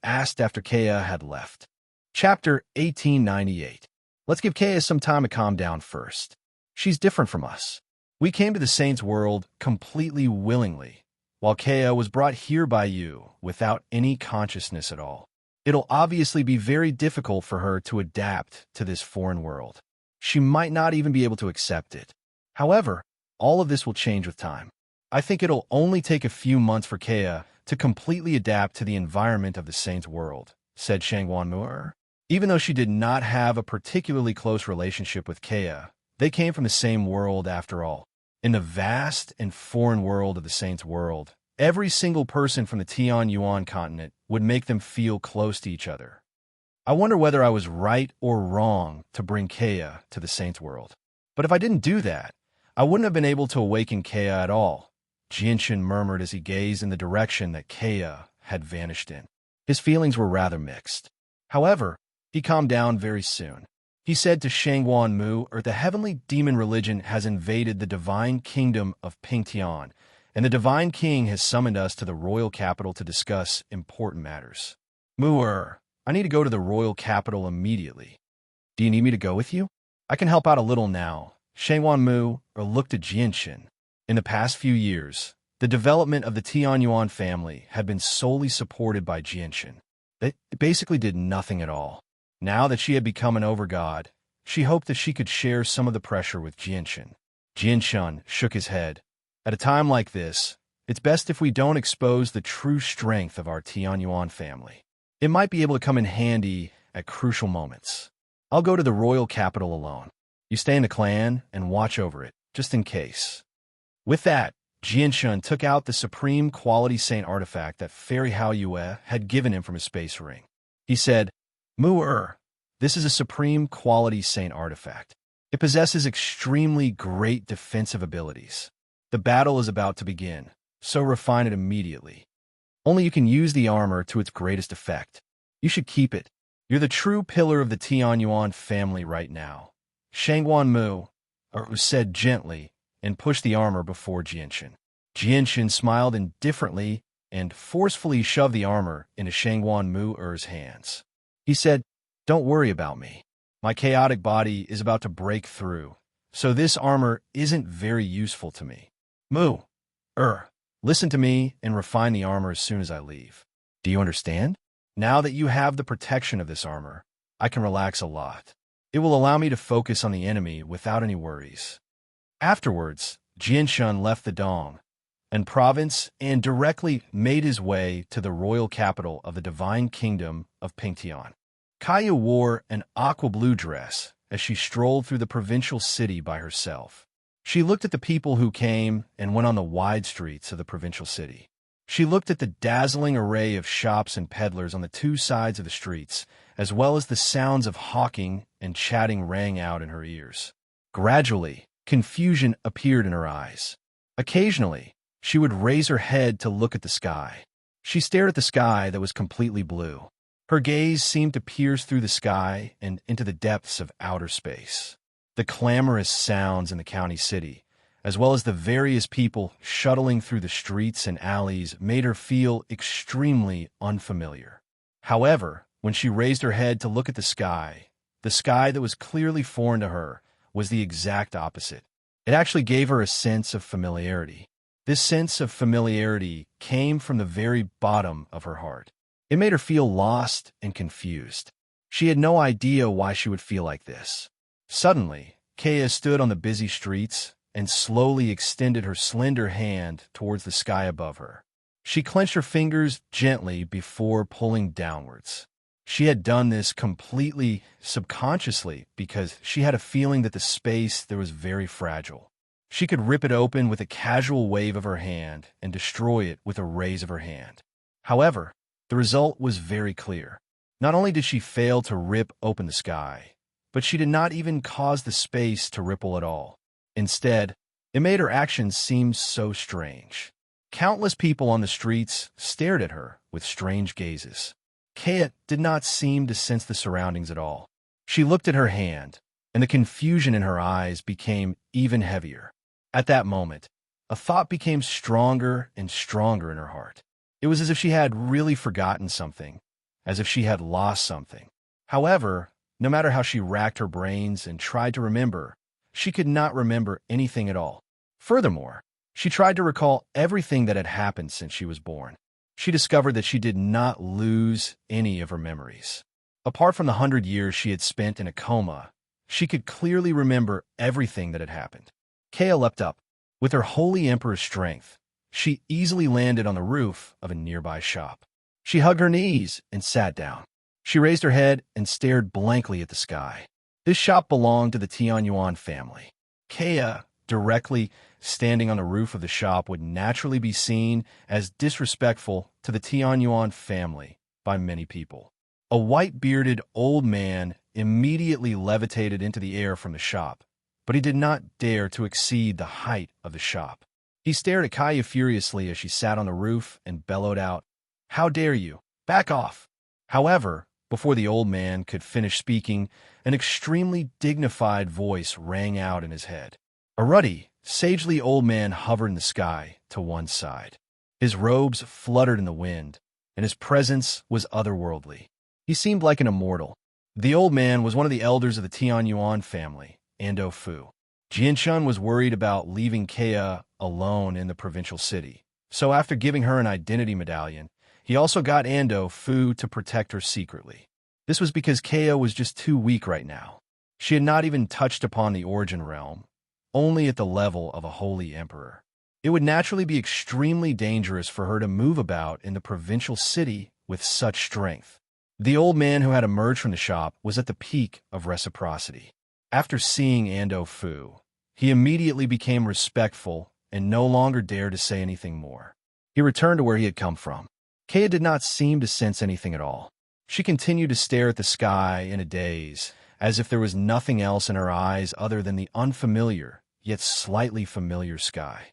asked after Kea had left. Chapter 1898. Let's give Kea some time to calm down first. She's different from us. We came to the Saint's world completely willingly, while Kea was brought here by you without any consciousness at all. It'll obviously be very difficult for her to adapt to this foreign world. She might not even be able to accept it. However, all of this will change with time. I think it'll only take a few months for Kea to completely adapt to the environment of the Saint's world," said Shangwan Mu. Even though she did not have a particularly close relationship with Kea, they came from the same world after all. In the vast and foreign world of the Saint's world, every single person from the Tianyuan continent would make them feel close to each other. I wonder whether I was right or wrong to bring Kea to the Saint's world. But if I didn't do that, I wouldn't have been able to awaken Kea at all, Jianshun murmured as he gazed in the direction that Kea had vanished in. His feelings were rather mixed. However, he calmed down very soon. He said to Shangwan Mu, "The heavenly demon religion has invaded the divine kingdom of Pingtian, and the divine king has summoned us to the royal capital to discuss important matters. Mu, I need to go to the royal capital immediately. Do you need me to go with you? I can help out a little now." Shangwan Mu looked at Jianshun. In the past few years, the development of the Tianyuan family had been solely supported by Jianshun. They basically did nothing at all. Now that she had become an overgod, she hoped that she could share some of the pressure with Jianshun. Jianshun shook his head. "At a time like this, it's best if we don't expose the true strength of our Tianyuan family. It might be able to come in handy at crucial moments. I'll go to the royal capital alone." You stay in the clan and watch over it, just in case. With that, Jianshun took out the supreme quality saint artifact that Fairy Hao Yue had given him from his space ring. He said, Mu-er, this is a supreme quality saint artifact. It possesses extremely great defensive abilities. The battle is about to begin, so refine it immediately. Only you can use the armor to its greatest effect. You should keep it. You're the true pillar of the Tianyuan family right now. Shangguan Mu, said gently, and pushed the armor before Jianshun. Jianshun smiled indifferently and forcefully shoved the armor into Shangguan Mu-er's hands. He said, Don't worry about me. My chaotic body is about to break through, so this armor isn't very useful to me. Mu-er, listen to me and refine the armor as soon as I leave. Do you understand? Now that you have the protection of this armor, I can relax a lot. It will allow me to focus on the enemy without any worries. Afterwards, Jianshun left the Dong and province and directly made his way to the royal capital of the divine kingdom of Pingtian. Kaya wore an aqua blue dress as she strolled through the provincial city by herself. She looked at the people who came and went on the wide streets of the provincial city. She looked at the dazzling array of shops and peddlers on the two sides of the streets, as well as the sounds of hawking and chatting rang out in her ears. Gradually, confusion appeared in her eyes. Occasionally, she would raise her head to look at the sky. She stared at the sky that was completely blue. Her gaze seemed to pierce through the sky and into the depths of outer space. The clamorous sounds in the county city, as well as the various people shuttling through the streets and alleys, made her feel extremely unfamiliar. However, when she raised her head to look at the sky that was clearly foreign to her, was the exact opposite. It actually gave her a sense of familiarity. This sense of familiarity came from the very bottom of her heart. It made her feel lost and confused. She had no idea why she would feel like this. Suddenly, Kaya stood on the busy streets and slowly extended her slender hand towards the sky above her. She clenched her fingers gently before pulling downwards. She had done this completely subconsciously because she had a feeling that the space there was very fragile. She could rip it open with a casual wave of her hand and destroy it with a raise of her hand. However, the result was very clear. Not only did she fail to rip open the sky, but she did not even cause the space to ripple at all. Instead, it made her actions seem so strange. Countless people on the streets stared at her with strange gazes. Kaya did not seem to sense the surroundings at all. She looked at her hand, and the confusion in her eyes became even heavier. At that moment, a thought became stronger and stronger in her heart. It was as if she had really forgotten something, as if she had lost something. However, no matter how she racked her brains and tried to remember, she could not remember anything at all. Furthermore, she tried to recall everything that had happened since she was born. She discovered that she did not lose any of her memories. Apart from the 100 years she had spent in a coma, she could clearly remember everything that had happened. Kaya leapt up. With her holy emperor's strength, she easily landed on the roof of a nearby shop. She hugged her knees and sat down. She raised her head and stared blankly at the sky. This shop belonged to the Tianyuan family. Kaya, directly standing on the roof of the shop, would naturally be seen as disrespectful to the Tianyuan family by many people. A white-bearded old man immediately levitated into the air from the shop, but he did not dare to exceed the height of the shop. He stared at Kaya furiously as she sat on the roof and bellowed out, "How dare you? Back off!" However, before the old man could finish speaking, an extremely dignified voice rang out in his head. A ruddy, sagely old man hovered in the sky to one side. His robes fluttered in the wind, and his presence was otherworldly. He seemed like an immortal. The old man was one of the elders of the Tianyuan family, Ando Fu. Jianshun was worried about leaving Kaya alone in the provincial city, so after giving her an identity medallion, he also got Ando Fu to protect her secretly. This was because Kaya was just too weak right now. She had not even touched upon the origin realm, only at the level of a holy emperor. It would naturally be extremely dangerous for her to move about in the provincial city with such strength. The old man who had emerged from the shop was at the peak of reciprocity. After seeing Ando Fu, he immediately became respectful and no longer dared to say anything more. He returned to where he had come from. Kaya did not seem to sense anything at all. She continued to stare at the sky in a daze, as if there was nothing else in her eyes other than the unfamiliar, yet slightly familiar sky.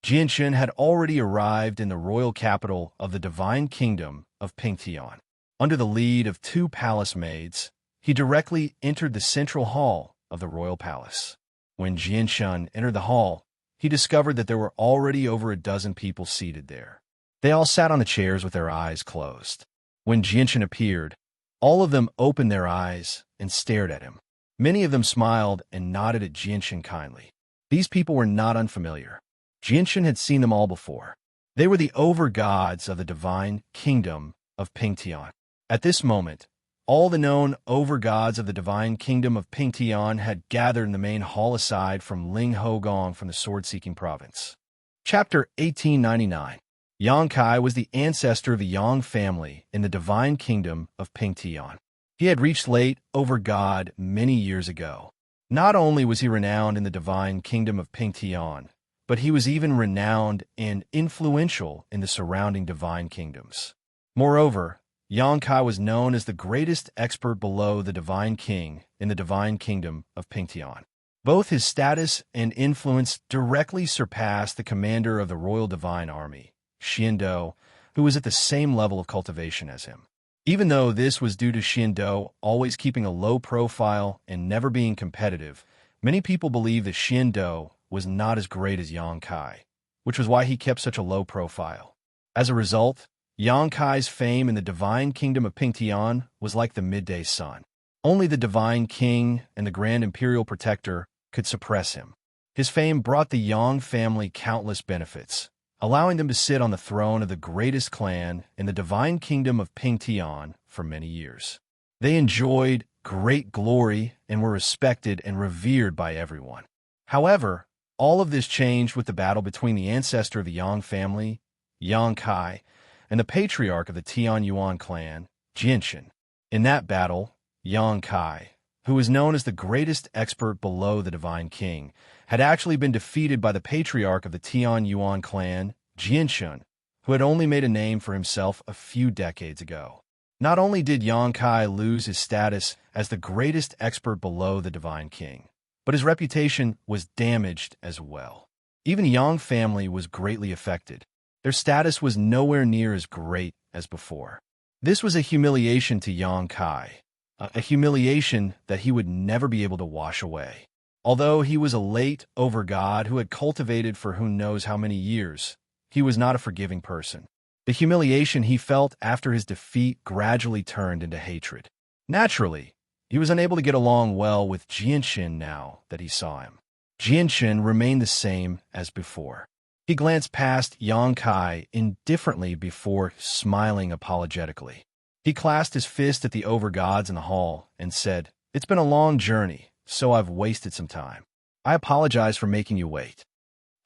Jianxun had already arrived in the royal capital of the divine kingdom of Pingtian. Under the lead of 2 palace maids, he directly entered the central hall of the royal palace. When Jianxun entered the hall, he discovered that there were already over a dozen people seated there. They all sat on the chairs with their eyes closed. When Jianxun appeared, all of them opened their eyes and stared at him. Many of them smiled and nodded at Jianxun kindly. These people were not unfamiliar. Jianxun had seen them all before. They were the over-gods of the divine kingdom of Pingtian. At this moment, all the known over-gods of the divine kingdom of Pingtian had gathered in the main hall aside from Ling Hogong from the sword-seeking province. Chapter 1899. Yang Kai was the ancestor of the Yang family in the divine kingdom of Pingtian. He had reached late over-god many years ago. Not only was he renowned in the divine kingdom of Pingtian, but he was even renowned and influential in the surrounding divine kingdoms. Moreover, Yang Kai was known as the greatest expert below the divine king in the divine kingdom of Pingtian. Both his status and influence directly surpassed the commander of the royal divine army, Xiando, who was at the same level of cultivation as him. Even though this was due to Xiando always keeping a low profile and never being competitive, many people believe that Xiando was not as great as Yang Kai, which was why he kept such a low profile. As a result, Yang Kai's fame in the divine kingdom of Pingtian was like the midday sun. Only the divine king and the grand imperial protector could suppress him. His fame brought the Yang family countless benefits, allowing them to sit on the throne of the greatest clan in the divine kingdom of Pingtian for many years. They enjoyed great glory and were respected and revered by everyone. However, all of this changed with the battle between the ancestor of the Yang family, Yang Kai, and the patriarch of the Tianyuan clan, Jianxun. In that battle, Yang Kai, who was known as the greatest expert below the divine king, had actually been defeated by the patriarch of the Tianyuan clan, Jianxun, who had only made a name for himself a few decades ago. Not only did Yang Kai lose his status as the greatest expert below the divine king, but his reputation was damaged as well. Even the Yang family was greatly affected. Their status was nowhere near as great as before. This was a humiliation to Yang Kai, a humiliation that he would never be able to wash away. Although he was a late over-god who had cultivated for who knows how many years, he was not a forgiving person. The humiliation he felt after his defeat gradually turned into hatred. Naturally, he was unable to get along well with Jianxun now that he saw him. Jianxun remained the same as before. He glanced past Yang Kai indifferently before smiling apologetically. He clasped his fist at the over-gods in the hall and said, "It's been a long journey, so I've wasted some time. I apologize for making you wait."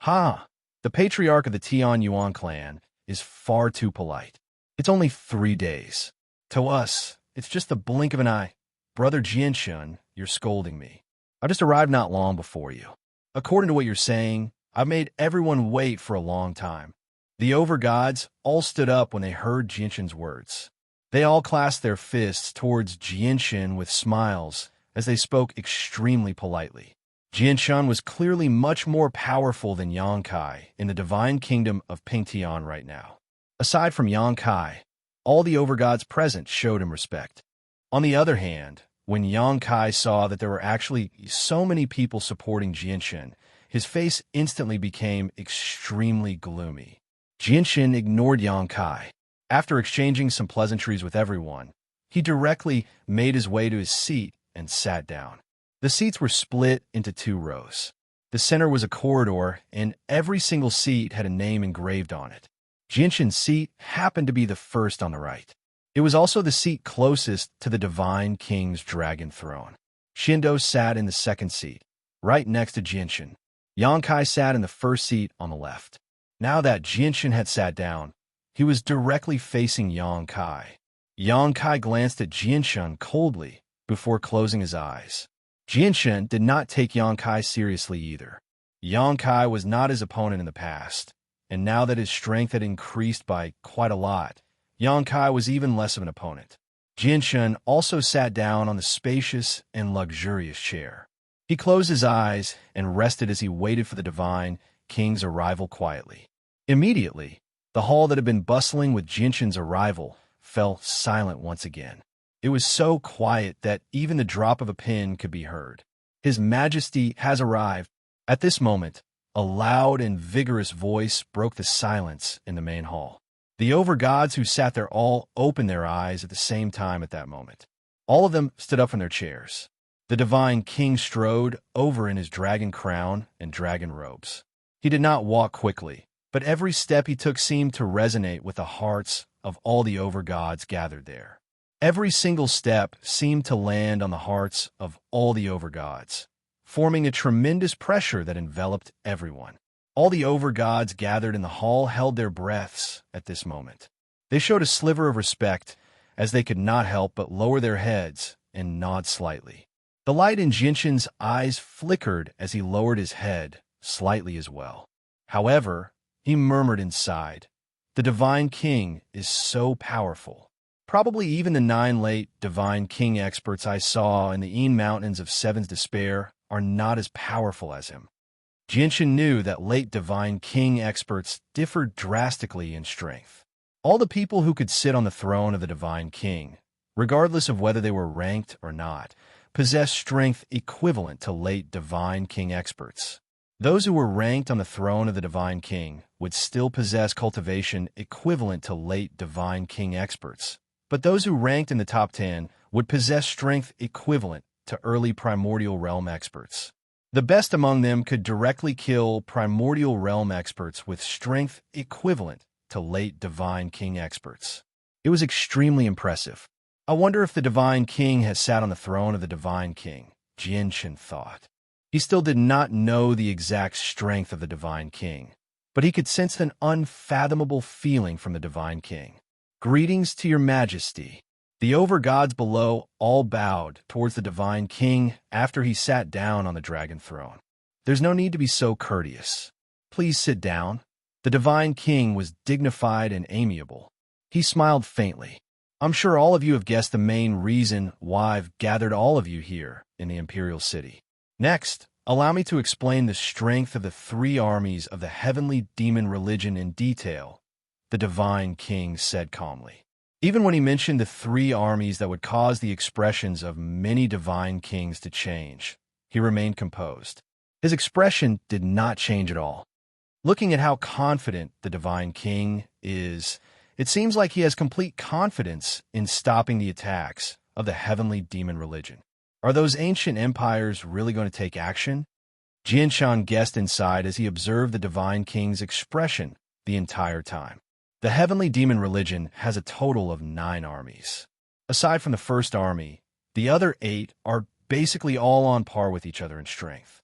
Ha! The patriarch of the Tianyuan clan is far too polite. It's only 3 days. To us, it's just the blink of an eye. Brother Jianxun, you're scolding me. I just arrived not long before you. According to what you're saying, I've made everyone wait for a long time. The over-gods all stood up when they heard Jianxun's words. They all clasped their fists towards Jianxun with smiles as they spoke extremely politely. Jianxun was clearly much more powerful than Yang Kai in the divine kingdom of Pingtian right now. Aside from Yang Kai, all the over-gods present showed him respect. On the other hand, when Yang Kai saw that there were actually so many people supporting Jianxun, his face instantly became extremely gloomy. Jianxun ignored Yang Kai. After exchanging some pleasantries with everyone, he directly made his way to his seat and sat down. The seats were split into 2 rows. The center was a corridor, and every single seat had a name engraved on it. Jianxun's seat happened to be the first on the right. It was also the seat closest to the divine king's dragon throne. Xiando sat in the second seat, right next to Jianxun. Yang Kai sat in the first seat on the left. Now that Jianxun had sat down, he was directly facing Yang Kai. Yang Kai glanced at Jianxun coldly before closing his eyes. Jianshen did not take Yang Kai seriously either. Yang Kai was not his opponent in the past, and now that his strength had increased by quite a lot, Yang Kai was even less of an opponent. Jianshen also sat down on the spacious and luxurious chair. He closed his eyes and rested as he waited for the divine king's arrival quietly. Immediately, the hall that had been bustling with Jianshen's arrival fell silent once again. It was so quiet that even the drop of a pin could be heard. His Majesty has arrived. At this moment, a loud and vigorous voice broke the silence in the main hall. The over-gods who sat there all opened their eyes at the same time at that moment. All of them stood up from their chairs. The divine king strode over in his dragon crown and dragon robes. He did not walk quickly, but every step he took seemed to resonate with the hearts of all the over-gods gathered there. Every single step seemed to land on the hearts of all the over-gods, forming a tremendous pressure that enveloped everyone. All the over-gods gathered in the hall held their breaths at this moment. They showed a sliver of respect, as they could not help but lower their heads and nod slightly. The light in Jianshen's eyes flickered as he lowered his head slightly as well. However, he murmured inside, "The Divine King is so powerful. Probably even the 9 late Divine King experts I saw in the Een Mountains of Seven's Despair are not as powerful as him." Jianshen knew that late Divine King experts differed drastically in strength. All the people who could sit on the throne of the Divine King, regardless of whether they were ranked or not, possessed strength equivalent to late Divine King experts. Those who were ranked on the throne of the Divine King would still possess cultivation equivalent to late Divine King experts, but those who ranked in the top 10 would possess strength equivalent to early Primordial Realm experts. The best among them could directly kill Primordial Realm experts with strength equivalent to late Divine King experts. It was extremely impressive. I wonder if the Divine King has sat on the throne of the Divine King, Jianshen thought. He still did not know the exact strength of the Divine King, but he could sense an unfathomable feeling from the Divine King. "Greetings to your Majesty." The over-gods below all bowed towards the Divine King after he sat down on the dragon throne. "There's no need to be so courteous. Please sit down." The Divine King was dignified and amiable. He smiled faintly. "I'm sure all of you have guessed the main reason why I've gathered all of you here in the Imperial City. Next, allow me to explain the strength of the 3 armies of the heavenly demon religion in detail," the Divine King said calmly. Even when he mentioned the 3 armies that would cause the expressions of many Divine Kings to change, he remained composed. His expression did not change at all. Looking at how confident the Divine King is, it seems like he has complete confidence in stopping the attacks of the heavenly demon religion. Are those ancient empires really going to take action? Jianshen guessed inside as he observed the Divine King's expression the entire time. The heavenly demon religion has a total of 9 armies. Aside from the first army, the other 8 are basically all on par with each other in strength.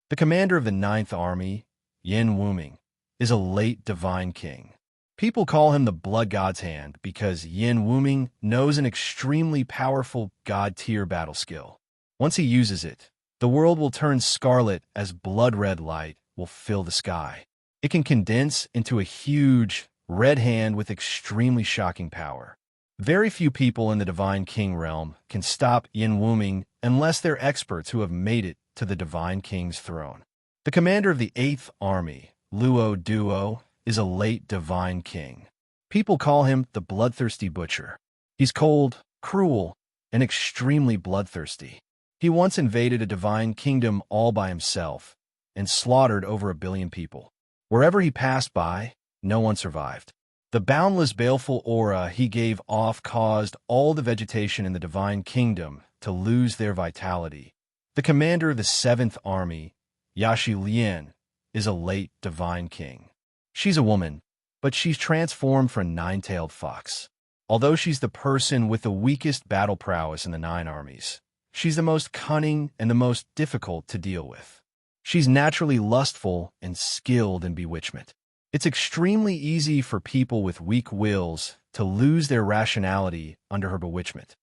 The commander of the 9th army, Yin Wuming, is a late Divine King. People call him the Blood God's Hand because Yin Wuming knows an extremely powerful God-tier battle skill. Once he uses it, the world will turn scarlet as blood-red light will fill the sky. It can condense into a huge red hand with extremely shocking power. Very few people in the Divine King realm can stop Yin Wuming unless they're experts who have made it to the Divine King's throne. The commander of the 8th army, Luo Duo, is a late Divine King. People call him the Bloodthirsty Butcher. He's cold, cruel, and extremely bloodthirsty. He once invaded a divine kingdom all by himself and slaughtered over 1 billion people. Wherever he passed by, no one survived. The boundless baleful aura he gave off caused all the vegetation in the Divine Kingdom to lose their vitality. The commander of the 7th army, Yashi Lian, is a late Divine King. She's a woman, but she's transformed from a 9-tailed fox. Although she's the person with the weakest battle prowess in the 9 armies, she's the most cunning and the most difficult to deal with. She's naturally lustful and skilled in bewitchment. It's extremely easy for people with weak wills to lose their rationality under her bewitchment.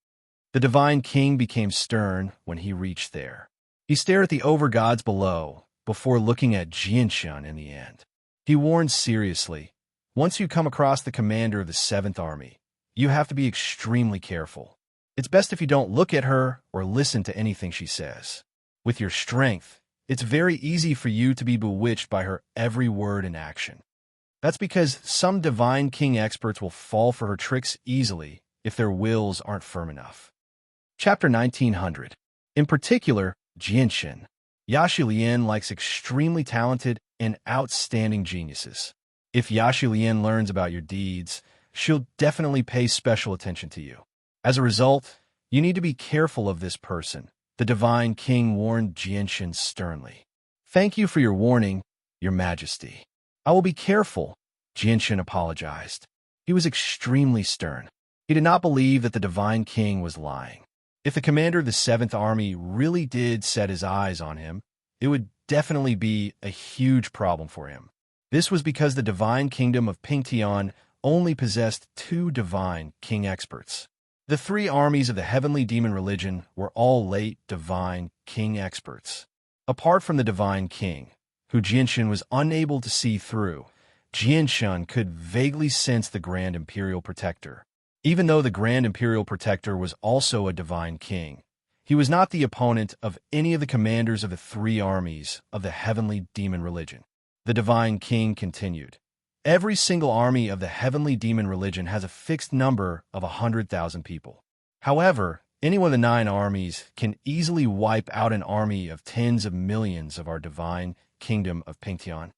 The Divine King became stern when he reached there. He stared at the overgods below before looking at Jianshun in the end. He warned seriously, once you come across the commander of the 7th Army, you have to be extremely careful. It's best if you don't look at her or listen to anything she says. With your strength, it's very easy for you to be bewitched by her every word and action. That's because some divine king experts will fall for her tricks easily if their wills aren't firm enough. Chapter 1900. In particular, Jianxin. Yaxulian likes extremely talented and outstanding geniuses. If Yaxulian learns about your deeds, she'll definitely pay special attention to you. As a result, you need to be careful of this person, the divine king warned Jianxin sternly. Thank you for your warning, your majesty. I will be careful, Jianxin apologized. He was extremely stern. He did not believe that the divine king was lying. If the commander of the 7th Army really did set his eyes on him, it would definitely be a huge problem for him. This was because the divine kingdom of Pingtian only possessed 2 divine king experts. The 3 armies of the heavenly demon religion were all late divine king experts. Apart from the divine king, who Jianxin was unable to see through, Jianxin could vaguely sense the Grand Imperial Protector. Even though the Grand Imperial Protector was also a divine king, he was not the opponent of any of the commanders of the 3 armies of the heavenly demon religion. The divine king continued. Every single army of the heavenly demon religion has a fixed number of 100,000 people. However, any one of the 9 armies can easily wipe out an army of tens of millions of our divine kingdom of Pingtian.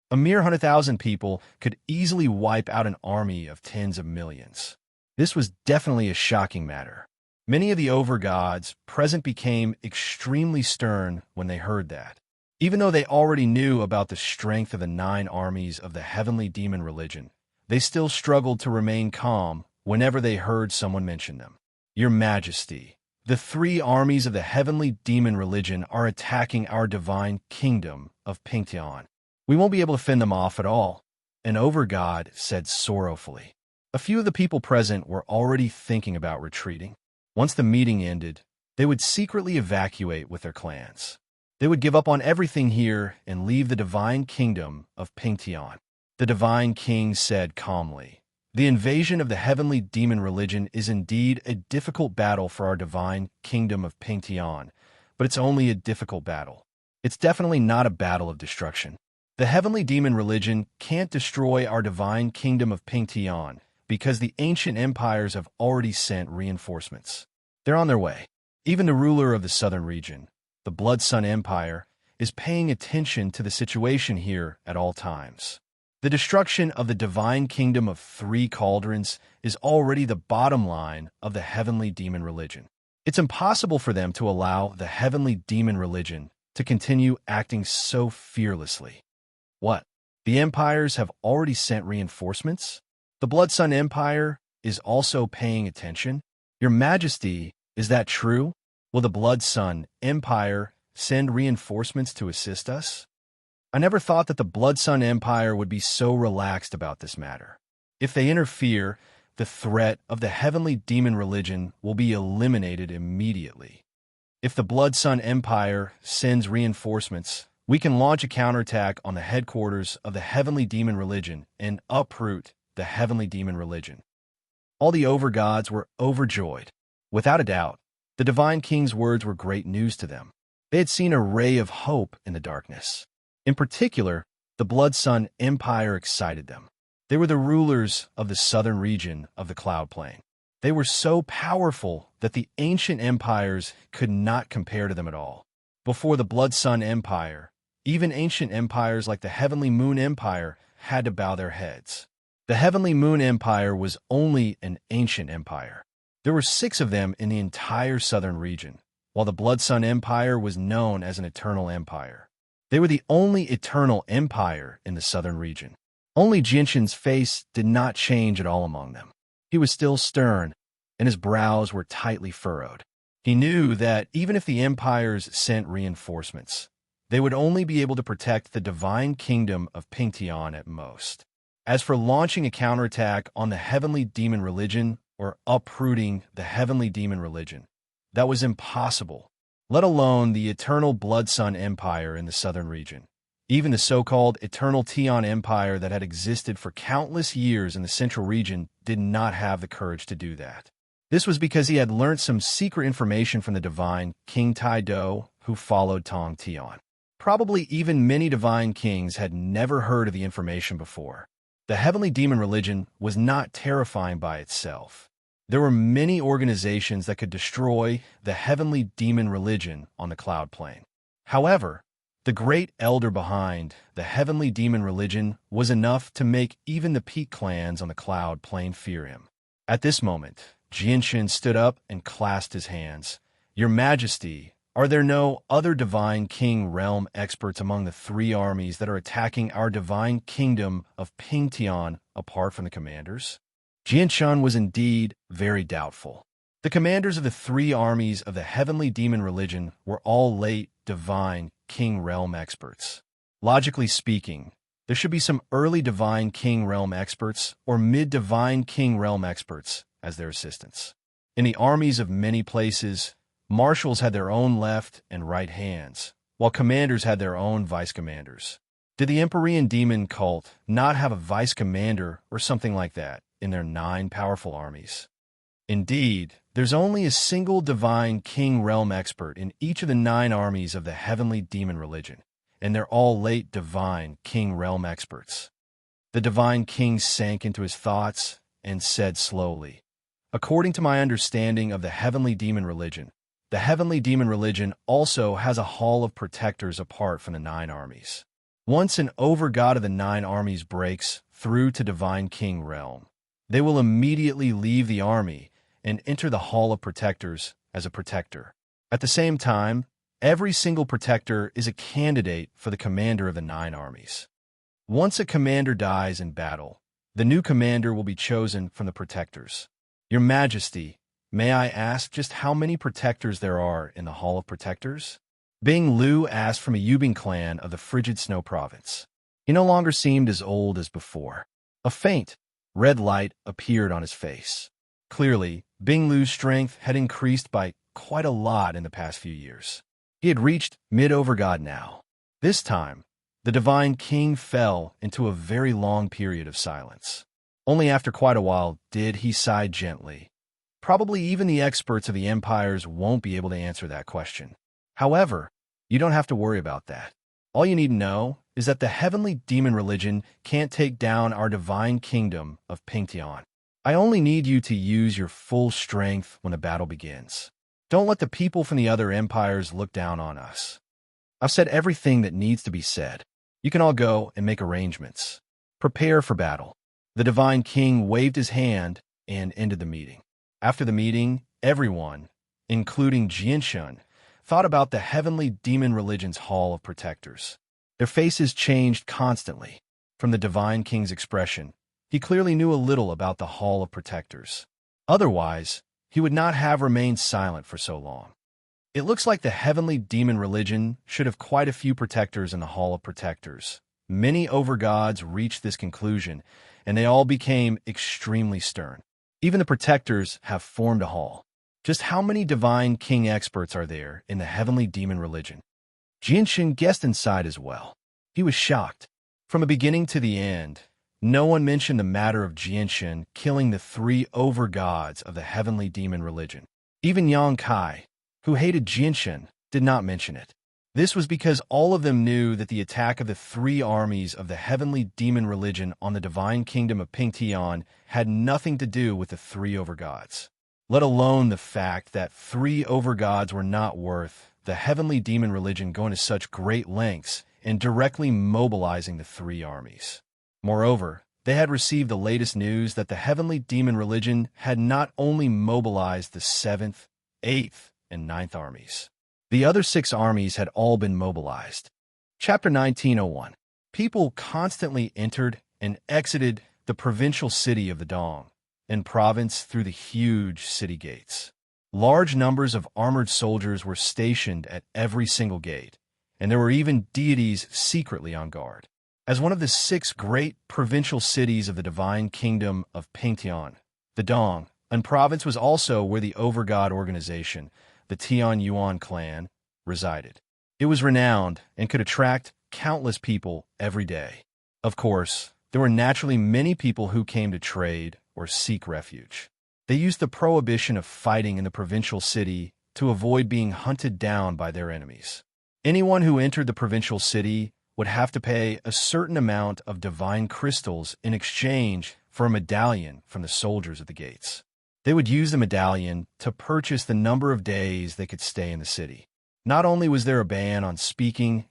A mere 100,000 people could easily wipe out an army of tens of millions. This was definitely a shocking matter. Many of the overgods present became extremely stern when they heard that. Even though they already knew about the strength of the 9 armies of the heavenly demon religion, they still struggled to remain calm whenever they heard someone mention them. Your Majesty, the 3 armies of the heavenly demon religion are attacking our divine kingdom of Pingtian. We won't be able to fend them off at all, an overgod said sorrowfully. A few of the people present were already thinking about retreating. Once the meeting ended, they would secretly evacuate with their clans. They would give up on everything here and leave the divine kingdom of Pingtian. The divine king said calmly, "The invasion of the heavenly demon religion is indeed a difficult battle for our divine kingdom of Pingtian, but it's only a difficult battle. It's definitely not a battle of destruction. The heavenly demon religion can't destroy our divine kingdom of Pingtian because the ancient empires have already sent reinforcements. They're on their way. Even the ruler of the southern region, the Blood Sun Empire, is paying attention to the situation here at all times. The destruction of the divine kingdom of 3 cauldrons is already the bottom line of the heavenly demon religion. It's impossible for them to allow the heavenly demon religion to continue acting so fearlessly." What? The empires have already sent reinforcements? The Blood Sun Empire is also paying attention? Your Majesty, is that true? Will the Blood Sun Empire send reinforcements to assist us? I never thought that the Blood Sun Empire would be so relaxed about this matter. If they interfere, the threat of the heavenly demon religion will be eliminated immediately. If the Blood Sun Empire sends reinforcements, we can launch a counterattack on the headquarters of the heavenly demon religion and uproot the heavenly demon religion. All the overgods were overjoyed. Without a doubt, the divine king's words were great news to them. They had seen a ray of hope in the darkness. In particular, the Blood Sun Empire excited them. They were the rulers of the southern region of the Cloud Plain. They were so powerful that the ancient empires could not compare to them at all. Before the Blood Sun Empire, even ancient empires like the Heavenly Moon Empire had to bow their heads. The Heavenly Moon Empire was only an ancient empire. There were 6 of them in the entire southern region, while the Blood Sun Empire was known as an eternal empire. They were the only eternal empire in the southern region. Only Jinshin's face did not change at all among them. He was still stern, and his brows were tightly furrowed. He knew that even if the empires sent reinforcements, they would only be able to protect the divine kingdom of Pingtian at most. As for launching a counterattack on the heavenly demon religion or uprooting the heavenly demon religion, that was impossible. let alone the eternal Blood Sun Empire in the southern region. Even the so-called Eternal Tian Empire that had existed for countless years in the central region did not have the courage to do that. This was because he had learned some secret information from the divine King Tai Do, who followed Tong Tian. Probably even many divine kings had never heard of the information before. The heavenly demon religion was not terrifying by itself. There were many organizations that could destroy the heavenly demon religion on the cloud plane. However, the great elder behind the heavenly demon religion was enough to make even the peak clans on the cloud plane fear him. At this moment, Jianshan stood up and clasped his hands. "Your Majesty, are there no other divine king realm experts among the 3 armies that are attacking our divine kingdom of Pingtian apart from the commanders?" Jianshan was indeed very doubtful. The commanders of the 3 armies of the heavenly demon religion were all late divine king realm experts. Logically speaking, there should be some early divine king realm experts or mid-divine king realm experts as their assistants. In the armies of many places, marshals had their own left and right hands, while commanders had their own vice-commanders. Did the Empyrean demon cult not have a vice-commander or something like that in their 9 powerful armies? Indeed, there's only a single divine king realm expert in each of the 9 armies of the heavenly demon religion, and they're all late divine king realm experts. The divine king sank into his thoughts and said slowly, "According to my understanding of the heavenly demon religion, the heavenly demon religion also has a hall of protectors apart from the 9 armies. Once an over-god of the 9 armies breaks through to divine king realm, they will immediately leave the army and enter the Hall of Protectors as a protector. At the same time, every single protector is a candidate for the commander of the 9 armies. Once a commander dies in battle, the new commander will be chosen from the protectors. Your Majesty, may I ask just how many protectors there are in the Hall of Protectors?" Bing Lu asked from a Yubing clan of the Frigid Snow Province. He no longer seemed as old as before. A faint, red light appeared on his face. Clearly, Bing Lu's strength had increased by quite a lot in the past few years. He had reached mid-overgod now. This time, the divine king fell into a very long period of silence. Only after quite a while did he sigh gently. Probably even the experts of the empires won't be able to answer that question. However, you don't have to worry about that. All you need to know is that the heavenly demon religion can't take down our divine kingdom of Pingtian. I only need you to use your full strength when the battle begins. Don't let the people from the other empires look down on us. I've said everything that needs to be said. You can all go and make arrangements. Prepare for battle." The divine king waved his hand and ended the meeting. After the meeting, everyone, including Jianshan, thought about the heavenly demon religion's Hall of Protectors. Their faces changed constantly. From the divine king's expression, he clearly knew a little about the Hall of Protectors. Otherwise, he would not have remained silent for so long. It looks like the heavenly demon religion should have quite a few protectors in the Hall of Protectors. Many overgods reached this conclusion, and they all became extremely stern. Even the protectors have formed a hall. Just how many divine king experts are there in the heavenly demon religion? Jianshan guessed inside as well. He was shocked. From the beginning to the end, no one mentioned the matter of Jianshan killing the 3 overgods of the heavenly demon religion. Even Yang Kai, who hated Jianshan, did not mention it. This was because all of them knew that the attack of the 3 armies of the heavenly demon religion on the divine kingdom of Pingtian had nothing to do with the 3 overgods, let alone the fact that 3 overgods were not worth the heavenly demon religion going to such great lengths and directly mobilizing the 3 armies. Moreover, they had received the latest news that the heavenly demon religion had not only mobilized the 7th, 8th, and 9th armies. The other 6 armies had all been mobilized. Chapter 1901. People constantly entered and exited the provincial city of the Dong and province through the huge city gates. Large numbers of armored soldiers were stationed at every single gate, and there were even deities secretly on guard. As one of the 6 great provincial cities of the divine kingdom of Pingtian, the Dong, and province was also where the overgod organization, the Tian Yuan clan, resided. It was renowned and could attract countless people every day. Of course, there were naturally many people who came to trade or seek refuge. They used the prohibition of fighting in the provincial city to avoid being hunted down by their enemies. Anyone who entered the provincial city would have to pay a certain amount of divine crystals in exchange for a medallion from the soldiers at the gates. They would use the medallion to purchase the number of days they could stay in the city. Not only was there a ban on speaking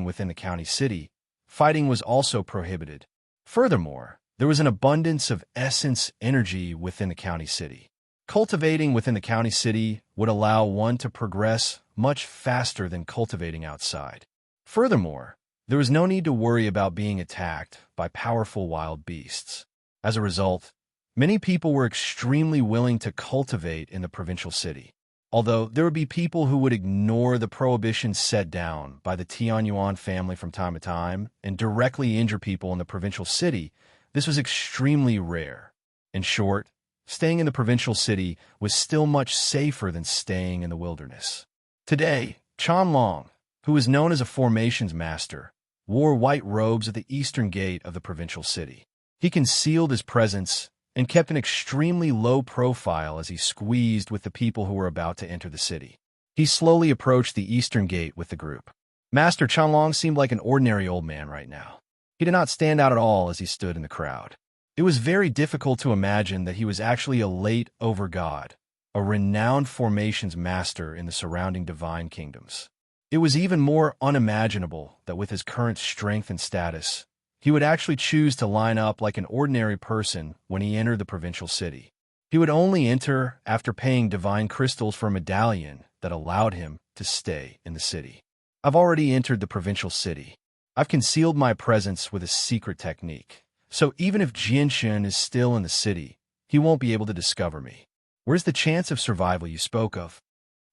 within the county city, fighting was also prohibited. Furthermore, there was an abundance of essence energy within the county city. Cultivating within the county city would allow one to progress much faster than cultivating outside. Furthermore, there was no need to worry about being attacked by powerful wild beasts. As a result, many people were extremely willing to cultivate in the provincial city. Although there would be people who would ignore the prohibitions set down by the Tianyuan family from time to time and directly injure people in the provincial city, this was extremely rare. In short, staying in the provincial city was still much safer than staying in the wilderness. Today, Chanlong, who was known as a formations master, wore white robes at the eastern gate of the provincial city. He concealed his presence and kept an extremely low profile as he squeezed with the people who were about to enter the city. He slowly approached the eastern gate with the group. Master Chanlong seemed like an ordinary old man right now. He did not stand out at all as he stood in the crowd. It was very difficult to imagine that he was actually a late over god, a renowned formations master in the surrounding divine kingdoms. It was even more unimaginable that with his current strength and status, he would actually choose to line up like an ordinary person when he entered the provincial city. He would only enter after paying divine crystals for a medallion that allowed him to stay in the city. I've already entered the provincial city. I've concealed my presence with a secret technique, so even if Jianshan is still in the city, he won't be able to discover me. Where's the chance of survival you spoke of?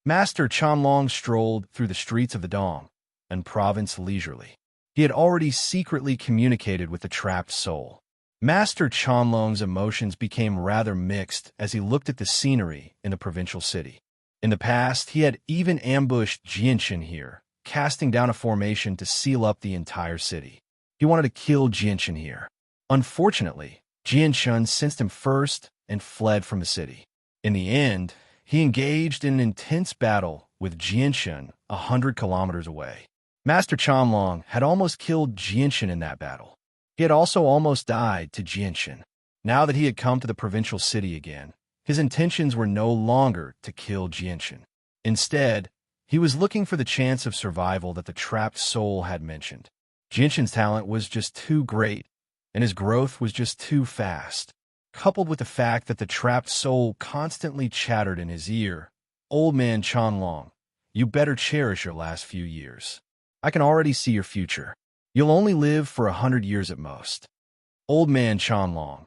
Master Chanlong strolled through the streets of the Dong and province leisurely. He had already secretly communicated with the trapped soul. Master Chanlong's emotions became rather mixed as he looked at the scenery in the provincial city. In the past, he had even ambushed Jianshan here, casting down a formation to seal up the entire city. He wanted to kill Jianshan here. Unfortunately, Jianshan sensed him first and fled from the city. In the end, he engaged in an intense battle with Jianshan 100 kilometers away. Master Chanlong had almost killed Jianshan in that battle. He had also almost died to Jianshan. Now that he had come to the provincial city again, his intentions were no longer to kill Jianshan. Instead, he was looking for the chance of survival that the trapped soul had mentioned. Jianshan's talent was just too great, and his growth was just too fast. Coupled with the fact that the trapped soul constantly chattered in his ear, "Old man Chanlong, you better cherish your last few years. I can already see your future. You'll only live for 100 years at most. Old man Chanlong,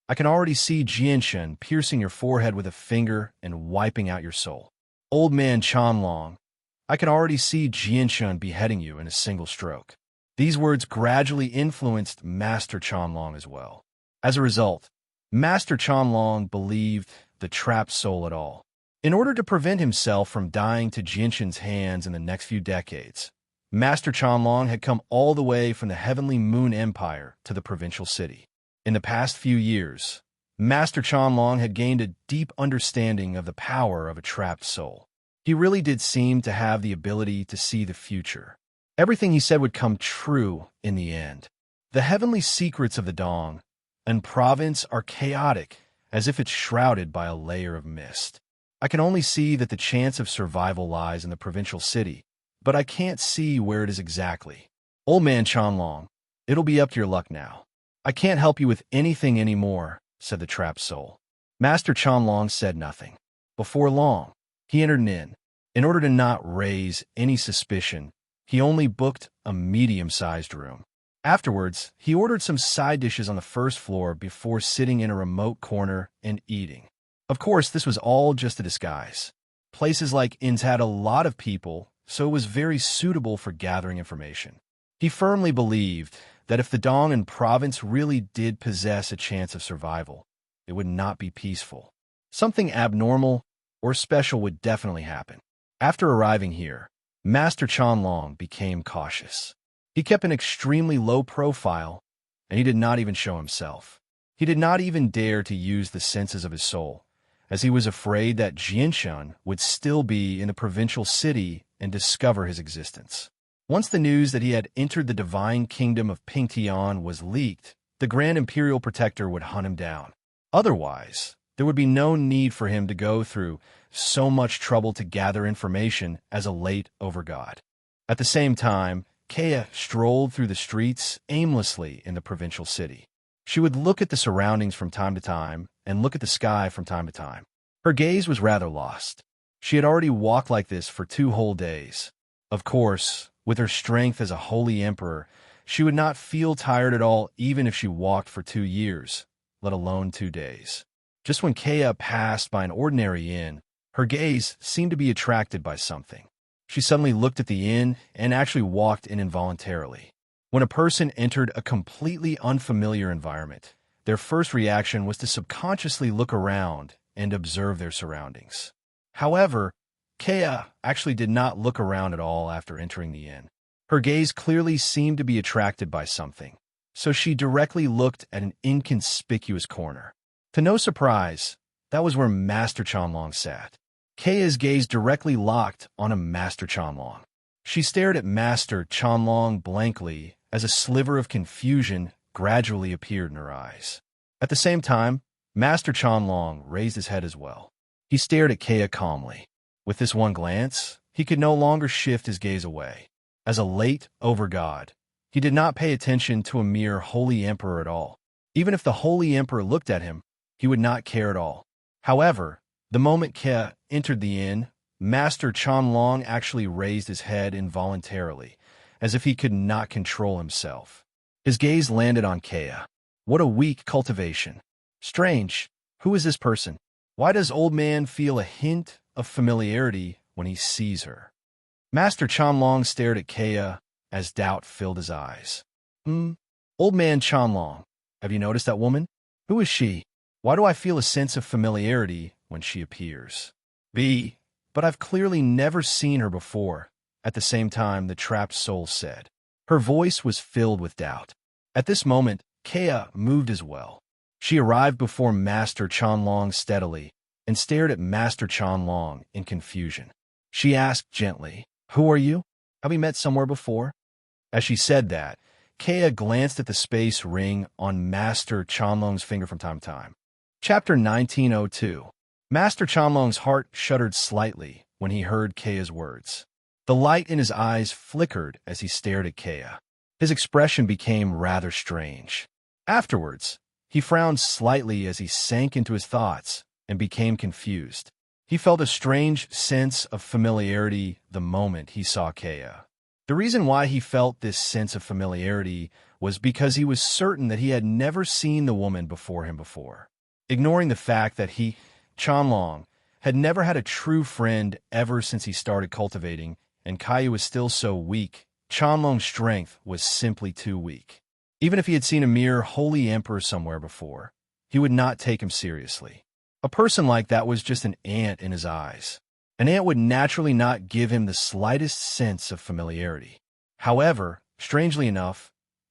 I can already see Jianshan piercing your forehead with a finger and wiping out your soul. Old man Chanlong, I can already see Jianshan beheading you in a single stroke." These words gradually influenced Master Chanlong as well. As a result, Master Chanlong believed the trapped soul at all. In order to prevent himself from dying to Jianshan's hands in the next few decades, Master Chanlong had come all the way from the Heavenly Moon Empire to the provincial city. In the past few years, Master Chanlong had gained a deep understanding of the power of a trapped soul. He really did seem to have the ability to see the future. Everything he said would come true in the end. The heavenly secrets of the Dong and province are chaotic, as if it's shrouded by a layer of mist. I can only see that the chance of survival lies in the provincial city, but I can't see where it is exactly. Old man Chanlong, it'll be up to your luck now. I can't help you with anything anymore, said the trapped soul. Master Chanlong said nothing. Before long, he entered an inn. In order to not raise any suspicion, he only booked a medium-sized room. Afterwards, he ordered some side dishes on the first floor before sitting in a remote corner and eating. Of course, this was all just a disguise. Places like inns had a lot of people, so it was very suitable for gathering information. He firmly believed that if the Dong and province really did possess a chance of survival, it would not be peaceful. Something abnormal or special would definitely happen. After arriving here, Master Chanlong became cautious. He kept an extremely low profile, and he did not even show himself. He did not even dare to use the senses of his soul, as he was afraid that Jianshan would still be in the provincial city and discover his existence. Once the news that he had entered the divine kingdom of Pingtian was leaked, the Grand Imperial Protector would hunt him down. Otherwise, there would be no need for him to go through so much trouble to gather information as a late overgod. At the same time, Kea strolled through the streets aimlessly in the provincial city. She would look at the surroundings from time to time and look at the sky from time to time. Her gaze was rather lost. She had already walked like this for 2 whole days. Of course, with her strength as a holy emperor, she would not feel tired at all even if she walked for 2 years, let alone 2 days. Just when Kea passed by an ordinary inn, her gaze seemed to be attracted by something. She suddenly looked at the inn and actually walked in involuntarily. When a person entered a completely unfamiliar environment, their first reaction was to subconsciously look around and observe their surroundings. However, Kea actually did not look around at all after entering the inn. Her gaze clearly seemed to be attracted by something, so she directly looked at an inconspicuous corner. To no surprise, that was where Master Chanlong sat. Kea's gaze directly locked on a Master Chanlong. She stared at Master Chanlong blankly as a sliver of confusion gradually appeared in her eyes. At the same time, Master Chanlong raised his head as well. He stared at Kea calmly. With this one glance, he could no longer shift his gaze away. As a late overgod, he did not pay attention to a mere holy emperor at all. Even if the holy emperor looked at him, he would not care at all. However, the moment Kea entered the inn, Master Chanlong actually raised his head involuntarily, as if he could not control himself. His gaze landed on Kea. What a weak cultivation. Strange. Who is this person? Why does old man feel a hint of familiarity when he sees her? Master Chanlong stared at Kea as doubt filled his eyes. Old man Chanlong, have you noticed that woman? Who is she? Why do I feel a sense of familiarity when she appears? But I've clearly never seen her before. At the same time, the trapped soul said. Her voice was filled with doubt. At this moment, Kea moved as well. She arrived before Master Chanlong steadily and stared at Master Chanlong in confusion. She asked gently, Who are you? Have we met somewhere before? As she said that, Kea glanced at the space ring on Master Chanlong's finger from time to time. Chapter 1902. Master Chanlong's heart shuddered slightly when he heard Kea's words. The light in his eyes flickered as he stared at Kea. His expression became rather strange. Afterwards, he frowned slightly as he sank into his thoughts and became confused. He felt a strange sense of familiarity the moment he saw Kea. The reason why he felt this sense of familiarity was because he was certain that he had never seen the woman before him before. Ignoring the fact that he, Chanlong, had never had a true friend ever since he started cultivating, and Kai was still so weak, Chanlong's strength was simply too weak. Even if he had seen a mere holy emperor somewhere before, he would not take him seriously. A person like that was just an ant in his eyes. An ant would naturally not give him the slightest sense of familiarity. However, strangely enough,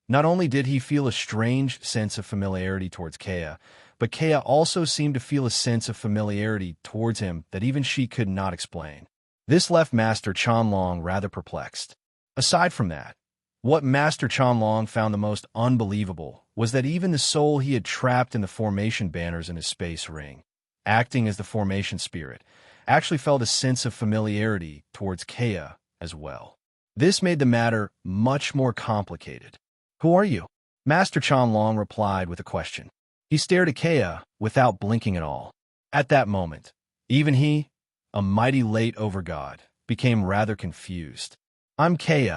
not only did he feel a strange sense of familiarity towards Kea, but Kea also seemed to feel a sense of familiarity towards him that even she could not explain. This left Master Chanlong rather perplexed. Aside from that, what Master Chanlong found the most unbelievable was that even the soul he had trapped in the formation banners in his space ring, acting as the formation spirit, actually felt a sense of familiarity towards Kea as well. This made the matter much more complicated. Who are you? Master Chanlong replied with a question. He stared at Kea without blinking at all. At that moment, even he, a mighty late overgod, became rather confused. I'm Kea.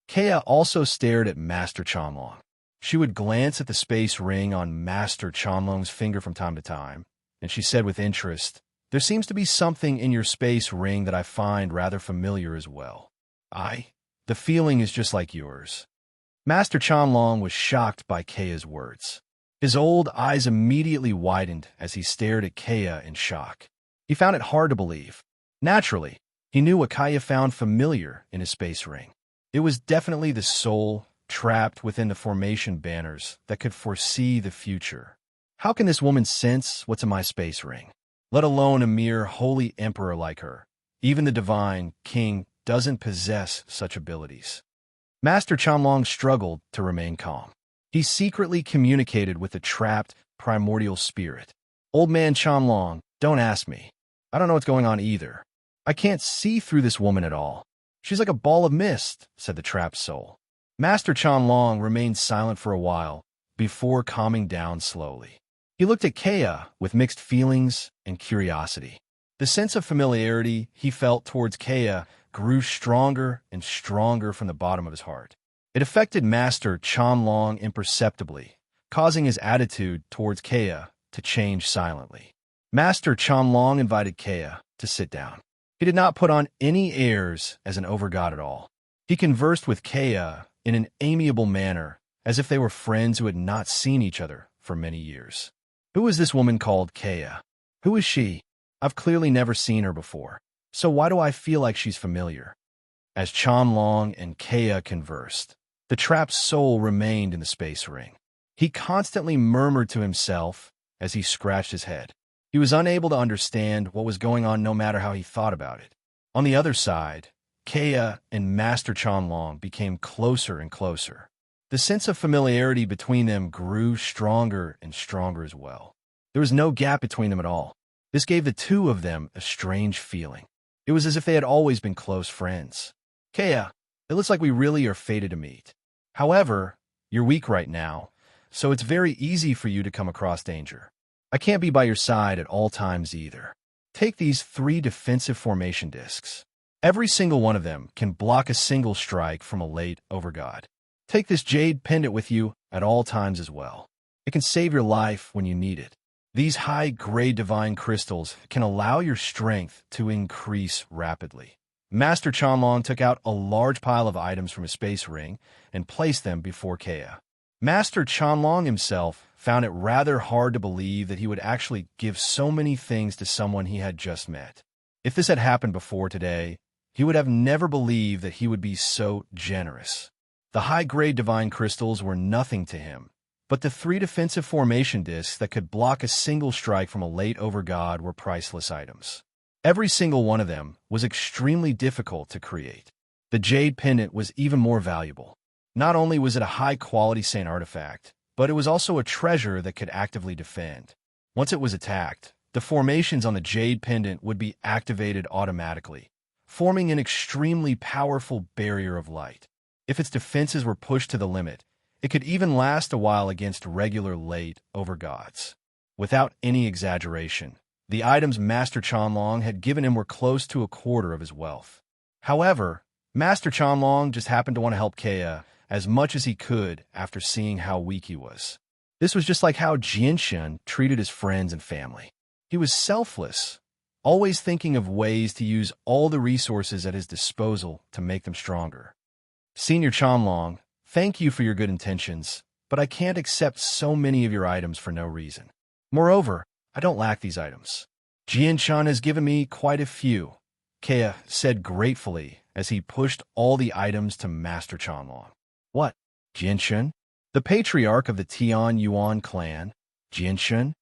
Kea also stared at Master Chanlong. She would glance at the space ring on Master Chanlong's finger from time to time, and she said with interest, There seems to be something in your space ring that I find rather familiar as well. The feeling is just like yours. Master Chanlong was shocked by Kea's words. His old eyes immediately widened as he stared at Kea in shock. He found it hard to believe. Naturally, He knew what Kaya found familiar in his space ring. It was definitely the soul trapped within the formation banners that could foresee the future. How can this woman sense what's in my space ring? Let alone a mere holy emperor like her. Even the divine king doesn't possess such abilities. Master Chanlong struggled to remain calm. He secretly communicated with the trapped primordial spirit. Old man Chanlong, don't ask me. I don't know what's going on either. I can't see through this woman at all. She's like a ball of mist, said the trapped soul. Master Chanlong remained silent for a while before calming down slowly. He looked at Kaya with mixed feelings and curiosity. The sense of familiarity he felt towards Kaya grew stronger and stronger from the bottom of his heart. It affected Master Chanlong imperceptibly, causing his attitude towards Kaya to change silently. Master Chanlong invited Kaya to sit down. He did not put on any airs as an overgod at all. He conversed with Kaya in an amiable manner, as if they were friends who had not seen each other for many years. Who is this woman called Kaya? Who is she? I've clearly never seen her before, so why do I feel like she's familiar? As Chanlong and Kaya conversed, the trapped soul remained in the space ring. He constantly murmured to himself as he scratched his head. He was unable to understand what was going on no matter how he thought about it. On the other side, Kaya and Master Chanlong became closer and closer. The sense of familiarity between them grew stronger and stronger as well. There was no gap between them at all. This gave the two of them a strange feeling. It was as if they had always been close friends. Kaya, it looks like we really are fated to meet. However, you're weak right now, so it's very easy for you to come across danger. I can't be by your side at all times either. Take these 3 defensive formation discs. Every single one of them can block a single strike from a late overgod. Take this jade pendant with you at all times as well. It can save your life when you need it. These high-grade divine crystals can allow your strength to increase rapidly. Master Chanlong took out a large pile of items from his space ring and placed them before Kaya. Master Chanlong himself found it rather hard to believe that he would actually give so many things to someone he had just met. If this had happened before today, he would have never believed that he would be so generous. The high-grade divine crystals were nothing to him, but the 3 defensive formation discs that could block a single strike from a late overgod were priceless items. Every single one of them was extremely difficult to create. The jade pendant was even more valuable. Not only was it a high-quality saint artifact, but it was also a treasure that could actively defend. Once it was attacked, the formations on the jade pendant would be activated automatically, forming an extremely powerful barrier of light. If its defenses were pushed to the limit, it could even last a while against regular late overgods. Without any exaggeration, the items Master Chanlong had given him were close to a quarter of his wealth. However, Master Chanlong just happened to want to help Kaya as much as he could after seeing how weak he was. This was just like how Jianshan treated his friends and family. He was selfless, always thinking of ways to use all the resources at his disposal to make them stronger. Senior Chanlong, thank you for your good intentions, but I can't accept so many of your items for no reason. Moreover, I don't lack these items. Jianshan has given me quite a few, Kaya said gratefully as he pushed all the items to Master Chanlong. What? Jianshan? The patriarch of the Tian Yuan clan? Jianshan?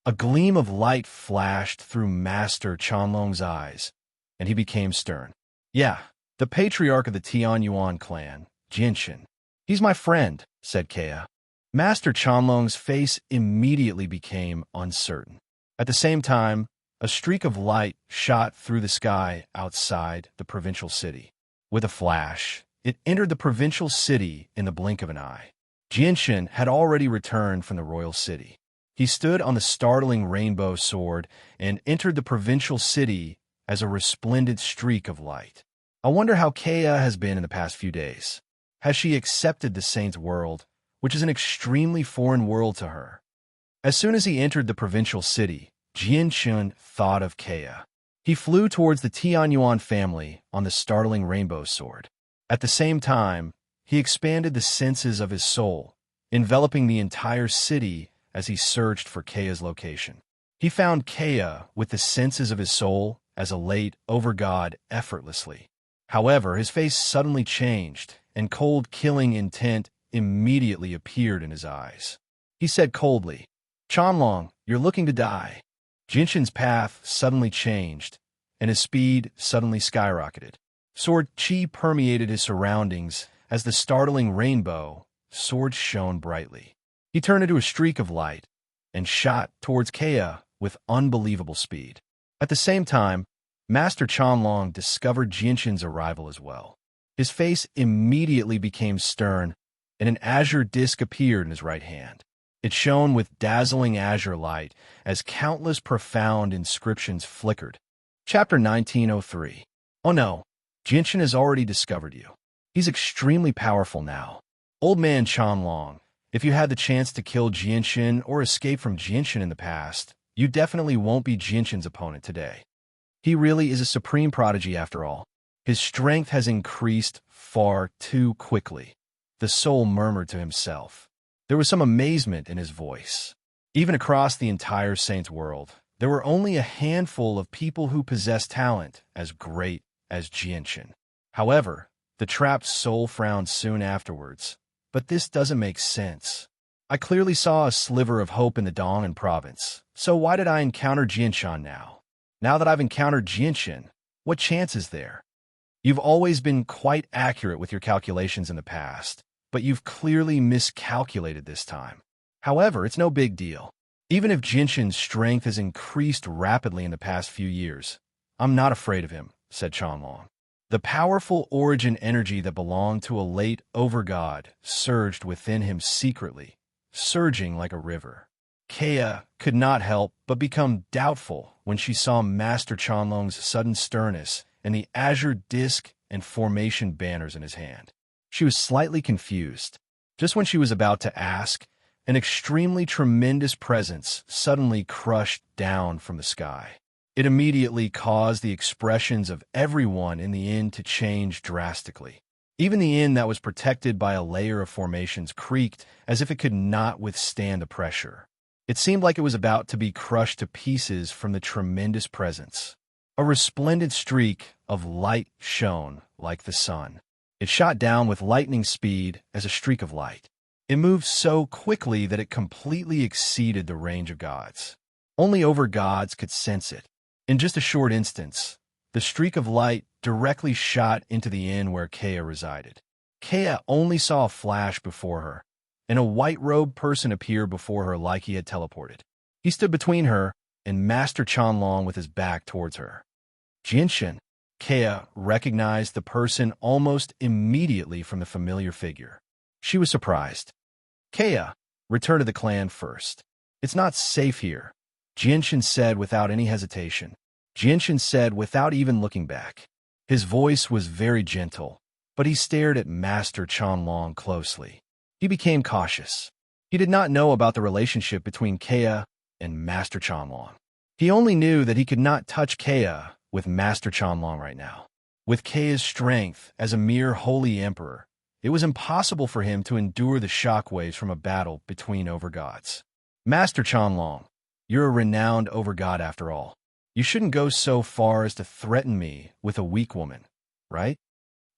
A gleam of light flashed through Master Chanlong's eyes, and he became stern. Yeah, the patriarch of the Tian Yuan clan, Jianshan. He's my friend, said Kaya. Master Chanlong's face immediately became uncertain. At the same time, a streak of light shot through the sky outside the provincial city. With a flash, it entered the provincial city in the blink of an eye. Jianshan had already returned from the royal city. He stood on the startling rainbow sword and entered the provincial city as a resplendent streak of light. I wonder how Kaya has been in the past few days. Has she accepted the saint's world, which is an extremely foreign world to her? As soon as he entered the provincial city, Jianshan thought of Kaya. He flew towards the Tianyuan family on the startling rainbow sword. At the same time, he expanded the senses of his soul, enveloping the entire city as he searched for Kaya's location. He found Kaya with the senses of his soul as a late over-god effortlessly. However, his face suddenly changed, and cold killing intent immediately appeared in his eyes. He said coldly, "Chanlong, you're looking to die." Jinshin's path suddenly changed, and his speed suddenly skyrocketed. Sword chi permeated his surroundings as the startling rainbow sword shone brightly. He turned into a streak of light and shot towards Kea with unbelievable speed. At the same time, Master Chanlong discovered Jinshin's arrival as well. His face immediately became stern, and an azure disk appeared in his right hand. It shone with dazzling azure light as countless profound inscriptions flickered. Chapter 1903. Oh no, Jinshin has already discovered you. He's extremely powerful now. Old man Chanlong, if you had the chance to kill Jinshin or escape from Jinshin in the past, you definitely won't be Jinshin's opponent today. He really is a supreme prodigy after all. His strength has increased far too quickly. The soul murmured to himself. There was some amazement in his voice. Even across the entire Saints world, there were only a handful of people who possessed talent as great as Jinshin. However, the trapped soul frowned soon afterwards. But this doesn't make sense. I clearly saw a sliver of hope in the Dong'an province, so why did I encounter Jinshan now? Now that I've encountered Jinshin, what chance is there? You've always been quite accurate with your calculations in the past, but you've clearly miscalculated this time. However, it's no big deal. Even if Jinshin's strength has increased rapidly in the past few years, I'm not afraid of him, said Chanlong. The powerful origin energy that belonged to a late overgod surged within him secretly, surging like a river. Kea could not help but become doubtful when she saw Master Chanlong's sudden sternness and the azure disk and formation banners in his hand. She was slightly confused. Just when she was about to ask, an extremely tremendous presence suddenly crushed down from the sky. It immediately caused the expressions of everyone in the inn to change drastically. Even the inn that was protected by a layer of formations creaked as if it could not withstand the pressure. It seemed like it was about to be crushed to pieces from the tremendous presence. A resplendent streak of light shone like the sun. It shot down with lightning speed as a streak of light. It moved so quickly that it completely exceeded the range of gods. Only over-gods could sense it. In just a short instance, the streak of light directly shot into the inn where Kea resided. Kea only saw a flash before her, and a white-robed person appeared before her like he had teleported. He stood between her and Master Chanlong with his back towards her. Jinshin. Kea recognized the person almost immediately from the familiar figure. She was surprised. Kea, return to the clan first. It's not safe here, Jinshin said without any hesitation. Jinshin said without even looking back. His voice was very gentle, but he stared at Master Chanlong closely. He became cautious. He did not know about the relationship between Kea and Master Chanlong. He only knew that he could not touch Kea with Master Chanlong right now. With Kea's strength as a mere holy emperor, it was impossible for him to endure the shockwaves from a battle between overgods. Master Chanlong, you're a renowned overgod after all. You shouldn't go so far as to threaten me with a weak woman, right?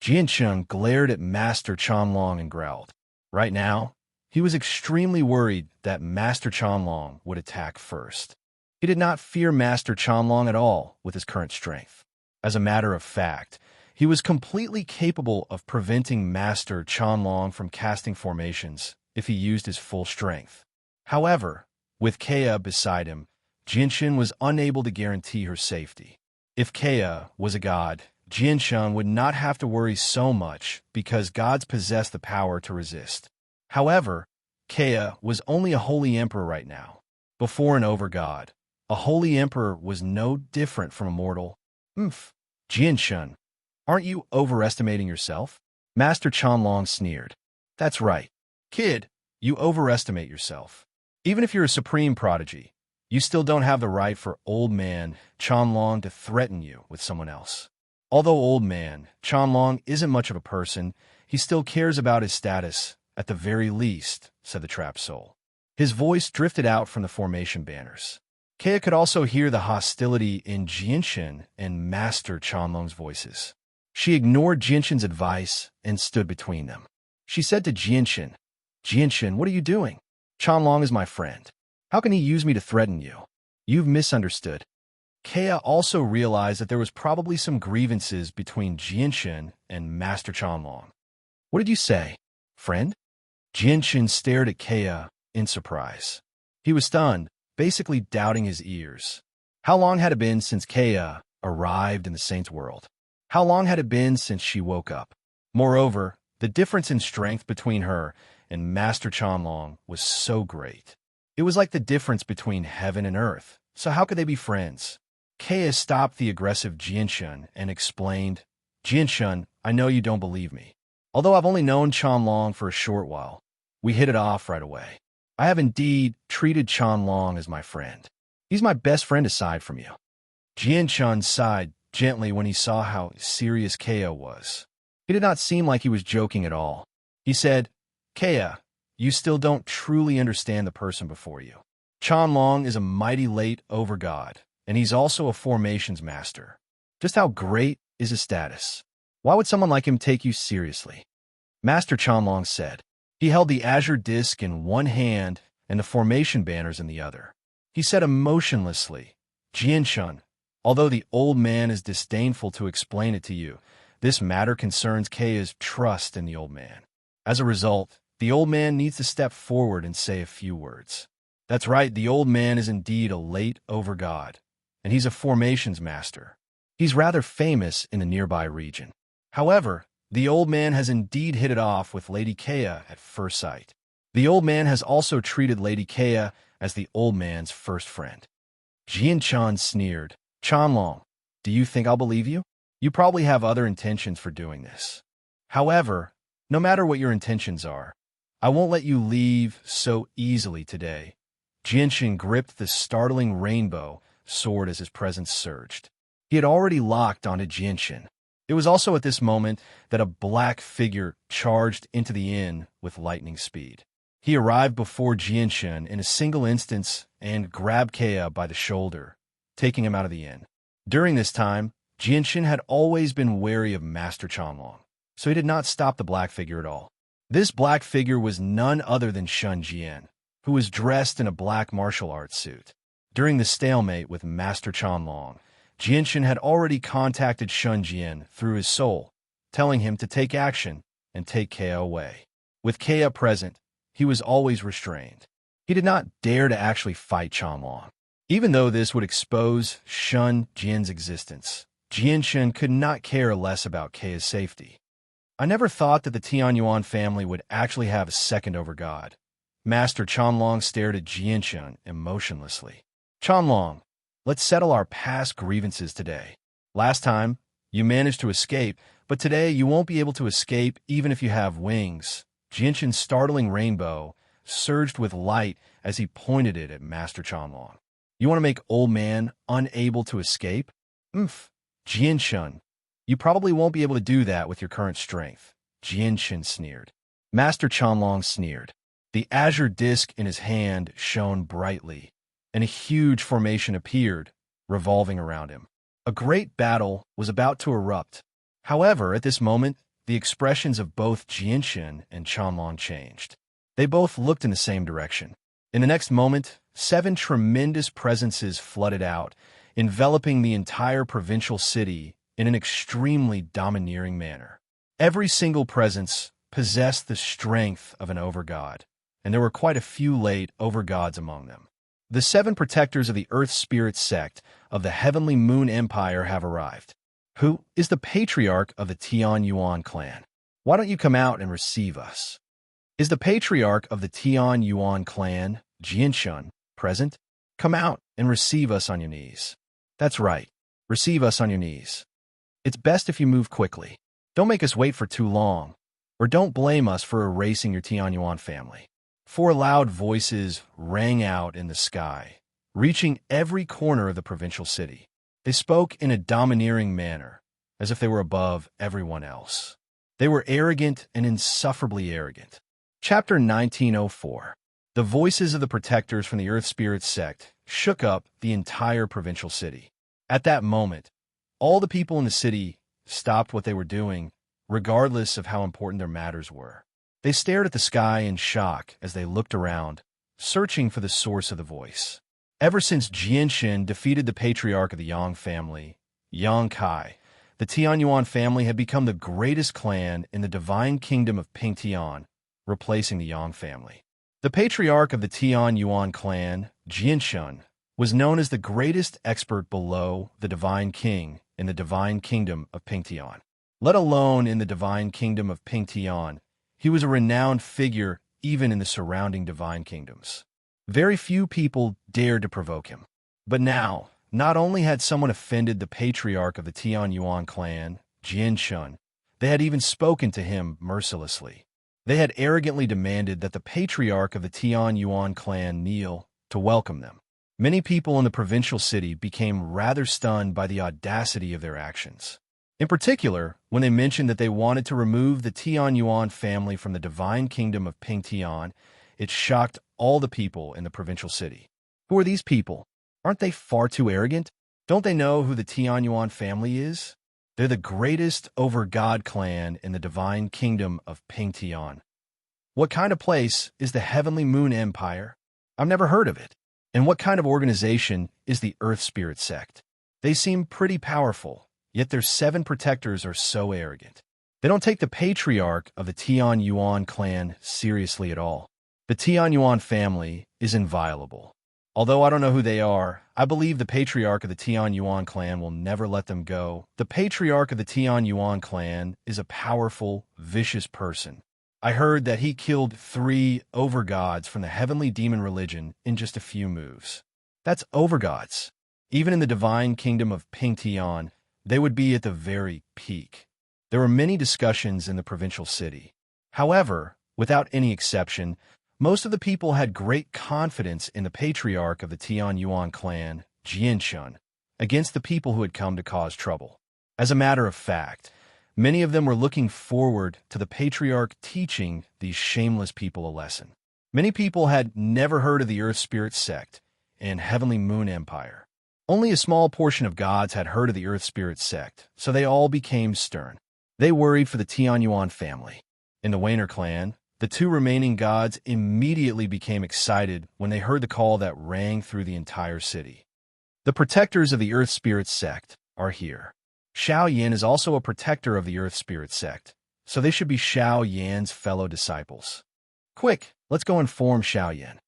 Jinshin glared at Master Chanlong and growled. Right now, he was extremely worried that Master Chanlong would attack first. He did not fear Master Chanlong at all with his current strength. As a matter of fact, he was completely capable of preventing Master Chanlong from casting formations if he used his full strength. However, with Kea beside him, Jinshin was unable to guarantee her safety. If Kea was a god, Jinshin would not have to worry so much because gods possess the power to resist. However, Kea was only a holy emperor right now. Before an overgod, a holy emperor was no different from a mortal. Jinshin, aren't you overestimating yourself? Master Chanlong sneered. That's right. Kid, you overestimate yourself. Even if you're a supreme prodigy, you still don't have the right for old man Chanlong to threaten you with someone else. Although old man Chanlong isn't much of a person, he still cares about his status, at the very least, said the trapped soul. His voice drifted out from the formation banners. Kea could also hear the hostility in Jianshan and Master Chanlong's voices. She ignored Jianshan's advice and stood between them. She said to Jianshan, "Jianshan, what are you doing? Chanlong is my friend. How can he use me to threaten you? You've misunderstood." Kea also realized that there was probably some grievances between Jianshan and Master Chanlong. "What did you say, friend?" Jianshan stared at Kea in surprise. He was stunned, basically doubting his ears. How long had it been since Kea arrived in the saint's world? How long had it been since she woke up? Moreover, the difference in strength between her and Master Chanlong was so great. It was like the difference between heaven and earth, so how could they be friends? Kea stopped the aggressive Jianshan and explained, "Jianshan, I know you don't believe me. Although I've only known Chanlong for a short while, we hit it off right away. I have indeed treated Chanlong as my friend. He's my best friend aside from you." Jianshan sighed gently when he saw how serious Kea was. He did not seem like he was joking at all. He said, "Kea, you still don't truly understand the person before you. Chanlong is a mighty late overgod, and he's also a formations master. Just how great is his status? Why would someone like him take you seriously?" Master Chanlong said. He held the azure disc in one hand and the formation banners in the other. He said emotionlessly, "Jianshan, although the old man is disdainful to explain it to you, this matter concerns Kea's trust in the old man. As a result, the old man needs to step forward and say a few words. That's right, the old man is indeed a late overgod, and he's a formations master. He's rather famous in the nearby region. However, the old man has indeed hit it off with Lady Kea at first sight. The old man has also treated Lady Kea as the old man's first friend." Jianshan sneered, "Chanlong, do you think I'll believe you? You probably have other intentions for doing this. However, no matter what your intentions are, I won't let you leave so easily today." Jianshan gripped the startling rainbow sword as his presence surged. He had already locked onto Jianshan. It was also at this moment that a black figure charged into the inn with lightning speed. He arrived before Jianshan in a single instance and grabbed Kea by the shoulder, taking him out of the inn. During this time, Jianshan had always been wary of Master Chanlong, so he did not stop the black figure at all. This black figure was none other than Shun Jian, who was dressed in a black martial arts suit. During the stalemate with Master Chanlong, Jianshan had already contacted Shun Jian through his soul, telling him to take action and take Kea away. With Kea present, he was always restrained. He did not dare to actually fight Chanlong. Even though this would expose Shun Jian's existence, Jianshan could not care less about Kea's safety. "I never thought that the Tianyuan family would actually have a second overgod." Master Chanlong stared at Jianshan emotionlessly. "Chanlong, let's settle our past grievances today. Last time, you managed to escape, but today you won't be able to escape even if you have wings." Jianshan's startling rainbow surged with light as he pointed it at Master Chanlong. "You want to make old man unable to escape? Jianshan, you probably won't be able to do that with your current strength." Jianshan sneered. Master Chanlong sneered. The azure disc in his hand shone brightly, and a huge formation appeared, revolving around him. A great battle was about to erupt. However, at this moment, the expressions of both Jianshan and Chanlong changed. They both looked in the same direction. In the next moment, 7 tremendous presences flooded out, enveloping the entire provincial city in an extremely domineering manner. Every single presence possessed the strength of an overgod, and there were quite a few late overgods among them. The 7 protectors of the Earth Spirit sect of the Heavenly Moon Empire have arrived. "Who is the patriarch of the Tianyuan clan? Why don't you come out and receive us?" "Is the patriarch of the Tianyuan clan, Jianshan, present? Come out and receive us on your knees." "That's right. Receive us on your knees. It's best if you move quickly. Don't make us wait for too long, or don't blame us for erasing your Tianyuan family." 4 loud voices rang out in the sky, reaching every corner of the provincial city. They spoke in a domineering manner, as if they were above everyone else. They were arrogant and insufferably arrogant. Chapter 1904. The voices of the protectors from the Earth Spirit sect shook up the entire provincial city. At that moment, all the people in the city stopped what they were doing, regardless of how important their matters were. They stared at the sky in shock as they looked around, searching for the source of the voice. Ever since Jianshin defeated the patriarch of the Yang family, Yang Kai, the Tianyuan family had become the greatest clan in the divine kingdom of Pingtian, replacing the Yang family. The patriarch of the Tianyuan clan, Jianshin, was known as the greatest expert below the divine king in the divine kingdom of Pingtian. Let alone in the divine kingdom of Pingtian, he was a renowned figure even in the surrounding divine kingdoms. Very few people dared to provoke him. But now, not only had someone offended the patriarch of the Tianyuan clan, Jianshin, they had even spoken to him mercilessly. They had arrogantly demanded that the patriarch of the Tianyuan clan kneel to welcome them. Many people in the provincial city became rather stunned by the audacity of their actions. In particular, when they mentioned that they wanted to remove the Tianyuan family from the divine kingdom of Pingtian, it shocked all the people in the provincial city. Who are these people? Aren't they far too arrogant? Don't they know who the Tianyuan family is? They're the greatest over-god clan in the divine kingdom of Pingtian. What kind of place is the Heavenly Moon Empire? I've never heard of it. And what kind of organization is the Earth Spirit sect? They seem pretty powerful, yet their 7 protectors are so arrogant. They don't take the patriarch of the Tianyuan clan seriously at all. The Tianyuan family is inviolable. Although I don't know who they are, I believe the patriarch of the Tianyuan clan will never let them go. The patriarch of the Tianyuan clan is a powerful, vicious person. I heard that he killed 3 overgods from the heavenly demon religion in just a few moves. That's overgods. Even in the divine kingdom of Pingtian, they would be at the very peak. There were many discussions in the provincial city. However, without any exception, most of the people had great confidence in the patriarch of the Tianyuan clan, Jianshin, against the people who had come to cause trouble. As a matter of fact, many of them were looking forward to the patriarch teaching these shameless people a lesson. Many people had never heard of the Earth Spirit sect and Heavenly Moon Empire. Only a small portion of gods had heard of the Earth Spirit sect, so they all became stern. They worried for the Tianyuan family. In the Wainer clan, the 2 remaining gods immediately became excited when they heard the call that rang through the entire city. The protectors of the Earth Spirit sect are here. Xiao Yan is also a protector of the Earth Spirit sect, so they should be Xiao Yan's fellow disciples. Quick, let's go inform Xiao Yan.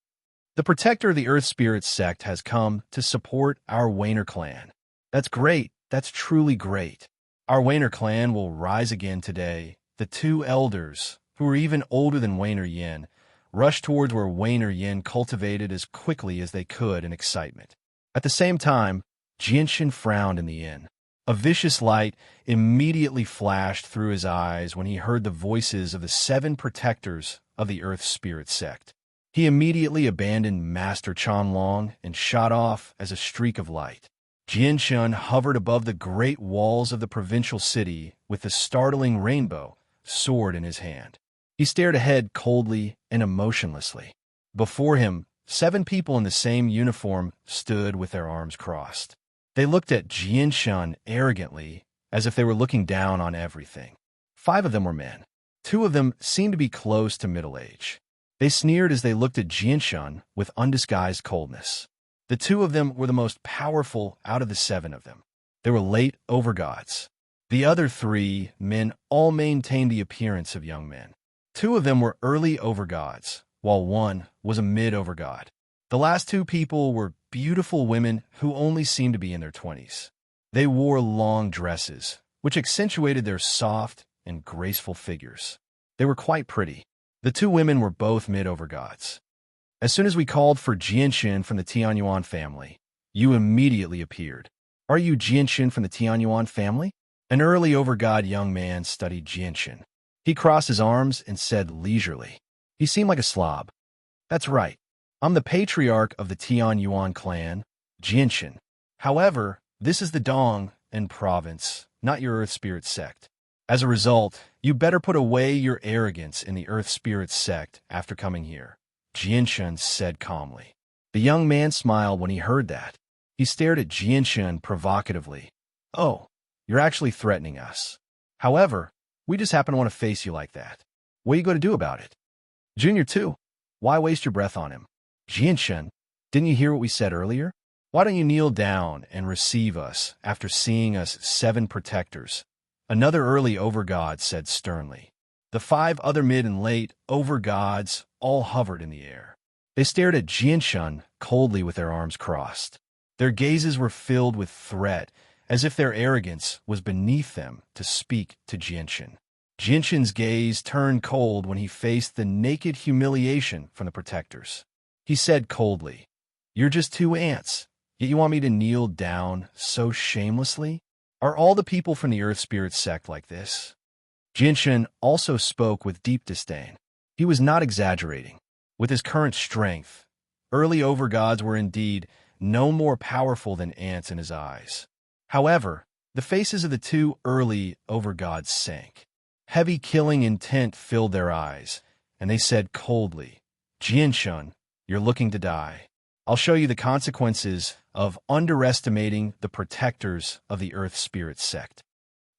The protector of the Earth Spirit sect has come to support our Wainer clan. That's great. That's truly great. Our Wainer clan will rise again today. The 2 elders, who were even older than Wainer Yin, rushed towards where Wainer Yin cultivated as quickly as they could in excitement. At the same time, Jianshin frowned in the inn. A vicious light immediately flashed through his eyes when he heard the voices of the 7 protectors of the Earth Spirit sect. He immediately abandoned Master Chanlong and shot off as a streak of light. Jianshin hovered above the great walls of the provincial city with the startling rainbow sword in his hand. He stared ahead coldly and emotionlessly. Before him, 7 people in the same uniform stood with their arms crossed. They looked at Jianshin arrogantly, as if they were looking down on everything. 5 of them were men. 2 of them seemed to be close to middle age. They sneered as they looked at Jianshin with undisguised coldness. The 2 of them were the most powerful out of the 7 of them. They were late overgods. The other 3 men all maintained the appearance of young men. 2 of them were early overgods, while 1 was a mid-overgod. The last 2 people were beautiful women who only seemed to be in their 20s. They wore long dresses, which accentuated their soft and graceful figures. They were quite pretty. The 2 women were both mid-overgods. As soon as we called for Jianshin from the Tianyuan family, you immediately appeared. Are you Jianshin from the Tianyuan family? An early overgod young man studied Jianshin. He crossed his arms and said leisurely. He seemed like a slob. That's right. I'm the patriarch of the Tianyuan clan, Jianshin. However, this is the Dong and province, not your Earth Spirit sect. As a result, you better put away your arrogance in the Earth Spirit sect after coming here. Jianshun said calmly. The young man smiled when he heard that. He stared at Jianshun provocatively. Oh, you're actually threatening us. However, we just happen to want to face you like that. What are you going to do about it? Junior too. Why waste your breath on him? Jianshun, didn't you hear what we said earlier? Why don't you kneel down and receive us after seeing us 7 protectors? Another early overgod said sternly. The 5 other mid and late overgods all hovered in the air. They stared at Jianshun coldly with their arms crossed. Their gazes were filled with threat, as if their arrogance was beneath them to speak to Jianshun. Jianshun's gaze turned cold when he faced the naked humiliation from the protectors. He said coldly, "You're just 2 ants, yet you want me to kneel down so shamelessly? Are all the people from the Earth Spirit sect like this?" Jianshun also spoke with deep disdain. He was not exaggerating. With his current strength, early overgods were indeed no more powerful than ants in his eyes. However, the faces of the 2 early overgods sank. Heavy killing intent filled their eyes, and they said coldly, "Jianshun, you're looking to die. I'll show you the consequences of underestimating the protectors of the Earth Spirit sect."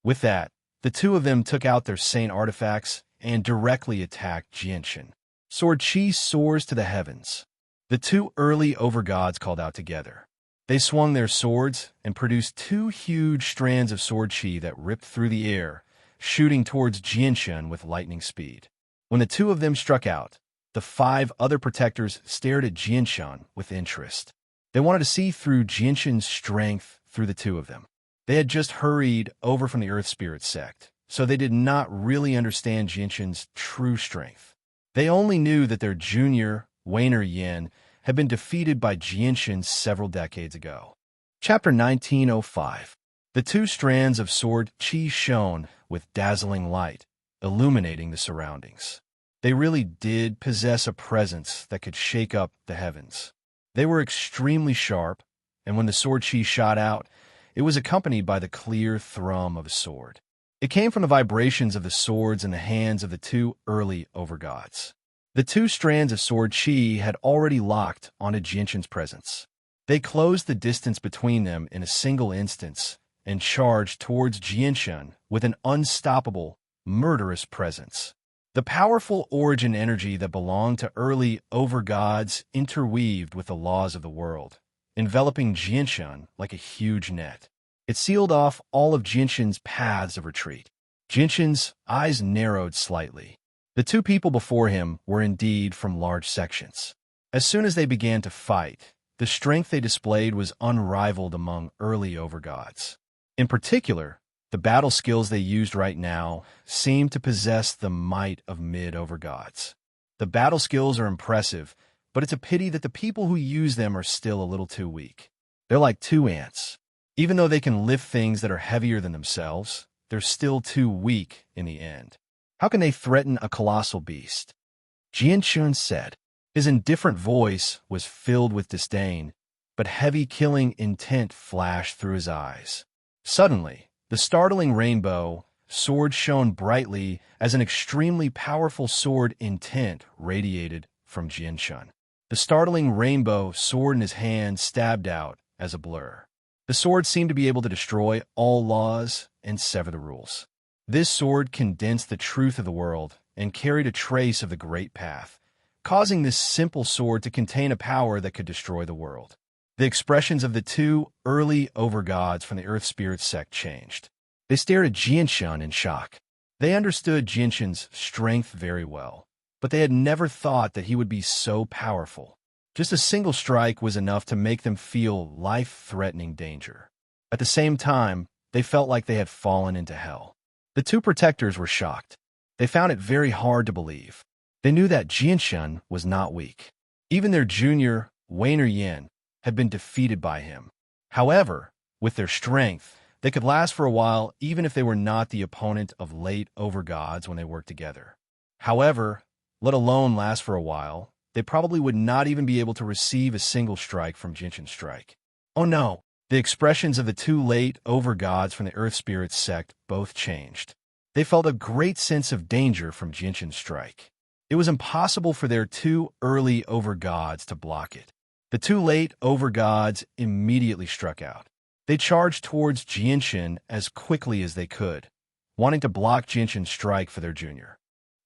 With that, the 2 of them took out their saint artifacts and directly attacked Jianshun. Sword Chi soars to the heavens. The 2 early overgods called out together. They swung their swords and produced 2 huge strands of sword chi that ripped through the air, shooting towards Jianshun with lightning speed. When the 2 of them struck out, the 5 other protectors stared at Jianshun with interest. They wanted to see through Jianshun's strength through the 2 of them. They had just hurried over from the Earth Spirit sect, so they did not really understand Jianshun's true strength. They only knew that their junior, Weiner Yin, had been defeated by Jianshun several decades ago. Chapter 1905. The 2 strands of sword chi shone with dazzling light, illuminating the surroundings. They really did possess a presence that could shake up the heavens. They were extremely sharp, and when the sword chi shot out, it was accompanied by the clear thrum of a sword. It came from the vibrations of the swords in the hands of the 2 early overgods. The 2 strands of sword chi had already locked onto Jianshun's presence. They closed the distance between them in a single instance and charged towards Jianshun with an unstoppable, murderous presence. The powerful origin energy that belonged to early overgods interweaved with the laws of the world, enveloping Jianshun like a huge net. It sealed off all of Jianshun's paths of retreat. Jianshun's eyes narrowed slightly. The 2 people before him were indeed from large sections. As soon as they began to fight, the strength they displayed was unrivaled among early overgods. In particular, the battle skills they used right now seemed to possess the might of mid-overgods. The battle skills are impressive, but it's a pity that the people who use them are still a little too weak. They're like 2 ants. Even though they can lift things that are heavier than themselves, they're still too weak in the end. How can they threaten a colossal beast? Jianshun said. His indifferent voice was filled with disdain, but heavy killing intent flashed through his eyes. Suddenly, the startling rainbow sword shone brightly as an extremely powerful sword intent radiated from Jianshun. The startling rainbow sword in his hand stabbed out as a blur. The sword seemed to be able to destroy all laws and sever the rules. This sword condensed the truth of the world and carried a trace of the great path, causing this simple sword to contain a power that could destroy the world. The expressions of the 2 early overgods from the Earth Spirit sect changed. They stared at Jianshun in shock. They understood Jianshun's strength very well, but they had never thought that he would be so powerful. Just a single strike was enough to make them feel life-threatening danger. At the same time, they felt like they had fallen into hell. The 2 protectors were shocked. They found it very hard to believe. They knew that Jianshun was not weak. Even their junior, Weiner Yin, had been defeated by him. However, with their strength, they could last for a while even if they were not the opponent of late overgods when they worked together. However, let alone last for a while, they probably would not even be able to receive a single strike from Jianshun's strike. Oh no! The expressions of the 2 late overgods from the Earth Spirit sect both changed. They felt a great sense of danger from Jianshun's strike. It was impossible for their two early overgods to block it. The two late overgods immediately struck out. They charged towards Jianshan as quickly as they could, wanting to block Jianshan's strike for their junior.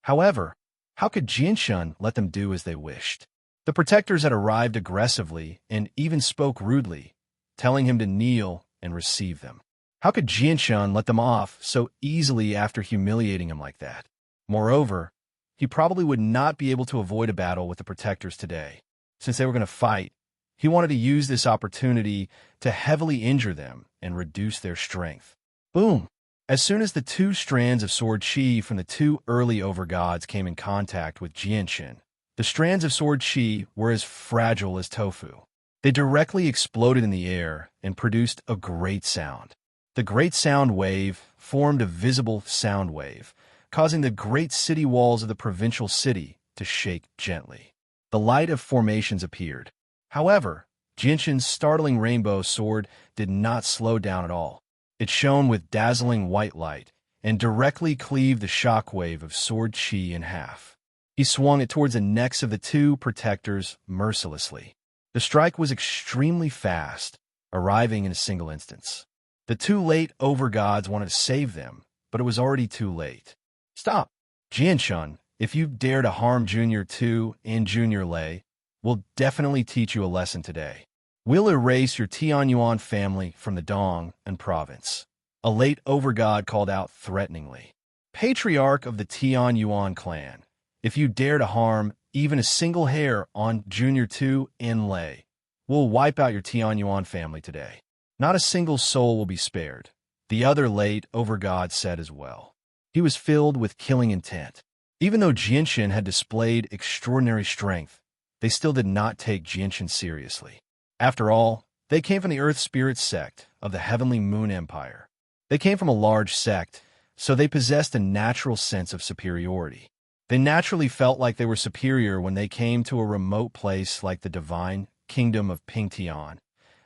However, how could Jianshan let them do as they wished? The protectors had arrived aggressively and even spoke rudely, telling him to kneel and receive them. How could Jianshan let them off so easily after humiliating him like that? Moreover, he probably would not be able to avoid a battle with the protectors today. Since they were going to fight, he wanted to use this opportunity to heavily injure them and reduce their strength. Boom! As soon as the two strands of sword chi from the two early overgods came in contact with Jianshan, the strands of sword chi were as fragile as tofu. They directly exploded in the air and produced a great sound. The great sound wave formed a visible sound wave, causing the great city walls of the provincial city to shake gently. The light of formations appeared. However, Jianshan's startling rainbow sword did not slow down at all. It shone with dazzling white light and directly cleaved the shockwave of sword chi in half. He swung it towards the necks of the two protectors mercilessly. The strike was extremely fast, arriving in a single instance. The two late overgods wanted to save them, but it was already too late. Stop! Jianshan, if you dare to harm Junior 2 and Junior Lei, we'll definitely teach you a lesson today. We'll erase your Tianyuan family from the Dong and province. A late overgod called out threateningly. Patriarch of the Tianyuan clan, if you dare to harm even a single hair on Junior 2 and Lei, we'll wipe out your Tianyuan family today. Not a single soul will be spared, the other late overgod said as well. He was filled with killing intent. Even though Jianshan had displayed extraordinary strength, they still did not take Jianshan seriously. After all, they came from the Earth Spirit sect of the Heavenly Moon Empire. They came from a large sect, so they possessed a natural sense of superiority. They naturally felt like they were superior when they came to a remote place like the divine kingdom of Pingtian,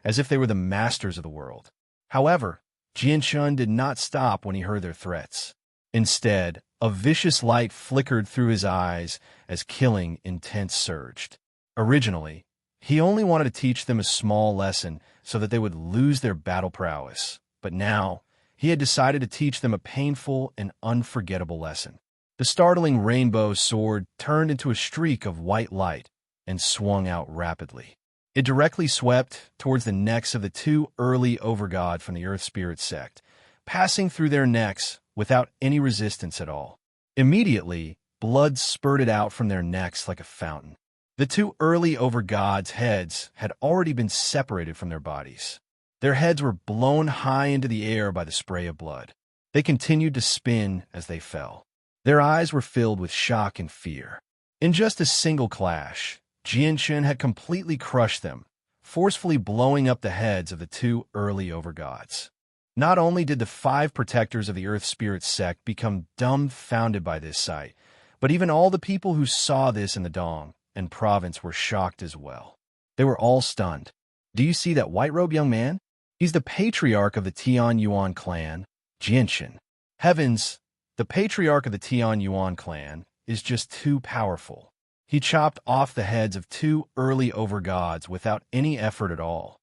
as if they were the masters of the world. However, Jianshan did not stop when he heard their threats. Instead, a vicious light flickered through his eyes as killing intent surged. Originally, he only wanted to teach them a small lesson so that they would lose their battle prowess, but now he had decided to teach them a painful and unforgettable lesson. The startling rainbow sword turned into a streak of white light and swung out rapidly. It directly swept towards the necks of the two early overgod from the Earth Spirit sect, passing through their necks without any resistance at all. Immediately, blood spurted out from their necks like a fountain. The two early overgods' heads had already been separated from their bodies. Their heads were blown high into the air by the spray of blood. They continued to spin as they fell. Their eyes were filled with shock and fear. In just a single clash, Jianshan had completely crushed them, forcefully blowing up the heads of the two early overgods. Not only did the 5 protectors of the Earth Spirit sect become dumbfounded by this sight, but even all the people who saw this in the Dong and province were shocked as well. They were all stunned. Do you see that white-robed young man? He's the patriarch of the Tianyuan clan, Jianshan. Heavens, the patriarch of the Tianyuan clan is just too powerful. He chopped off the heads of 2 early overgods without any effort at all.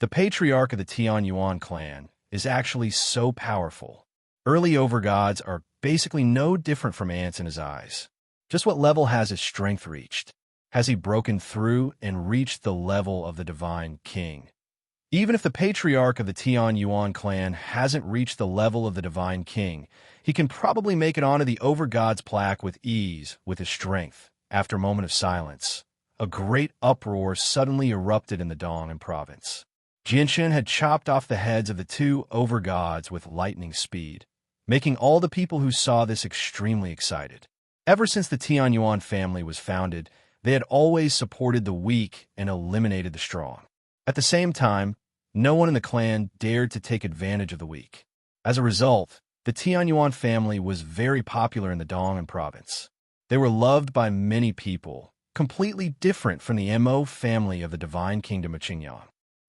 The patriarch of the Tianyuan clan is actually so powerful. Early overgods are basically no different from ants in his eyes. Just what level has his strength reached? Has he broken through and reached the level of the divine king? Even if the patriarch of the Tianyuan clan hasn't reached the level of the divine king, he can probably make it onto the overgod's plaque with ease with his strength. After a moment of silence, a great uproar suddenly erupted in the Dong and province. Jianshan had chopped off the heads of the 2 overgods with lightning speed, making all the people who saw this extremely excited. Ever since the Tianyuan family was founded, they had always supported the weak and eliminated the strong. At the same time, no one in the clan dared to take advantage of the weak. As a result, the Tianyuan family was very popular in the Dong and province. They were loved by many people, completely different from the Mo family of the divine kingdom of Qingyang.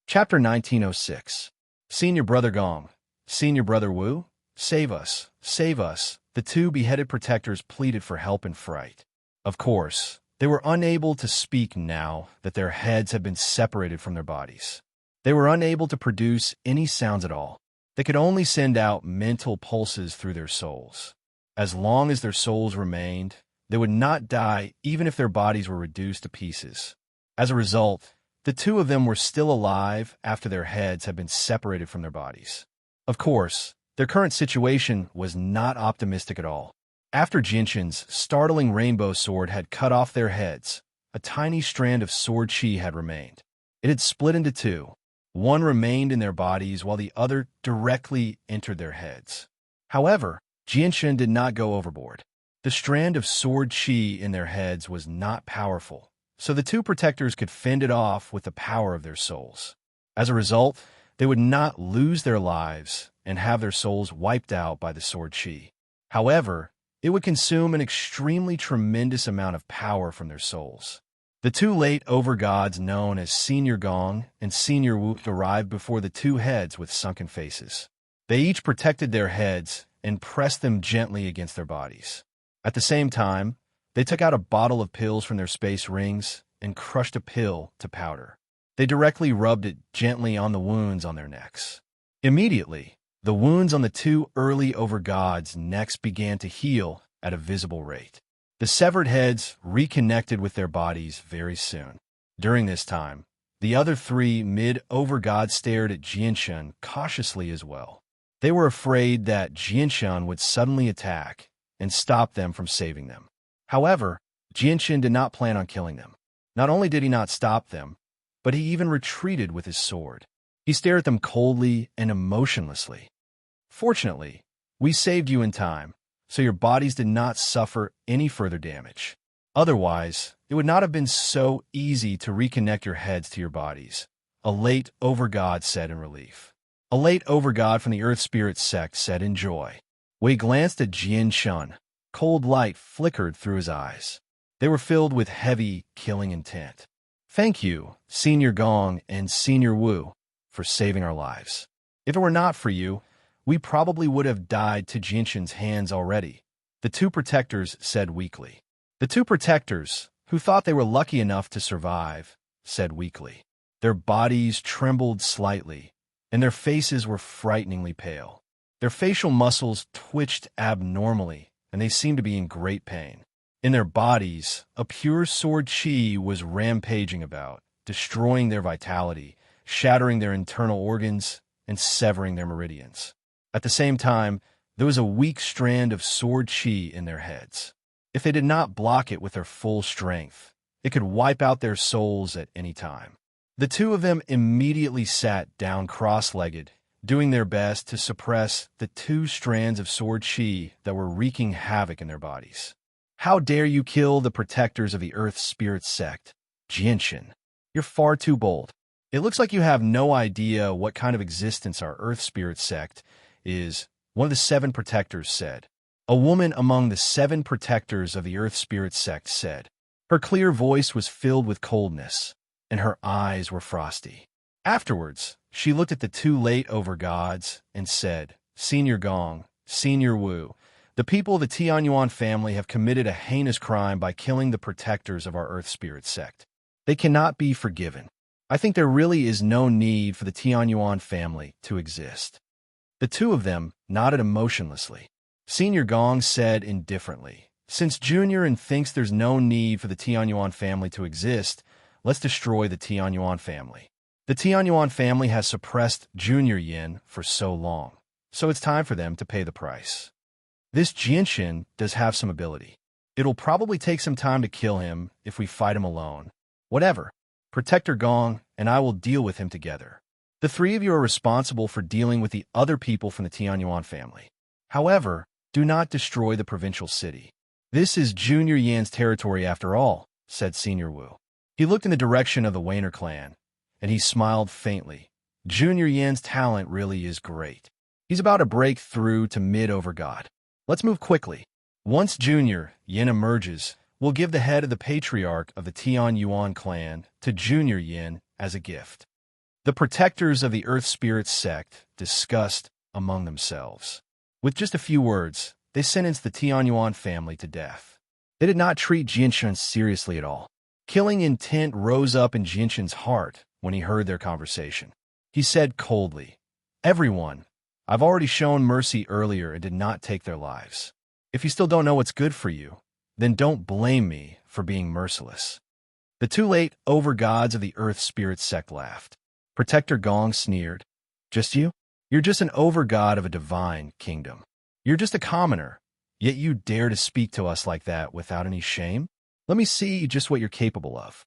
Chapter 1906. Senior Brother Gong, Senior Brother Wu, save us, the 2 beheaded protectors pleaded for help in fright. Of course, they were unable to speak now that their heads had been separated from their bodies. They were unable to produce any sounds at all. They could only send out mental pulses through their souls. As long as their souls remained, they would not die even if their bodies were reduced to pieces. As a result, the two of them were still alive after their heads had been separated from their bodies. Of course, their current situation was not optimistic at all. After Jinshin's startling rainbow sword had cut off their heads, a tiny strand of sword chi had remained. It had split into two. One remained in their bodies while the other directly entered their heads. However, Jinshin did not go overboard. The strand of sword chi in their heads was not powerful, so the two protectors could fend it off with the power of their souls. As a result, they would not lose their lives and have their souls wiped out by the sword chi. However, it would consume an extremely tremendous amount of power from their souls. The two late overgods known as Senior Gong and Senior Wu arrived before the two heads with sunken faces. They each protected their heads and pressed them gently against their bodies. At the same time, they took out a bottle of pills from their space rings and crushed a pill to powder. They directly rubbed it gently on the wounds on their necks. Immediately, the wounds on the two early overgods' necks began to heal at a visible rate. The severed heads reconnected with their bodies very soon. During this time, the other three mid-overgods stared at Jinshin cautiously as well. They were afraid that Jinshin would suddenly attack and stop them from saving them. However, Jinshin did not plan on killing them. Not only did he not stop them, but he even retreated with his sword. He stared at them coldly and emotionlessly. Fortunately, we saved you in time, so your bodies did not suffer any further damage. Otherwise, it would not have been so easy to reconnect your heads to your bodies, a late overgod said in relief. A late overgod from the Earth Spirit sect said in joy. Wei glanced at Jinshin. Cold light flickered through his eyes. They were filled with heavy, killing intent. Thank you, Senior Gong and Senior Wu, for saving our lives. If it were not for you, we probably would have died to Jinshin's hands already, the two protectors said weakly. The two protectors, who thought they were lucky enough to survive, said weakly. Their bodies trembled slightly, and their faces were frighteningly pale. Their facial muscles twitched abnormally, and they seemed to be in great pain. In their bodies, a pure sword chi was rampaging about, destroying their vitality, shattering their internal organs, and severing their meridians. At the same time, there was a weak strand of sword chi in their heads. If they did not block it with their full strength, it could wipe out their souls at any time. The two of them immediately sat down cross-legged, doing their best to suppress the two strands of sword chi that were wreaking havoc in their bodies. How dare you kill the protectors of the Earth Spirit sect? Jinshin, you're far too bold. It looks like you have no idea what kind of existence our Earth Spirit sect is, one of the 7 protectors said. A woman among the 7 protectors of the Earth Spirit sect said. Her clear voice was filled with coldness, and her eyes were frosty. Afterwards, she looked at the two late overgods and said, Senior Gong, Senior Wu, the people of the Tianyuan family have committed a heinous crime by killing the protectors of our Earth Spirit sect. They cannot be forgiven. I think there really is no need for the Tianyuan family to exist. The two of them nodded emotionlessly. Senior Gong said indifferently, Since Junior thinks there's no need for the Tianyuan family to exist, let's destroy the Tianyuan family. The Tianyuan family has suppressed Junior Yin for so long, so it's time for them to pay the price. This Jinshin does have some ability. It'll probably take some time to kill him if we fight him alone. Whatever. Protector Gong and I will deal with him together. The 3 of you are responsible for dealing with the other people from the Tianyuan family. However, do not destroy the provincial city. This is Junior Yan's territory after all, said Senior Wu. He looked in the direction of the Wainer clan, and he smiled faintly. Junior Yan's talent really is great. He's about to break through to mid-overgod. Let's move quickly. Once Junior Yin emerges, we'll give the head of the patriarch of the Tianyuan clan to Junior Yin as a gift. The protectors of the Earth Spirit sect discussed among themselves. With just a few words, they sentenced the Tianyuan family to death. They did not treat Jianshan seriously at all. Killing intent rose up in Jianshan's heart when he heard their conversation. He said coldly, "Everyone, I've already shown mercy earlier and did not take their lives. If you still don't know what's good for you, then don't blame me for being merciless." The two late over-gods of the Earth Spirit sect laughed. Protector Gong sneered, "Just you? You're just an over-god of a divine kingdom. You're just a commoner, yet you dare to speak to us like that without any shame? Let me see just what you're capable of."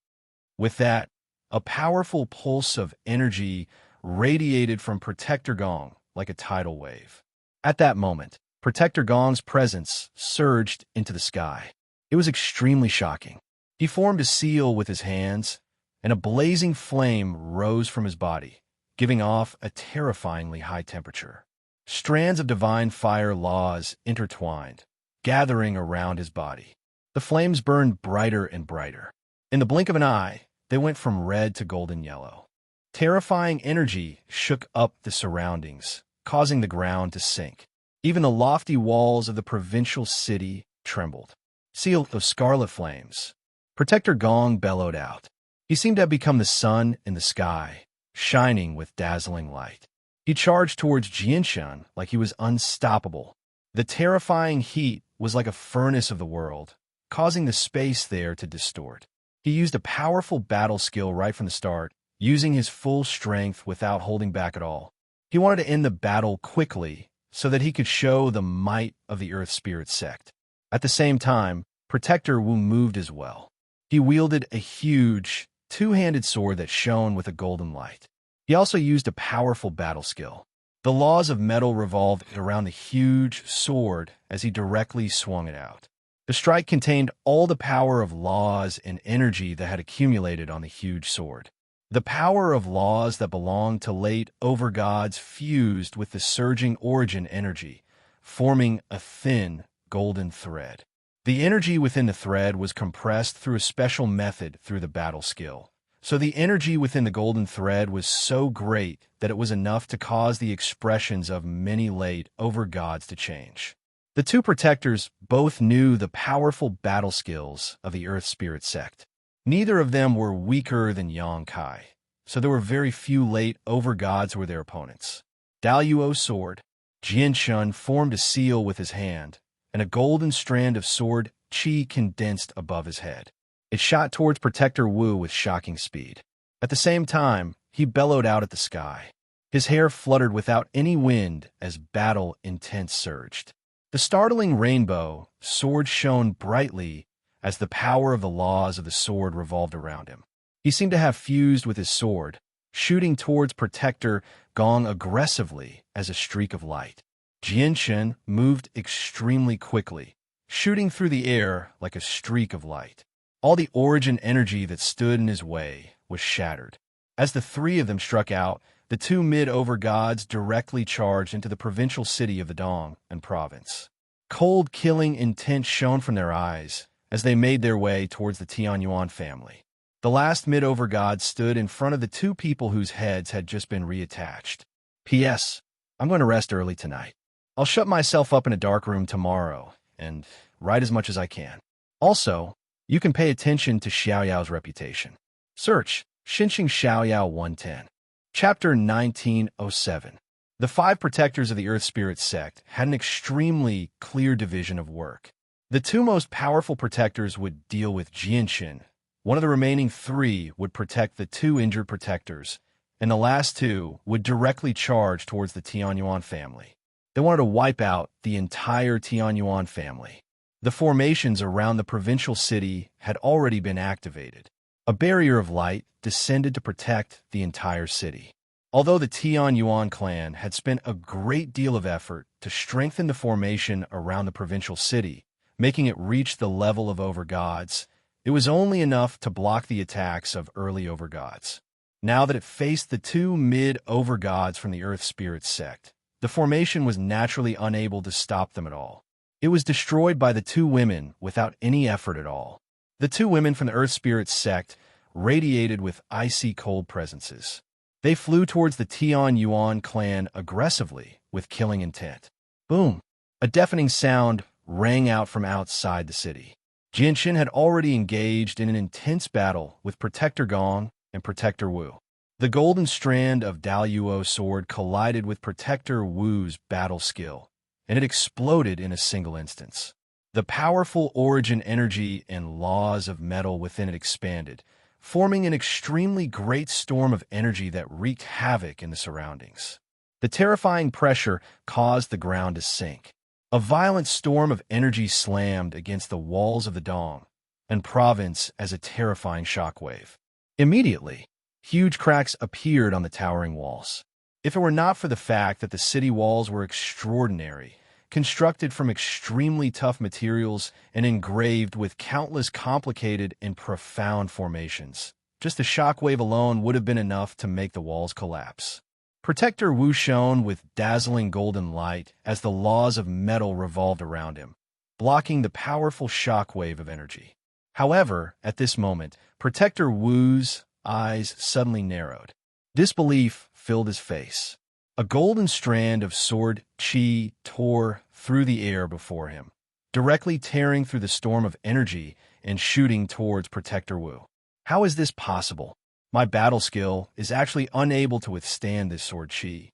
With that, a powerful pulse of energy radiated from Protector Gong like a tidal wave. At that moment, Protector Gong's presence surged into the sky. It was extremely shocking. He formed a seal with his hands, and a blazing flame rose from his body, giving off a terrifyingly high temperature. Strands of divine fire laws intertwined, gathering around his body. The flames burned brighter and brighter. In the blink of an eye, they went from red to golden yellow. Terrifying energy shook up the surroundings, causing the ground to sink. Even the lofty walls of the provincial city trembled. Sealed of scarlet flames, Protector Gong bellowed out. He seemed to have become the sun in the sky, shining with dazzling light. He charged towards Jianshan like he was unstoppable. The terrifying heat was like a furnace of the world, causing the space there to distort. He used a powerful battle skill right from the start, using his full strength without holding back at all. He wanted to end the battle quickly so that he could show the might of the Earth Spirit sect. At the same time, Protector Wu moved as well. He wielded a huge, two-handed sword that shone with a golden light. He also used a powerful battle skill. The laws of metal revolved around the huge sword as he directly swung it out. The strike contained all the power of laws and energy that had accumulated on the huge sword. The power of laws that belonged to late over-gods fused with the surging origin energy, forming a thin, golden thread. The energy within the thread was compressed through a special method through the battle skill. So the energy within the golden thread was so great that it was enough to cause the expressions of many late over-gods to change. The two protectors both knew the powerful battle skills of the Earth Spirit sect. Neither of them were weaker than Yang Kai, so there were very few late over-gods who were their opponents. Daluo sword, Jianshan formed a seal with his hand, and a golden strand of sword qi condensed above his head. It shot towards Protector Wu with shocking speed. At the same time, he bellowed out at the sky. His hair fluttered without any wind as battle intent surged. The startling rainbow sword shone brightly as the power of the laws of the sword revolved around him. He seemed to have fused with his sword, shooting towards Protector Gong aggressively as a streak of light. Jianshan moved extremely quickly, shooting through the air like a streak of light. All the origin energy that stood in his way was shattered. As the three of them struck out, the two mid-over-gods directly charged into the provincial city of the Dong and province. Cold, killing intent shone from their eyes as they made their way towards the Tianyuan family. The last mid-over-god stood in front of the two people whose heads had just been reattached. P.S. I'm going to rest early tonight. I'll shut myself up in a dark room tomorrow and write as much as I can. Also, you can pay attention to Xiaoyao's reputation. Search Xinxing Xiaoyao 110. Chapter 1907. The five protectors of the Earth Spirit sect had an extremely clear division of work. The two most powerful protectors would deal with Jianshan. One of the remaining three would protect the two injured protectors, and the last two would directly charge towards the Tianyuan family. They wanted to wipe out the entire Tianyuan family. The formations around the provincial city had already been activated. A barrier of light descended to protect the entire city. Although the Tianyuan clan had spent a great deal of effort to strengthen the formation around the provincial city, making it reach the level of overgods, it was only enough to block the attacks of early overgods. Now that it faced the two mid-overgods from the Earth Spirit sect, the formation was naturally unable to stop them at all. It was destroyed by the two women without any effort at all. The two women from the Earth Spirit sect radiated with icy cold presences. They flew towards the Tianyuan clan aggressively with killing intent. Boom! A deafening sound rang out from outside the city. Jinshin had already engaged in an intense battle with Protector Gong and Protector Wu. The golden strand of Daluo's sword collided with Protector Wu's battle skill, and it exploded in a single instance. The powerful origin energy and laws of metal within it expanded, forming an extremely great storm of energy that wreaked havoc in the surroundings. The terrifying pressure caused the ground to sink. A violent storm of energy slammed against the walls of the Dong and province as a terrifying shockwave. Immediately, huge cracks appeared on the towering walls. If it were not for the fact that the city walls were extraordinary, constructed from extremely tough materials and engraved with countless complicated and profound formations, just a shockwave alone would have been enough to make the walls collapse. Protector Wu shone with dazzling golden light as the laws of metal revolved around him, blocking the powerful shockwave of energy. However, at this moment, Protector Wu's eyes suddenly narrowed. Disbelief filled his face. A golden strand of sword chi tore through the air before him, directly tearing through the storm of energy and shooting towards Protector Wu. How is this possible? My battle skill is actually unable to withstand this sword chi.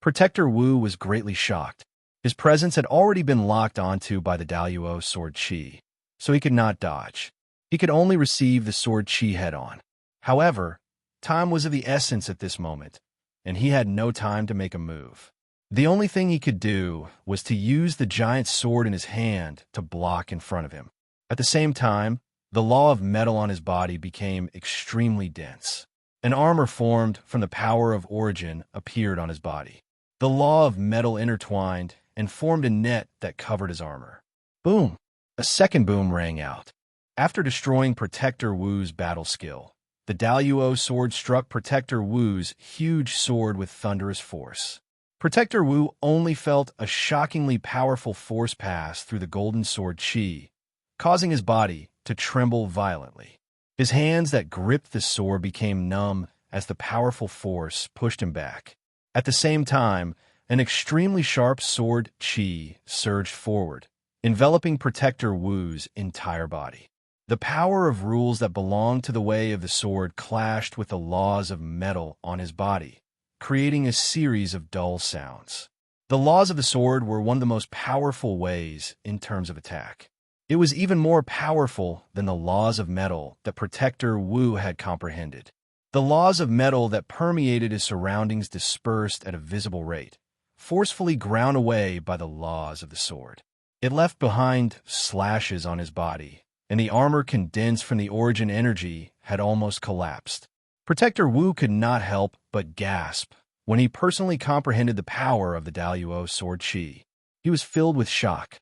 Protector Wu was greatly shocked. His presence had already been locked onto by the Daluo sword chi, so he could not dodge. He could only receive the sword chi head-on. However, time was of the essence at this moment, and he had no time to make a move. The only thing he could do was to use the giant sword in his hand to block in front of him. At the same time, the law of metal on his body became extremely dense. An armor formed from the power of origin appeared on his body. The law of metal intertwined and formed a net that covered his armor. Boom! A second boom rang out. After destroying Protector Wu's battle skill, the Daluo sword struck Protector Wu's huge sword with thunderous force. Protector Wu only felt a shockingly powerful force pass through the golden sword chi, causing his body to tremble violently. His hands that gripped the sword became numb as the powerful force pushed him back. At the same time, an extremely sharp sword chi surged forward, enveloping Protector Wu's entire body. The power of rules that belonged to the way of the sword clashed with the laws of metal on his body, creating a series of dull sounds. The laws of the sword were one of the most powerful ways in terms of attack. It was even more powerful than the laws of metal that Protector Wu had comprehended. The laws of metal that permeated his surroundings dispersed at a visible rate, forcefully ground away by the laws of the sword. It left behind slashes on his body, and the armor condensed from the origin energy had almost collapsed. Protector Wu could not help but gasp when he personally comprehended the power of the Daluo sword chi. He was filled with shock.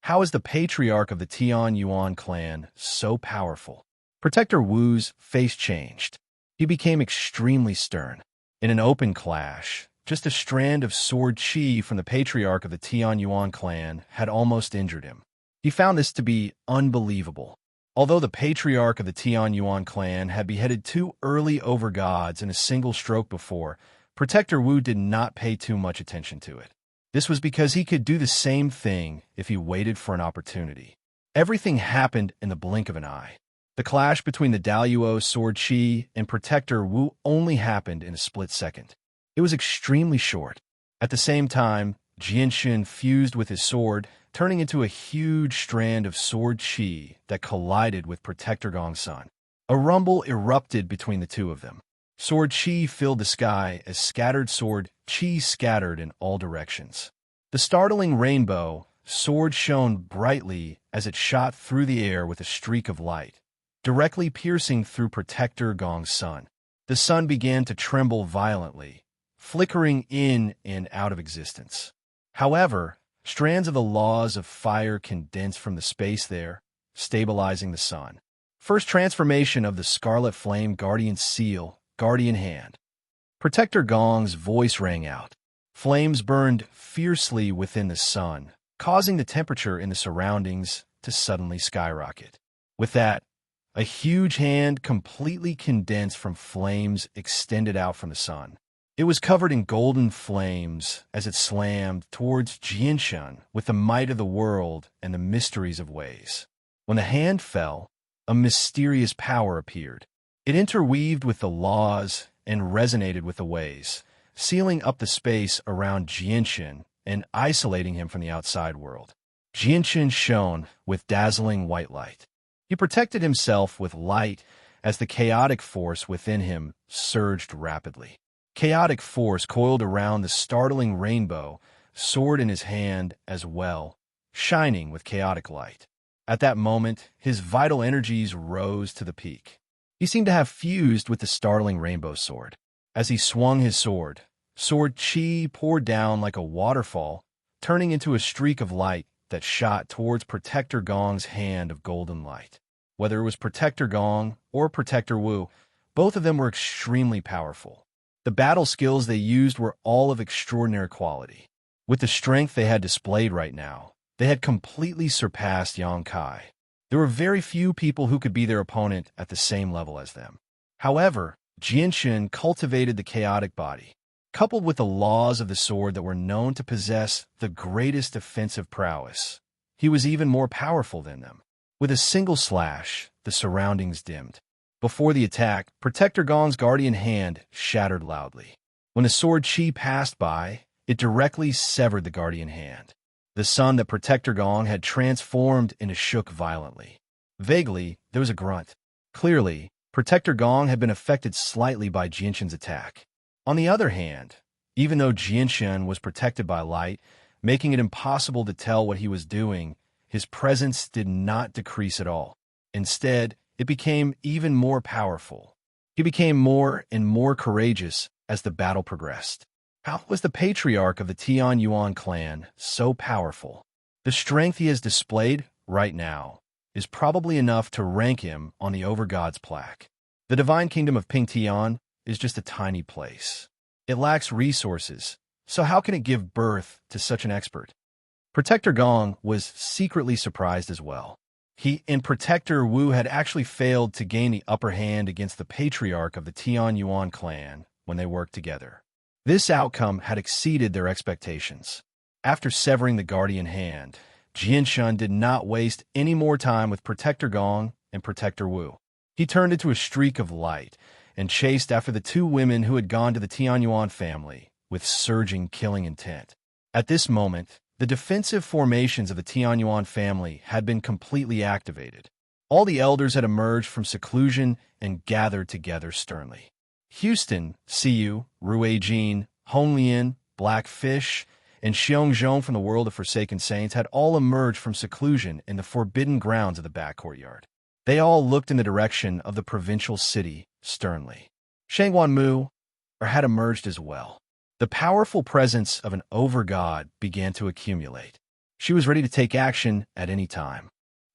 How is the patriarch of the Tian Yuan clan so powerful? Protector Wu's face changed. He became extremely stern. In an open clash, just a strand of sword chi from the patriarch of the Tian Yuan clan had almost injured him. He found this to be unbelievable. Although the patriarch of the Tian Yuan clan had beheaded 2 early overgods in a single stroke before, Protector Wu did not pay too much attention to it. This was because he could do the same thing if he waited for an opportunity. Everything happened in the blink of an eye. The clash between the Daluo sword chi and Protector Wu only happened in a split second. It was extremely short. At the same time, Jinshin fused with his sword, turning into a huge strand of sword chi that collided with Protector Gong's son. A rumble erupted between the two of them. Sword chi filled the sky as scattered sword chi scattered in all directions. The startling rainbow sword shone brightly as it shot through the air with a streak of light, directly piercing through Protector Gong's son. The sun began to tremble violently, flickering in and out of existence. However, strands of the laws of fire condensed from the space there, stabilizing the sun. First transformation of the Scarlet Flame Guardian Seal, Guardian Hand. Protector Gong's voice rang out. Flames burned fiercely within the sun, causing the temperature in the surroundings to suddenly skyrocket. With that, a huge hand completely condensed from flames extended out from the sun. It was covered in golden flames as it slammed towards Jinshan with the might of the world and the mysteries of ways. When the hand fell, a mysterious power appeared. It interweaved with the laws and resonated with the ways, sealing up the space around Jianshan and isolating him from the outside world. Jianshan shone with dazzling white light. He protected himself with light as the chaotic force within him surged rapidly. Chaotic force coiled around the startling rainbow, sword in his hand as well, shining with chaotic light. At that moment, his vital energies rose to the peak. He seemed to have fused with the startling rainbow sword. As he swung his sword chi poured down like a waterfall, turning into a streak of light that shot towards Protector Gong's hand of golden light. Whether it was Protector Gong or Protector Wu, both of them were extremely powerful. The battle skills they used were all of extraordinary quality. With the strength they had displayed right now, they had completely surpassed Yang Kai. There were very few people who could be their opponent at the same level as them. However, Jianshan cultivated the chaotic body, coupled with the laws of the sword that were known to possess the greatest offensive prowess. He was even more powerful than them. With a single slash, the surroundings dimmed. Before the attack, Protector Gong's guardian hand shattered loudly. When the sword chi passed by, it directly severed the guardian hand. The sun that Protector Gong had transformed into shook violently. Vaguely, there was a grunt. Clearly, Protector Gong had been affected slightly by Jianshan's attack. On the other hand, even though Jianshan was protected by light, making it impossible to tell what he was doing, his presence did not decrease at all. Instead, it became even more powerful. He became more and more courageous as the battle progressed. How was the patriarch of the Tian Yuan clan so powerful? The strength he has displayed right now is probably enough to rank him on the Overgod's plaque. The divine kingdom of Pingtian is just a tiny place. It lacks resources, so how can it give birth to such an expert? Protector Gong was secretly surprised as well. He and Protector Wu had actually failed to gain the upper hand against the patriarch of the Tian Yuan clan when they worked together. This outcome had exceeded their expectations. After severing the guardian hand, Jianshan did not waste any more time with Protector Gong and Protector Wu. He turned into a streak of light and chased after the two women who had gone to the Tianyuan family with surging killing intent. At this moment, the defensive formations of the Tianyuan family had been completely activated. All the elders had emerged from seclusion and gathered together sternly. Houston, Siyu, Ruijin, Honglian, Blackfish, and Xiongzhong from the world of Forsaken Saints had all emerged from seclusion in the forbidden grounds of the back courtyard. They all looked in the direction of the provincial city sternly. Shangguan Mu had emerged as well. The powerful presence of an overgod began to accumulate. She was ready to take action at any time.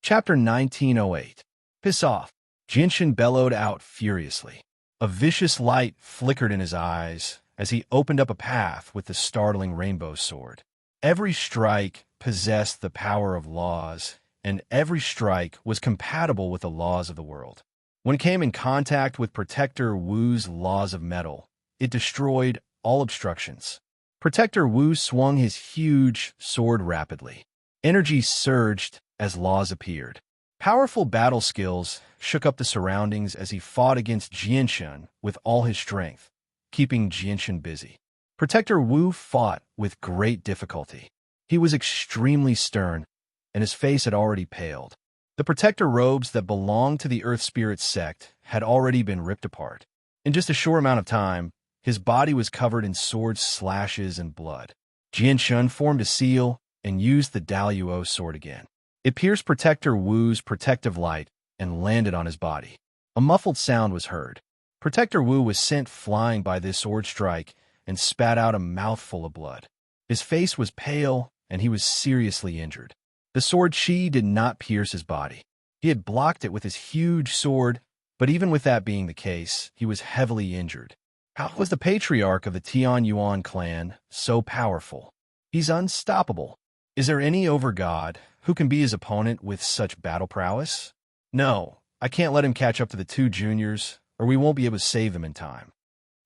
Chapter 1908. Piss off. Jianshan bellowed out furiously. A vicious light flickered in his eyes as he opened up a path with the startling rainbow sword. Every strike possessed the power of laws, and every strike was compatible with the laws of the world. When it came in contact with Protector Wu's laws of metal, it destroyed all obstructions. Protector Wu swung his huge sword rapidly. Energy surged as laws appeared. Powerful battle skills shook up the surroundings as he fought against Jianshan with all his strength, keeping Jianshan busy. Protector Wu fought with great difficulty. He was extremely stern, and his face had already paled. The protector robes that belonged to the Earth Spirit sect had already been ripped apart. In just a short amount of time, his body was covered in sword slashes and blood. Jianshan formed a seal and used the Daluo sword again. It pierced Protector Wu's protective light and landed on his body. A muffled sound was heard. Protector Wu was sent flying by this sword strike and spat out a mouthful of blood. His face was pale, and he was seriously injured. The sword chi did not pierce his body. He had blocked it with his huge sword, but even with that being the case, he was heavily injured. How was the patriarch of the Tian Yuan clan so powerful? He's unstoppable. Is there any overgod who can be his opponent with such battle prowess? No, I can't let him catch up to the two juniors, or we won't be able to save them in time.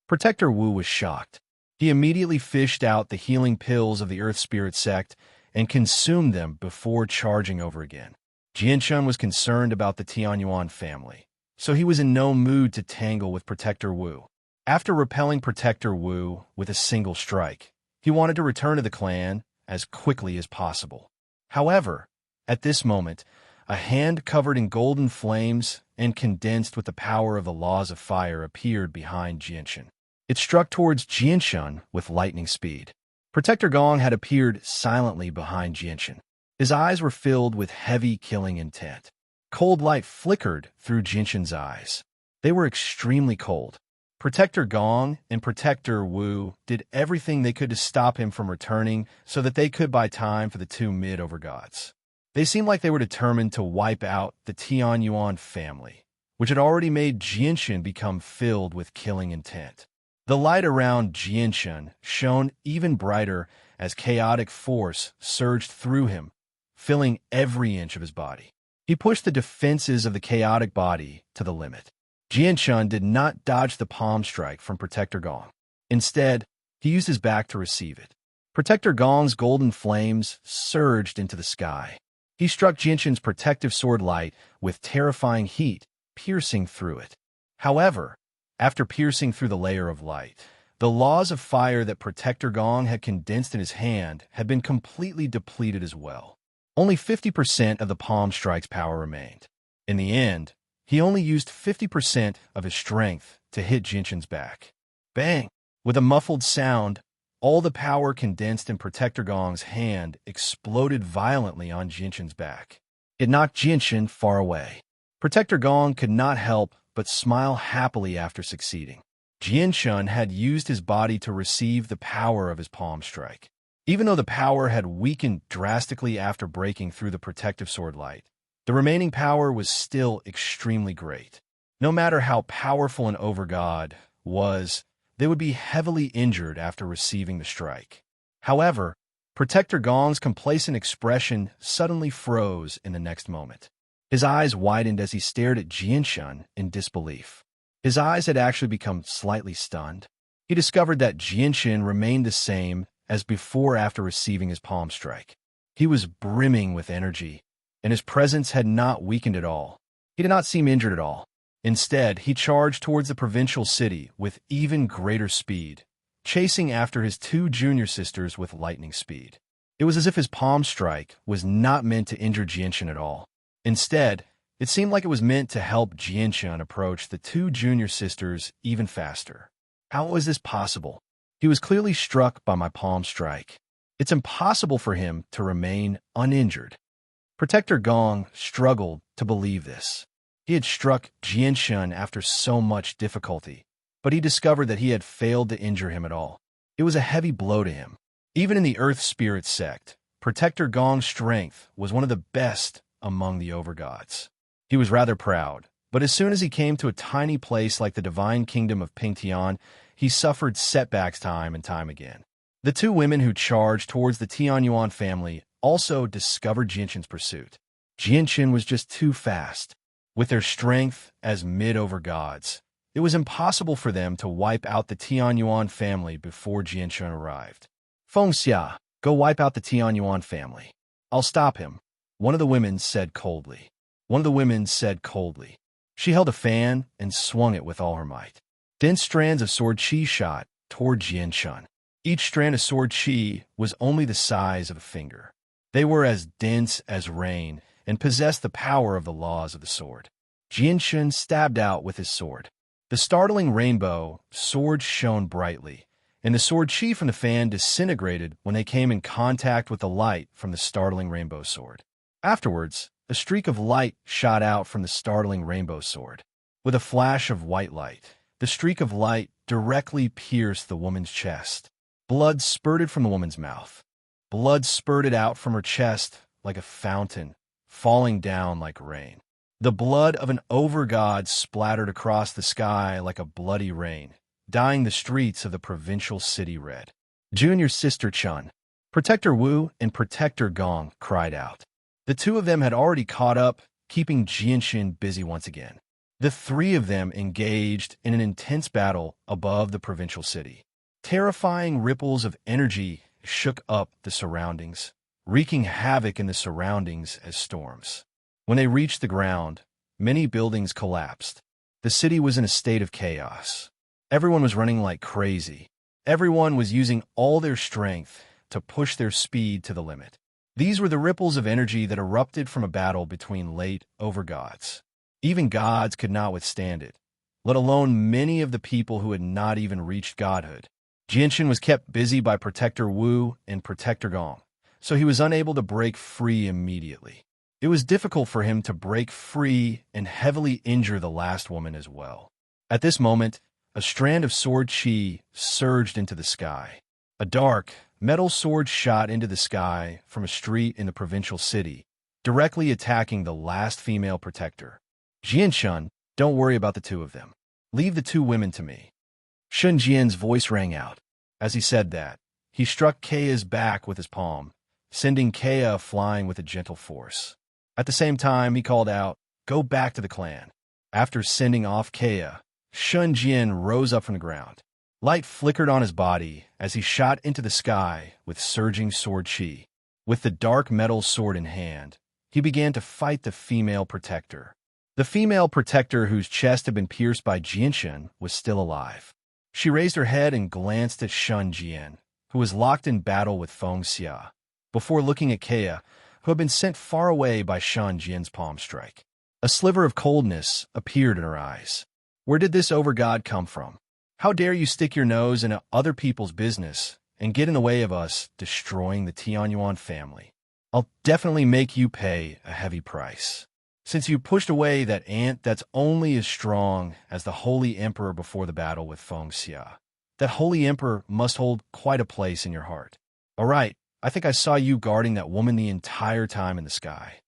Protector Wu was shocked. He immediately fished out the healing pills of the Earth Spirit sect and consumed them before charging over again. Jianshun was concerned about the Tianyuan family, so he was in no mood to tangle with Protector Wu. After repelling Protector Wu with a single strike, he wanted to return to the clan as quickly as possible. However, at this moment, a hand covered in golden flames and condensed with the power of the laws of fire appeared behind Jianshun. It struck towards Jianshun with lightning speed. Protector Gong had appeared silently behind Jianshun. His eyes were filled with heavy killing intent. Cold light flickered through Jianshun's eyes. They were extremely cold. Protector Gong and Protector Wu did everything they could to stop him from returning so that they could buy time for the two mid-overgods. They seemed like they were determined to wipe out the Tianyuan family, which had already made Jianshun become filled with killing intent. The light around Jianshun shone even brighter as chaotic force surged through him, filling every inch of his body. He pushed the defenses of the chaotic body to the limit. Jianshun did not dodge the palm strike from Protector Gong. Instead, he used his back to receive it. Protector Gong's golden flames surged into the sky. He struck Jianshun's protective sword light with terrifying heat, piercing through it. However, after piercing through the layer of light, the laws of fire that Protector Gong had condensed in his hand had been completely depleted as well. Only 50% of the palm strike's power remained. In the end, he only used 50% of his strength to hit Jianshun's back. Bang! With a muffled sound, all the power condensed in Protector Gong's hand exploded violently on Jianshun's back. It knocked Jianshun far away. Protector Gong could not help but smile happily after succeeding. Jianshun had used his body to receive the power of his palm strike. Even though the power had weakened drastically after breaking through the protective sword light, the remaining power was still extremely great. No matter how powerful an overgod was, they would be heavily injured after receiving the strike. However, Protector Gong's complacent expression suddenly froze in the next moment. His eyes widened as he stared at Jianshun in disbelief. His eyes had actually become slightly stunned. He discovered that Jianshun remained the same as before after receiving his palm strike. He was brimming with energy, and his presence had not weakened at all. He did not seem injured at all. Instead, he charged towards the provincial city with even greater speed, chasing after his two junior sisters with lightning speed. It was as if his palm strike was not meant to injure Jianshun at all. Instead, it seemed like it was meant to help Jianshun approach the two junior sisters even faster. How was this possible? He was clearly struck by my palm strike. It's impossible for him to remain uninjured. Protector Gong struggled to believe this. He had struck Jianshun after so much difficulty, but he discovered that he had failed to injure him at all. It was a heavy blow to him. Even in the Earth Spirit sect, Protector Gong's strength was one of the best among the overgods. He was rather proud, but as soon as he came to a tiny place like the divine kingdom of Pingtian, he suffered setbacks time and time again. The two women who charged towards the Tianyuan family also discovered Jianshun's pursuit. Jianshun was just too fast. With their strength as mid-overgods, it was impossible for them to wipe out the Tianyuan family before Jianshun arrived. Fengxia, go wipe out the Tianyuan family. I'll stop him, one of the women said coldly. She held a fan and swung it with all her might. Dense strands of sword chi shot toward Jianshun. Each strand of sword chi was only the size of a finger. They were as dense as rain and possessed the power of the laws of the sword. Jianshun stabbed out with his sword. The startling rainbow sword shone brightly, and the sword chi from the fan disintegrated when they came in contact with the light from the startling rainbow sword. Afterwards, a streak of light shot out from the startling rainbow sword. With a flash of white light, the streak of light directly pierced the woman's chest. Blood spurted from the woman's mouth. Blood spurted out from her chest like a fountain, falling down like rain. The blood of an overgod splattered across the sky like a bloody rain, dyeing the streets of the provincial city red. Junior Sister Chun, Protector Wu, and Protector Gong cried out. The two of them had already caught up, keeping Jianshun busy once again. The three of them engaged in an intense battle above the provincial city. Terrifying ripples of energy shook up the surroundings, wreaking havoc in the surroundings as storms. When they reached the ground, many buildings collapsed. The city was in a state of chaos. Everyone was running like crazy. Everyone was using all their strength to push their speed to the limit. These were the ripples of energy that erupted from a battle between late overgods. Even gods could not withstand it, let alone many of the people who had not even reached godhood. Jinshin was kept busy by Protector Wu and Protector Gong, so he was unable to break free immediately. It was difficult for him to break free and heavily injure the last woman as well. At this moment, a strand of sword chi surged into the sky. A dark, metal sword shot into the sky from a street in the provincial city, directly attacking the last female protector. Jianshun, don't worry about the two of them. Leave the two women to me. Shun Jian's voice rang out. As he said that, he struck Keia's back with his palm, sending Keia flying with a gentle force. At the same time, he called out, "Go back to the clan." After sending off Keia, Shun Jian rose up from the ground. Light flickered on his body as he shot into the sky with surging sword chi. With the dark metal sword in hand, he began to fight the female protector. The female protector whose chest had been pierced by Jinshin was still alive. She raised her head and glanced at Shun Jian, who was locked in battle with Feng Xia, before looking at Keia, who had been sent far away by Shun Jian's palm strike. A sliver of coldness appeared in her eyes. Where did this overgod come from? How dare you stick your nose into other people's business and get in the way of us destroying the Tianyuan family? I'll definitely make you pay a heavy price. Since you pushed away that ant that's only as strong as the Holy Emperor before the battle with Feng Xia, that Holy Emperor must hold quite a place in your heart. All right, I think I saw you guarding that woman the entire time in the sky.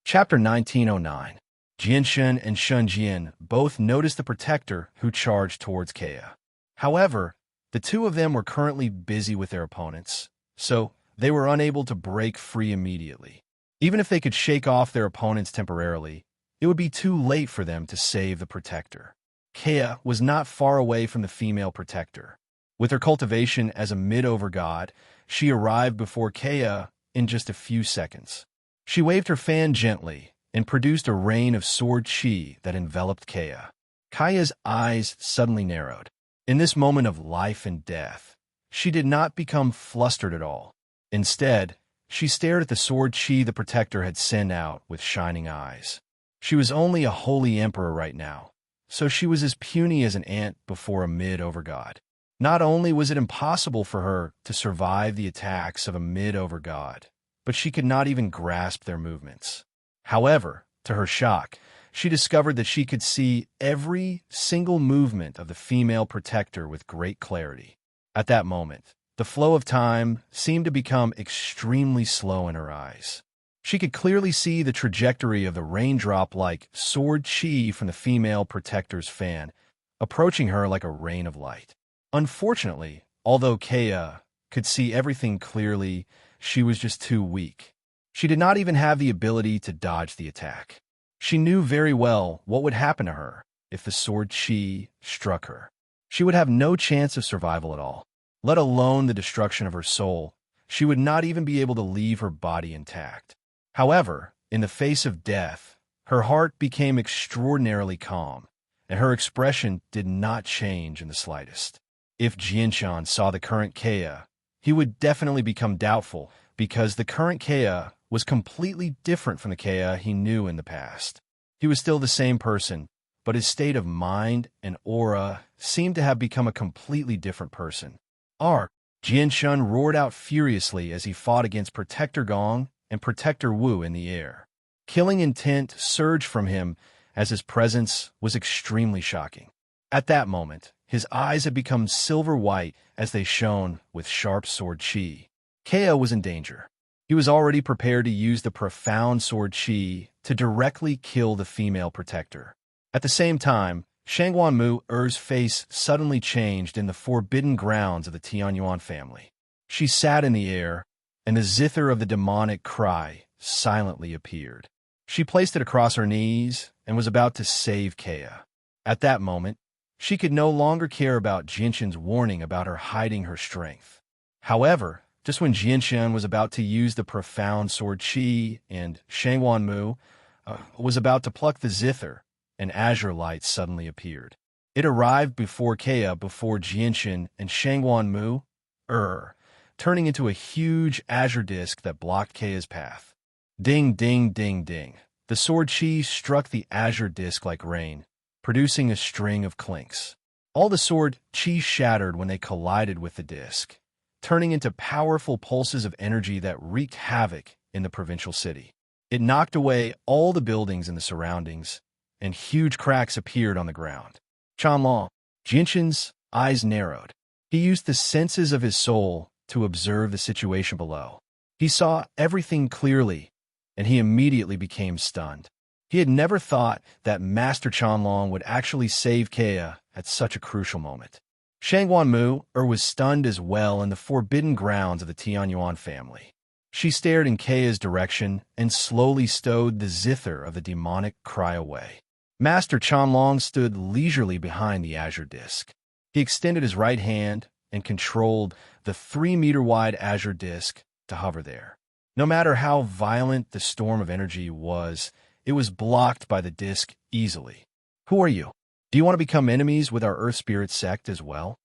Chapter 1909. Jinshin and Shun Jian both noticed the protector who charged towards Keia. However, the two of them were currently busy with their opponents, so they were unable to break free immediately. Even if they could shake off their opponents temporarily, it would be too late for them to save the protector. Keia was not far away from the female protector. With her cultivation as a mid-overgod, she arrived before Keia in just a few seconds. She waved her fan gently and produced a rain of sword chi that enveloped Keia. Keia's eyes suddenly narrowed. In this moment of life and death, she did not become flustered at all. Instead, she stared at the sword chi the protector had sent out with shining eyes. She was only a holy emperor right now, so she was as puny as an ant before a mid-overgod. Not only was it impossible for her to survive the attacks of a mid-overgod, but she could not even grasp their movements. However, to her shock, she discovered that she could see every single movement of the female protector with great clarity. At that moment, the flow of time seemed to become extremely slow in her eyes. She could clearly see the trajectory of the raindrop-like sword chi from the female protector's fan, approaching her like a rain of light. Unfortunately, although Keia could see everything clearly, she was just too weak. She did not even have the ability to dodge the attack. She knew very well what would happen to her if the sword chi struck her. She would have no chance of survival at all, let alone the destruction of her soul. She would not even be able to leave her body intact. However, in the face of death, her heart became extraordinarily calm, and her expression did not change in the slightest. If Jianshan saw the current Keia, he would definitely become doubtful, because the current Keia was completely different from the Keia he knew in the past. He was still the same person, but his state of mind and aura seemed to have become a completely different person. Ark! Jianshan roared out furiously as he fought against Protector Gong and Protector Wu in the air. Killing intent surged from him as his presence was extremely shocking. At that moment, his eyes had become silver white as they shone with sharp sword chi. Keia was in danger. He was already prepared to use the profound sword chi to directly kill the female protector. At the same time, Shangguan Er's face suddenly changed in the forbidden grounds of the Tianyuan family. She sat in the air, and the zither of the demonic cry silently appeared. She placed it across her knees and was about to save Keia. At that moment, she could no longer care about Jinshin's warning about her hiding her strength. However, just when Jinshin was about to use the profound sword chi and Shangguan was about to pluck the zither, an azure light suddenly appeared. It arrived before Jianxin and Shangguan Mu, turning into a huge azure disk that blocked Keia's path. Ding, ding, ding, ding. The sword chi struck the azure disk like rain, producing a string of clinks. All the sword chi shattered when they collided with the disk, turning into powerful pulses of energy that wreaked havoc in the provincial city. It knocked away all the buildings in the surroundings, and huge cracks appeared on the ground. Chanlong, Jianxin's eyes narrowed. He used the senses of his soul to observe the situation below. He saw everything clearly, and he immediately became stunned. He had never thought that Master Chanlong would actually save Keia at such a crucial moment. Shangguan Mu was stunned as well in the forbidden grounds of the Tianyuan family. She stared in Keia's direction and slowly stowed the zither of the demonic cry away. Master Chanlong stood leisurely behind the azure disk. He extended his right hand and controlled the 3-meter-wide azure disk to hover there. No matter how violent the storm of energy was, it was blocked by the disk easily. Who are you? Do you want to become enemies with our Earth Spirit sect as well?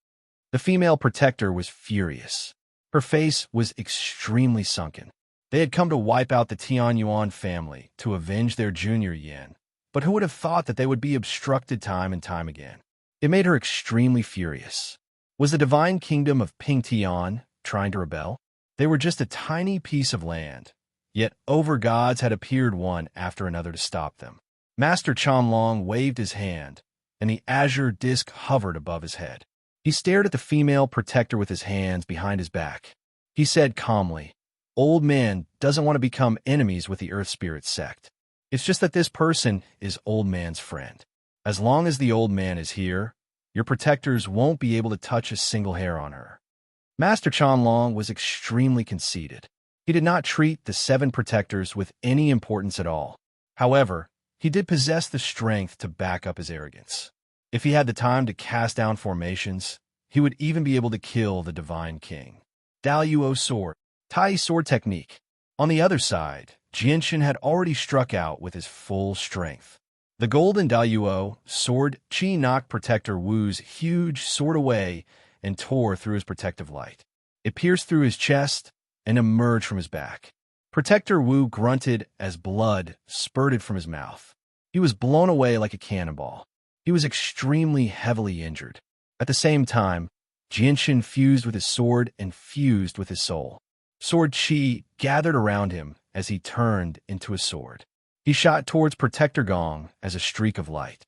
The female protector was furious. Her face was extremely sunken. They had come to wipe out the Tianyuan family to avenge their junior yin, but who would have thought that they would be obstructed time and time again? It made her extremely furious. Was the divine kingdom of Pingtian trying to rebel? They were just a tiny piece of land, yet over-gods had appeared one after another to stop them. Master Chanlong waved his hand, and the azure disk hovered above his head. He stared at the female protector with his hands behind his back. He said calmly, "Old man doesn't want to become enemies with the Earth Spirit sect. It's just that this person is old man's friend. As long as the old man is here, your protectors won't be able to touch a single hair on her." Master Chanlong was extremely conceited. He did not treat the 7 protectors with any importance at all. However, he did possess the strength to back up his arrogance. If he had the time to cast down formations, he would even be able to kill the Divine King. Daluo sword, Tai sword technique. On the other side, Jianxin had already struck out with his full strength. The golden Daluo sword chi knocked Protector Wu's huge sword away and tore through his protective light. It pierced through his chest and emerged from his back. Protector Wu grunted as blood spurted from his mouth. He was blown away like a cannonball. He was extremely heavily injured. At the same time, Jianxin fused with his sword and fused with his soul. Sword chi gathered around him as he turned into a sword. He shot towards Protector Gong as a streak of light.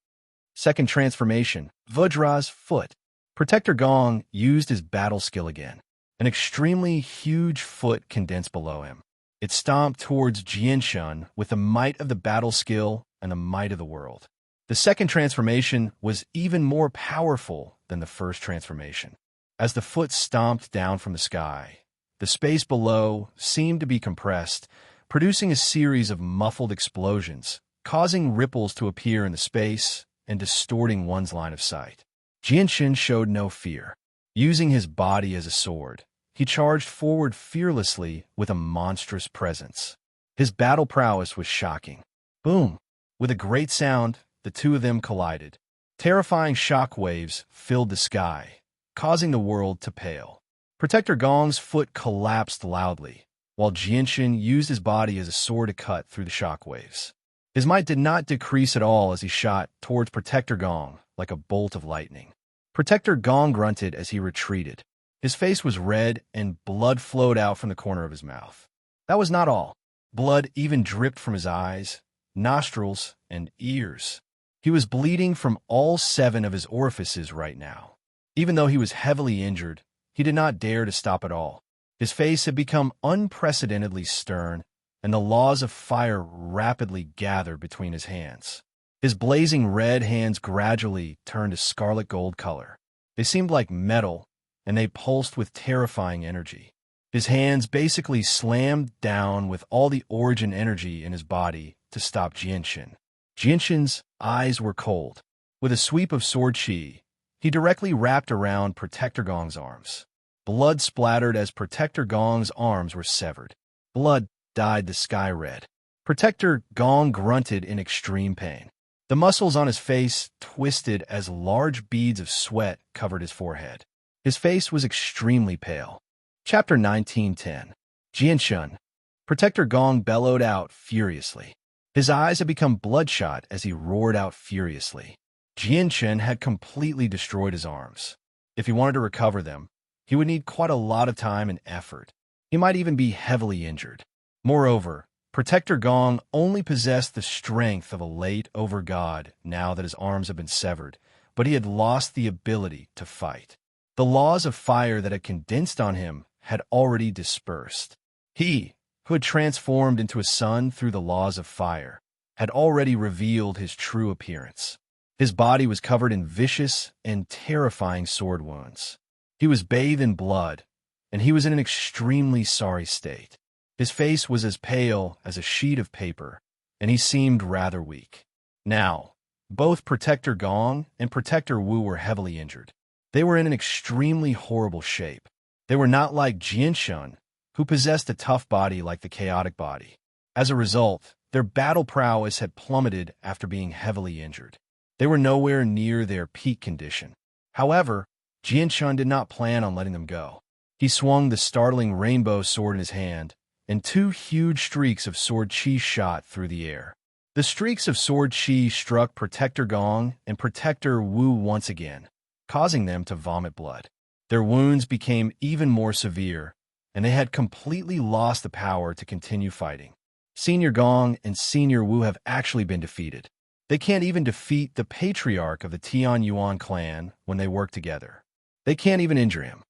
Second transformation, Vajra's foot. Protector Gong used his battle skill again. An extremely huge foot condensed below him. It stomped towards Jianxin with the might of the battle skill and the might of the world. The second transformation was even more powerful than the first transformation. As the foot stomped down from the sky, the space below seemed to be compressed, producing a series of muffled explosions, causing ripples to appear in the space and distorting one's line of sight. Jianxin showed no fear. Using his body as a sword, he charged forward fearlessly with a monstrous presence. His battle prowess was shocking. Boom! With a great sound, the two of them collided. Terrifying shock waves filled the sky, causing the world to pale. Protector Gong's foot collapsed loudly, while Jianxin used his body as a sword to cut through the shock waves. His might did not decrease at all as he shot towards Protector Gong like a bolt of lightning. Protector Gong grunted as he retreated. His face was red and blood flowed out from the corner of his mouth. That was not all. Blood even dripped from his eyes, nostrils, and ears. He was bleeding from all 7 of his orifices right now. Even though he was heavily injured, he did not dare to stop at all. His face had become unprecedentedly stern, and the laws of fire rapidly gathered between his hands. His blazing red hands gradually turned a scarlet gold color. They seemed like metal, and they pulsed with terrifying energy. His hands basically slammed down with all the origin energy in his body to stop Jianxin. Jianxin's eyes were cold. With a sweep of sword chi, he directly wrapped around Protector Gong's arms. Blood splattered as Protector Gong's arms were severed. Blood dyed the sky red. Protector Gong grunted in extreme pain. The muscles on his face twisted as large beads of sweat covered his forehead. His face was extremely pale. Chapter 1910. Jianshun. Protector Gong bellowed out furiously. His eyes had become bloodshot as he roared out furiously. Jianshun had completely destroyed his arms. If he wanted to recover them, he would need quite a lot of time and effort. He might even be heavily injured. Moreover, Protector Gong only possessed the strength of a late over-god now that his arms had been severed, but he had lost the ability to fight. The laws of fire that had condensed on him had already dispersed. He, who had transformed into a sun through the laws of fire, had already revealed his true appearance. His body was covered in vicious and terrifying sword wounds. He was bathed in blood, and he was in an extremely sorry state. His face was as pale as a sheet of paper, and he seemed rather weak. Now, both Protector Gong and Protector Wu were heavily injured. They were in an extremely horrible shape. They were not like Jianshun, who possessed a tough body like the chaotic body. As a result, their battle prowess had plummeted after being heavily injured. They were nowhere near their peak condition. However, Jianshun did not plan on letting them go. He swung the startling rainbow sword in his hand, and two huge streaks of sword chi shot through the air. The streaks of sword chi struck Protector Gong and Protector Wu once again, causing them to vomit blood. Their wounds became even more severe, and they had completely lost the power to continue fighting. Senior Gong and Senior Wu have actually been defeated. They can't even defeat the patriarch of the Tian Yuan clan when they work together. They can't even injure him.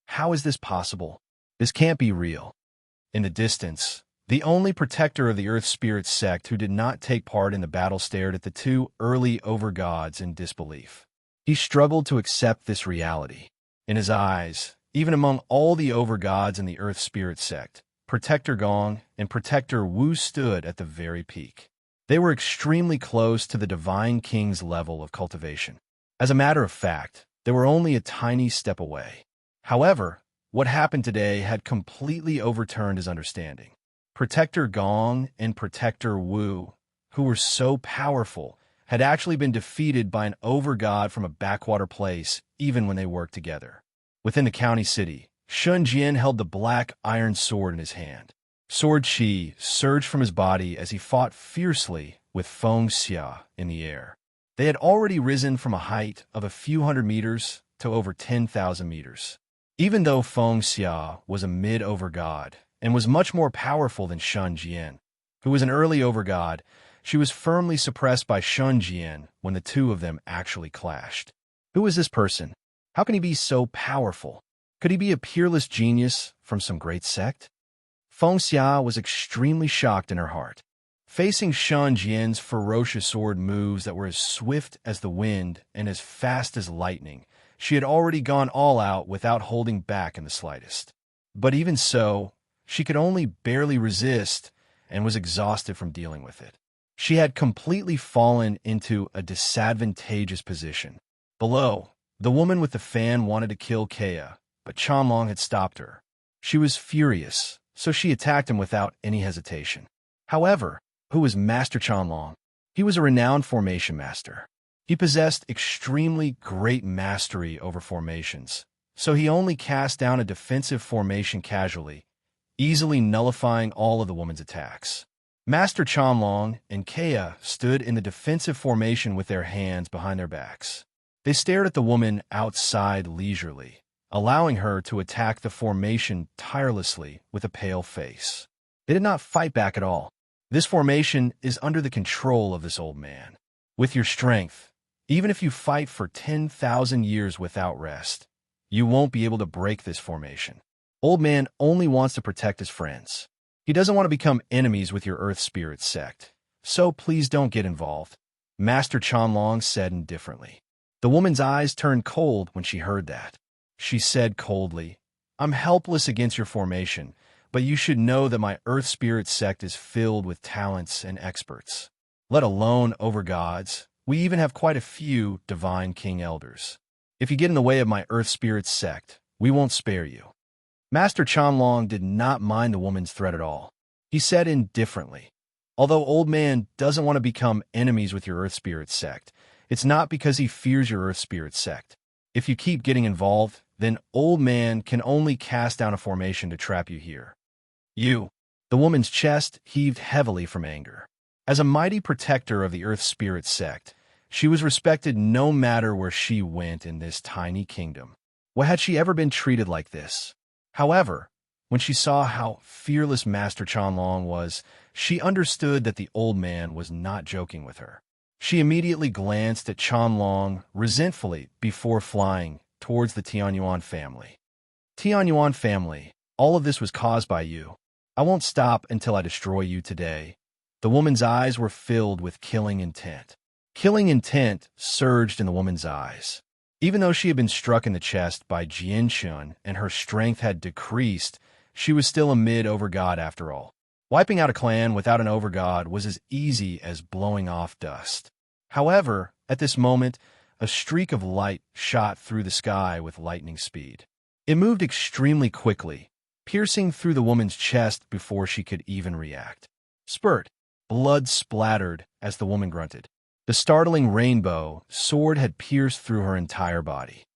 How is this possible? This can't be real. In the distance, the only protector of the Earth Spirit sect who did not take part in the battle stared at the two early over-gods in disbelief. He struggled to accept this reality. In his eyes, even among all the over-gods in the Earth Spirit sect, Protector Gong and Protector Wu stood at the very peak. They were extremely close to the Divine King's level of cultivation. As a matter of fact, they were only a tiny step away. However, what happened today had completely overturned his understanding. Protector Gong and Protector Wu, who were so powerful, had actually been defeated by an over-god from a backwater place even when they worked together. Within the county city, Shun Jian held the black iron sword in his hand. Sword chi surged from his body as he fought fiercely with Feng Xia in the air. They had already risen from a height of a few hundred meters to over 10,000 meters. Even though Feng Xia was a mid-over-god and was much more powerful than Shun Jian, who was an early over-god, she was firmly suppressed by Shun Jian when the two of them actually clashed. Who is this person? How can he be so powerful? Could he be a peerless genius from some great sect? Feng Xia was extremely shocked in her heart. Facing Shun Jian's ferocious sword moves that were as swift as the wind and as fast as lightning, she had already gone all out without holding back in the slightest. But even so, she could only barely resist and was exhausted from dealing with it. She had completely fallen into a disadvantageous position. Below, the woman with the fan wanted to kill Kea, but Chanlong had stopped her. She was furious, so she attacked him without any hesitation. However, who was Master Chanlong? He was a renowned formation master. He possessed extremely great mastery over formations, so he only cast down a defensive formation casually, easily nullifying all of the woman's attacks. Master Chanlong and Kea stood in the defensive formation with their hands behind their backs. They stared at the woman outside leisurely, allowing her to attack the formation tirelessly with a pale face. They did not fight back at all. This formation is under the control of this old man. With your strength, even if you fight for 10,000 years without rest, you won't be able to break this formation. Old man only wants to protect his friends. He doesn't want to become enemies with your Earth Spirit sect, so please don't get involved, Master Chanlong said indifferently. The woman's eyes turned cold when she heard that. She said coldly, I'm helpless against your formation, but you should know that my Earth Spirit sect is filled with talents and experts. Let alone over gods, we even have quite a few Divine King Elders. If you get in the way of my Earth Spirit sect, we won't spare you. Master Chanlong did not mind the woman's threat at all. He said indifferently. Although Old Man doesn't want to become enemies with your Earth Spirit sect, it's not because he fears your Earth Spirit sect. If you keep getting involved, then Old Man can only cast down a formation to trap you here. You. The woman's chest heaved heavily from anger. As a mighty protector of the Earth Spirit sect, she was respected no matter where she went in this tiny kingdom. Why had she ever been treated like this? However, when she saw how fearless Master Chanlong was, she understood that the old man was not joking with her. She immediately glanced at Chanlong resentfully before flying towards the Tianyuan family. Tianyuan family, all of this was caused by you. I won't stop until I destroy you today. The woman's eyes were filled with killing intent. Killing intent surged in the woman's eyes. Even though she had been struck in the chest by Jianshun and her strength had decreased, she was still a mid-overgod after all. Wiping out a clan without an overgod was as easy as blowing off dust. However, at this moment, a streak of light shot through the sky with lightning speed. It moved extremely quickly, piercing through the woman's chest before she could even react. Spurt. Blood splattered as the woman grunted. The startling rainbow sword had pierced through her entire body.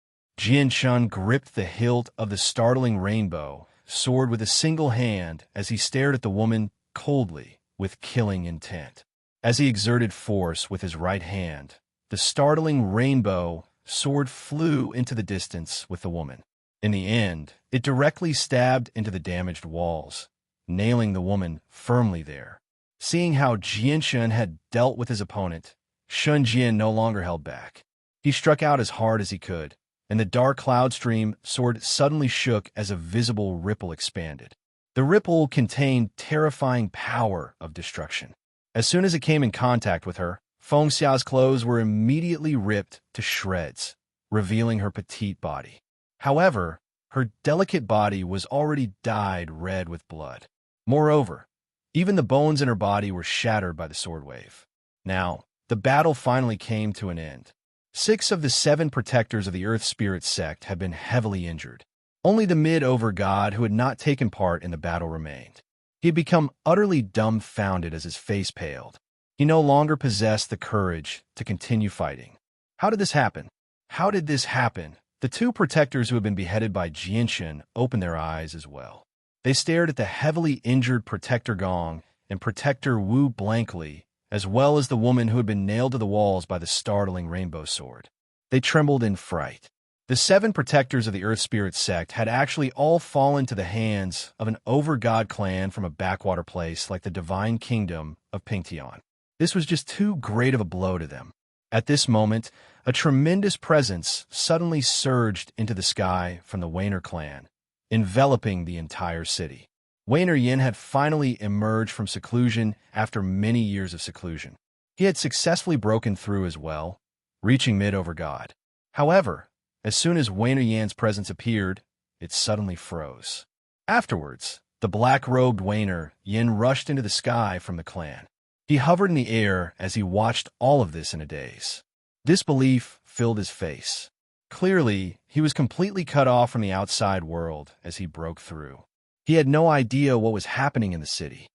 Jianshun gripped the hilt of the startling rainbow sword with a single hand as he stared at the woman coldly with killing intent. As he exerted force with his right hand, the startling rainbow sword flew into the distance with the woman. In the end, it directly stabbed into the damaged walls, nailing the woman firmly there. Seeing how Jianshun had dealt with his opponent, Shun Jian no longer held back. He struck out as hard as he could, and the dark cloud stream sword suddenly shook as a visible ripple expanded. The ripple contained terrifying power of destruction. As soon as it came in contact with her, Feng Xia's clothes were immediately ripped to shreds, revealing her petite body. However, her delicate body was already dyed red with blood. Moreover, even the bones in her body were shattered by the sword wave. Now, the battle finally came to an end. 6 of the 7 protectors of the Earth Spirit sect had been heavily injured. Only the mid-overgod who had not taken part in the battle remained. He had become utterly dumbfounded as his face paled. He no longer possessed the courage to continue fighting. How did this happen? How did this happen? The 2 protectors who had been beheaded by Jianshun opened their eyes as well. They stared at the heavily injured Protector Gong and Protector Wu blankly, as well as the woman who had been nailed to the walls by the startling rainbow sword. They trembled in fright. The 7 protectors of the Earth Spirit sect had actually all fallen to the hands of an overgod clan from a backwater place like the Divine Kingdom of Pingtian. This was just too great of a blow to them. At this moment, a tremendous presence suddenly surged into the sky from the Wainer clan, enveloping the entire city. Wainer Yin had finally emerged from seclusion after many years of seclusion. He had successfully broken through as well, reaching mid-overgod. However, as soon as Wainer Yan's presence appeared, it suddenly froze. Afterwards, the black-robed Wainer Yin rushed into the sky from the clan. He hovered in the air as he watched all of this in a daze. Disbelief filled his face. Clearly, he was completely cut off from the outside world as he broke through. He had no idea what was happening in the city.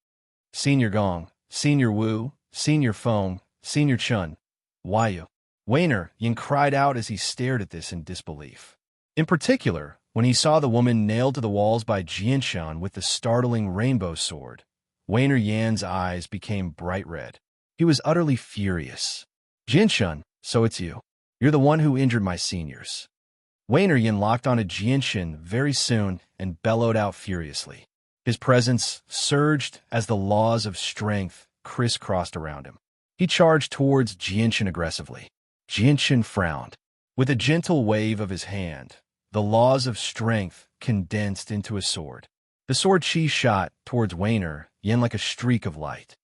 Senior Gong, Senior Wu, Senior Feng, Senior Chun, Waiyu. Wainer Yin cried out as he stared at this in disbelief. In particular, when he saw the woman nailed to the walls by Jianshun with the startling rainbow sword, Wainer Yan's eyes became bright red. He was utterly furious. Jianshun, so it's you. You're the one who injured my seniors. Wainer Yin locked onto Jianshun very soon and bellowed out furiously. His presence surged as the laws of strength crisscrossed around him. He charged towards Jianshun aggressively. Jianshun frowned. With a gentle wave of his hand, the laws of strength condensed into a sword. The sword chi shot towards Wainer Yin like a streak of light.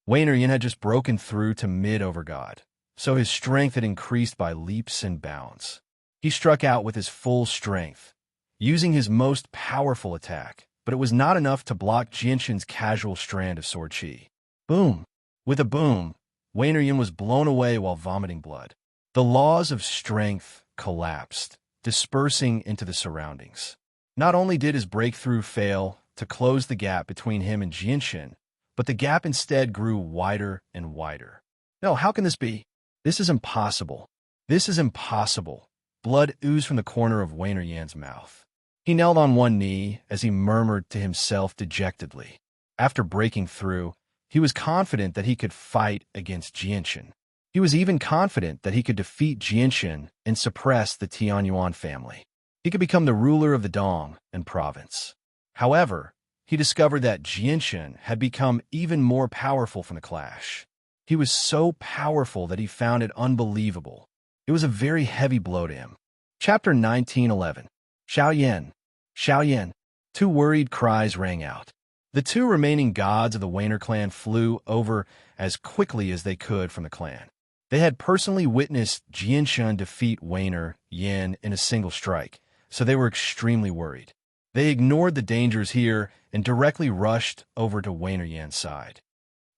Wainer Yin had just broken through to mid-overgod, so his strength had increased by leaps and bounds. He struck out with his full strength, using his most powerful attack, but it was not enough to block Jianshun's casual strand of sword chi. Boom! With a boom, Wainer Yin was blown away while vomiting blood. The laws of strength collapsed, dispersing into the surroundings. Not only did his breakthrough fail to close the gap between him and Jianshun, but the gap instead grew wider and wider. No, how can this be? This is impossible. This is impossible. Blood oozed from the corner of Wayner Yan's mouth. He knelt on one knee as he murmured to himself dejectedly. After breaking through, he was confident that he could fight against Jianshan. He was even confident that he could defeat Jianshan and suppress the Tianyuan family. He could become the ruler of the Dong and province. However, he discovered that Jianshan had become even more powerful from the clash. He was so powerful that he found it unbelievable. It was a very heavy blow to him. Chapter 1911. Xiaoyan. Xiaoyan. Two worried cries rang out. The two remaining gods of the Wayner clan flew over as quickly as they could from the clan. They had personally witnessed Jianshan defeat Wayner Yan in a single strike, so they were extremely worried. They ignored the dangers here and directly rushed over to Wayner Yan's side.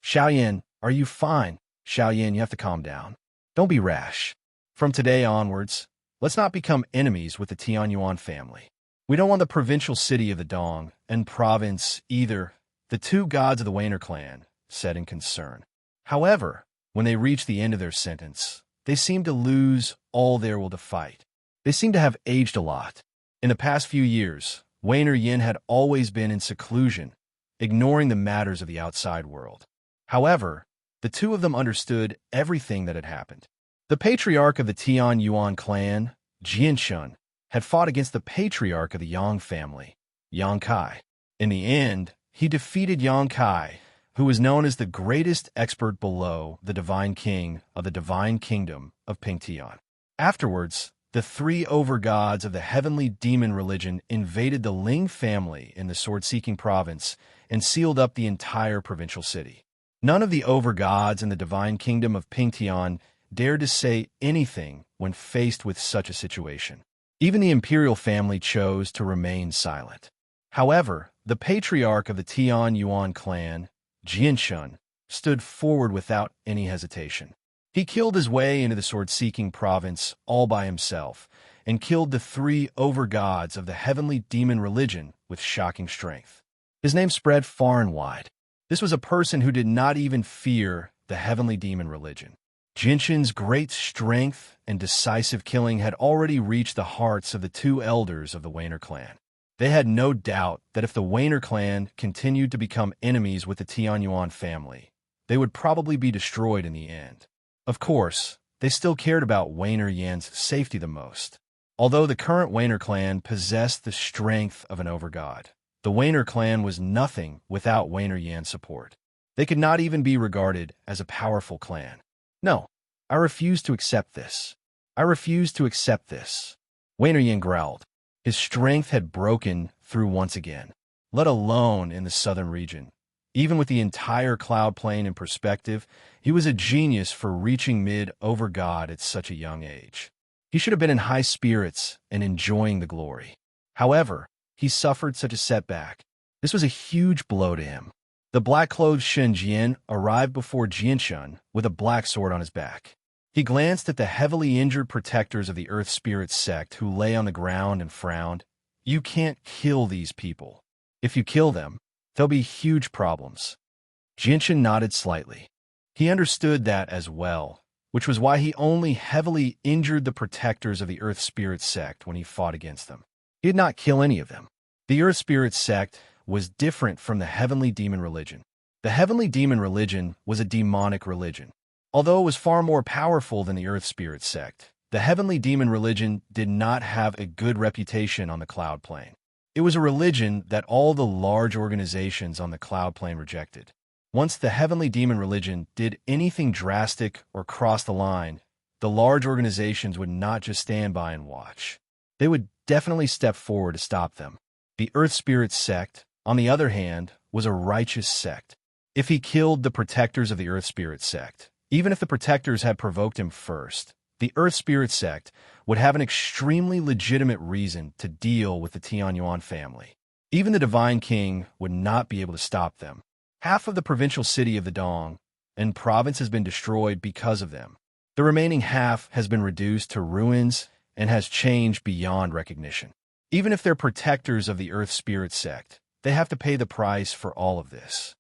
Xiaoyan, are you fine? Xiaoyan, you have to calm down. Don't be rash. From today onwards, let's not become enemies with the Tianyuan family. We don't want the provincial city of the Dong and province either, the two gods of the Wayner clan said in concern. However, when they reached the end of their sentence, they seemed to lose all their will to fight. They seemed to have aged a lot. In the past few years, Wayner Yin had always been in seclusion, ignoring the matters of the outside world. However, the two of them understood everything that had happened. The patriarch of the Tianyuan clan, Jianshan, had fought against the patriarch of the Yang family, Yang Kai. In the end, he defeated Yang Kai, who was known as the greatest expert below the Divine King of the Divine Kingdom of Pingtian. Afterwards, the three overgods of the heavenly demon religion invaded the Ling family in the sword-seeking province and sealed up the entire provincial city. None of the overgods in the Divine Kingdom of Pingtian dared to say anything when faced with such a situation. Even the imperial family chose to remain silent. However, the patriarch of the Tianyuan clan, Jianshan, stood forward without any hesitation. He killed his way into the sword-seeking province all by himself and killed the three overgods of the heavenly demon religion with shocking strength. His name spread far and wide. This was a person who did not even fear the heavenly demon religion. Jianshan's great strength and decisive killing had already reached the hearts of the two elders of the Wayner clan. They had no doubt that if the Wayner clan continued to become enemies with the Tianyuan family, they would probably be destroyed in the end. Of course, they still cared about Wayner Yan's safety the most. Although the current Wayner clan possessed the strength of an overgod, the Wayner clan was nothing without Wayner Yan's support. They could not even be regarded as a powerful clan. No, I refuse to accept this. I refuse to accept this. Wayner Yan growled. His strength had broken through once again, let alone in the southern region. Even with the entire cloud plain in perspective, he was a genius for reaching mid-overgod at such a young age. He should have been in high spirits and enjoying the glory. However, he suffered such a setback. This was a huge blow to him. The black-clothed Shen Jian arrived before Jianshan with a black sword on his back. He glanced at the heavily injured protectors of the Earth Spirit sect who lay on the ground and frowned. You can't kill these people. If you kill them, there'll be huge problems. Jianshan nodded slightly. He understood that as well, which was why he only heavily injured the protectors of the Earth Spirit sect when he fought against them. He did not kill any of them. The Earth Spirit sect was different from the heavenly demon religion. The heavenly demon religion was a demonic religion. Although it was far more powerful than the Earth Spirit sect, the heavenly demon religion did not have a good reputation on the cloud plane. It was a religion that all the large organizations on the cloud plane rejected. Once the heavenly demon religion did anything drastic or cross the line, the large organizations would not just stand by and watch. They would definitely step forward to stop them. The Earth Spirit sect, on the other hand, was a righteous sect. If he killed the protectors of the Earth Spirit sect, even if the protectors had provoked him first, the Earth Spirit sect would have an extremely legitimate reason to deal with the Tianyuan family. Even the Divine King would not be able to stop them. Half of the provincial city of the Dong and province has been destroyed because of them. The remaining half has been reduced to ruins and has changed beyond recognition. Even if they're protectors of the Earth Spirit sect, they have to pay the price for all of this.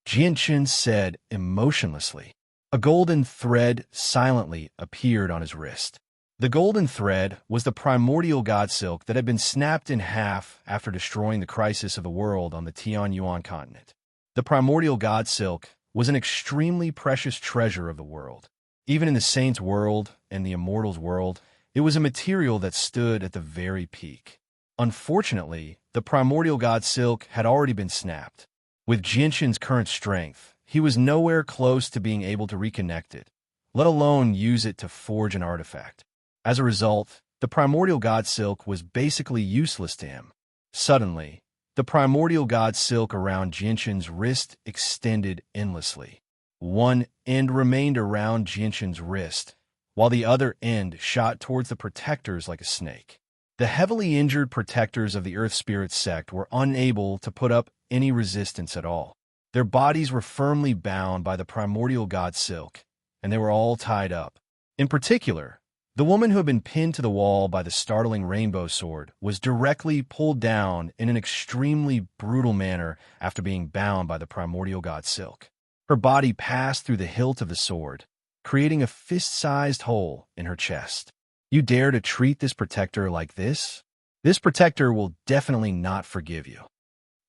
Jianchen said emotionlessly. A golden thread silently appeared on his wrist. The golden thread was the primordial god silk that had been snapped in half after destroying the crisis of the world on the Tianyuan continent. The primordial god silk was an extremely precious treasure of the world. Even in the saints' world and the immortals' world, it was a material that stood at the very peak. Unfortunately, the primordial god silk had already been snapped. With Jianshin's current strength, he was nowhere close to being able to reconnect it, let alone use it to forge an artifact. As a result, the primordial god silk was basically useless to him. Suddenly, the primordial god silk around Jianshin's wrist extended endlessly. One end remained around Jianshin's wrist, while the other end shot towards the protectors like a snake. The heavily injured protectors of the Earth Spirit sect were unable to put up any resistance at all. Their bodies were firmly bound by the primordial god silk, and they were all tied up. In particular, the woman who had been pinned to the wall by the startling rainbow sword was directly pulled down in an extremely brutal manner after being bound by the primordial god silk. Her body passed through the hilt of the sword, creating a fist-sized hole in her chest. You dare to treat this protector like this? This protector will definitely not forgive you.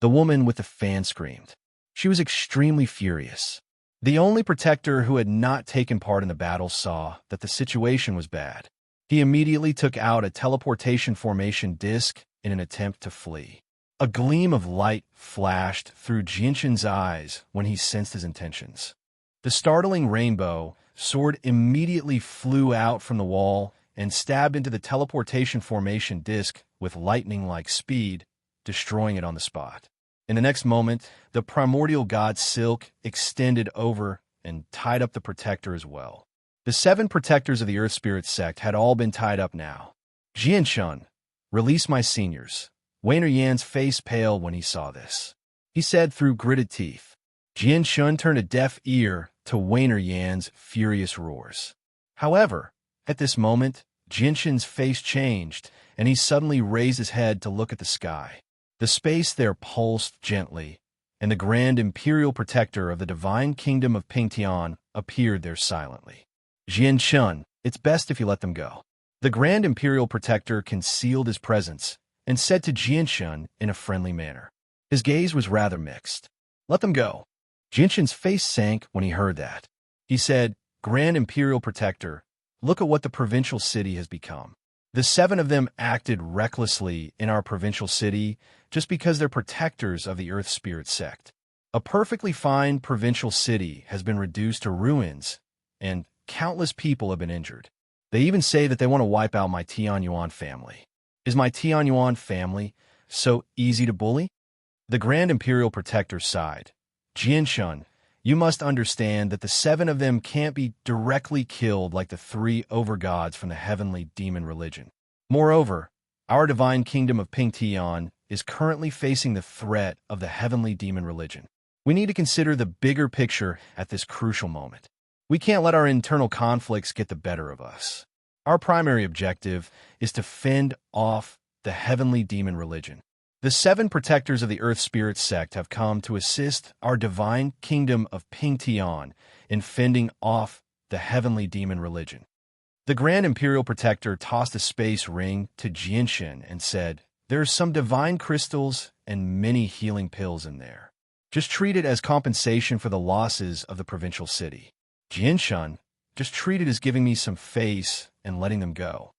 The woman with the fan screamed. She was extremely furious. The only protector who had not taken part in the battle saw that the situation was bad. He immediately took out a teleportation formation disc in an attempt to flee. A gleam of light flashed through Jianshin's eyes when he sensed his intentions. The startling rainbow sword immediately flew out from the wall and stabbed into the teleportation formation disc with lightning-like speed, destroying it on the spot. In the next moment, the primordial god silk extended over and tied up the protector as well. The 7 protectors of the Earth Spirit sect had all been tied up now. Jianshan, release my seniors. Wainer Yan's face paled when he saw this. He said through gritted teeth. Jianshan turned a deaf ear to Wainer Yan's furious roars. However, at this moment, Jianshan's face changed, and he suddenly raised his head to look at the sky. The space there pulsed gently, and the Grand Imperial Protector of the Divine Kingdom of Pingtian appeared there silently. Jianshan, it's best if you let them go. The Grand Imperial Protector concealed his presence and said to Jianshan in a friendly manner. His gaze was rather mixed. Let them go. Jianshan's face sank when he heard that. He said, Grand Imperial Protector, look at what the provincial city has become. The 7 of them acted recklessly in our provincial city just because they're protectors of the Earth Spirit sect. A perfectly fine provincial city has been reduced to ruins, and countless people have been injured. They even say that they want to wipe out my Tianyuan family. Is my Tianyuan family so easy to bully? The Grand Imperial Protector sighed. Jianshan, you must understand that the 7 of them can't be directly killed like the 3 overgods from the heavenly demon religion. Moreover, our divine kingdom of Pingtian is currently facing the threat of the heavenly demon religion. We need to consider the bigger picture at this crucial moment. We can't let our internal conflicts get the better of us. Our primary objective is to fend off the heavenly demon religion. The 7 protectors of the Earth Spirit sect have come to assist our divine kingdom of Pingtian in fending off the heavenly demon religion. The Grand Imperial Protector tossed a space ring to Jianshan and said, there are some divine crystals and many healing pills in there. Just treat it as compensation for the losses of the provincial city. Jianshan, just treat it as giving me some face and letting them go.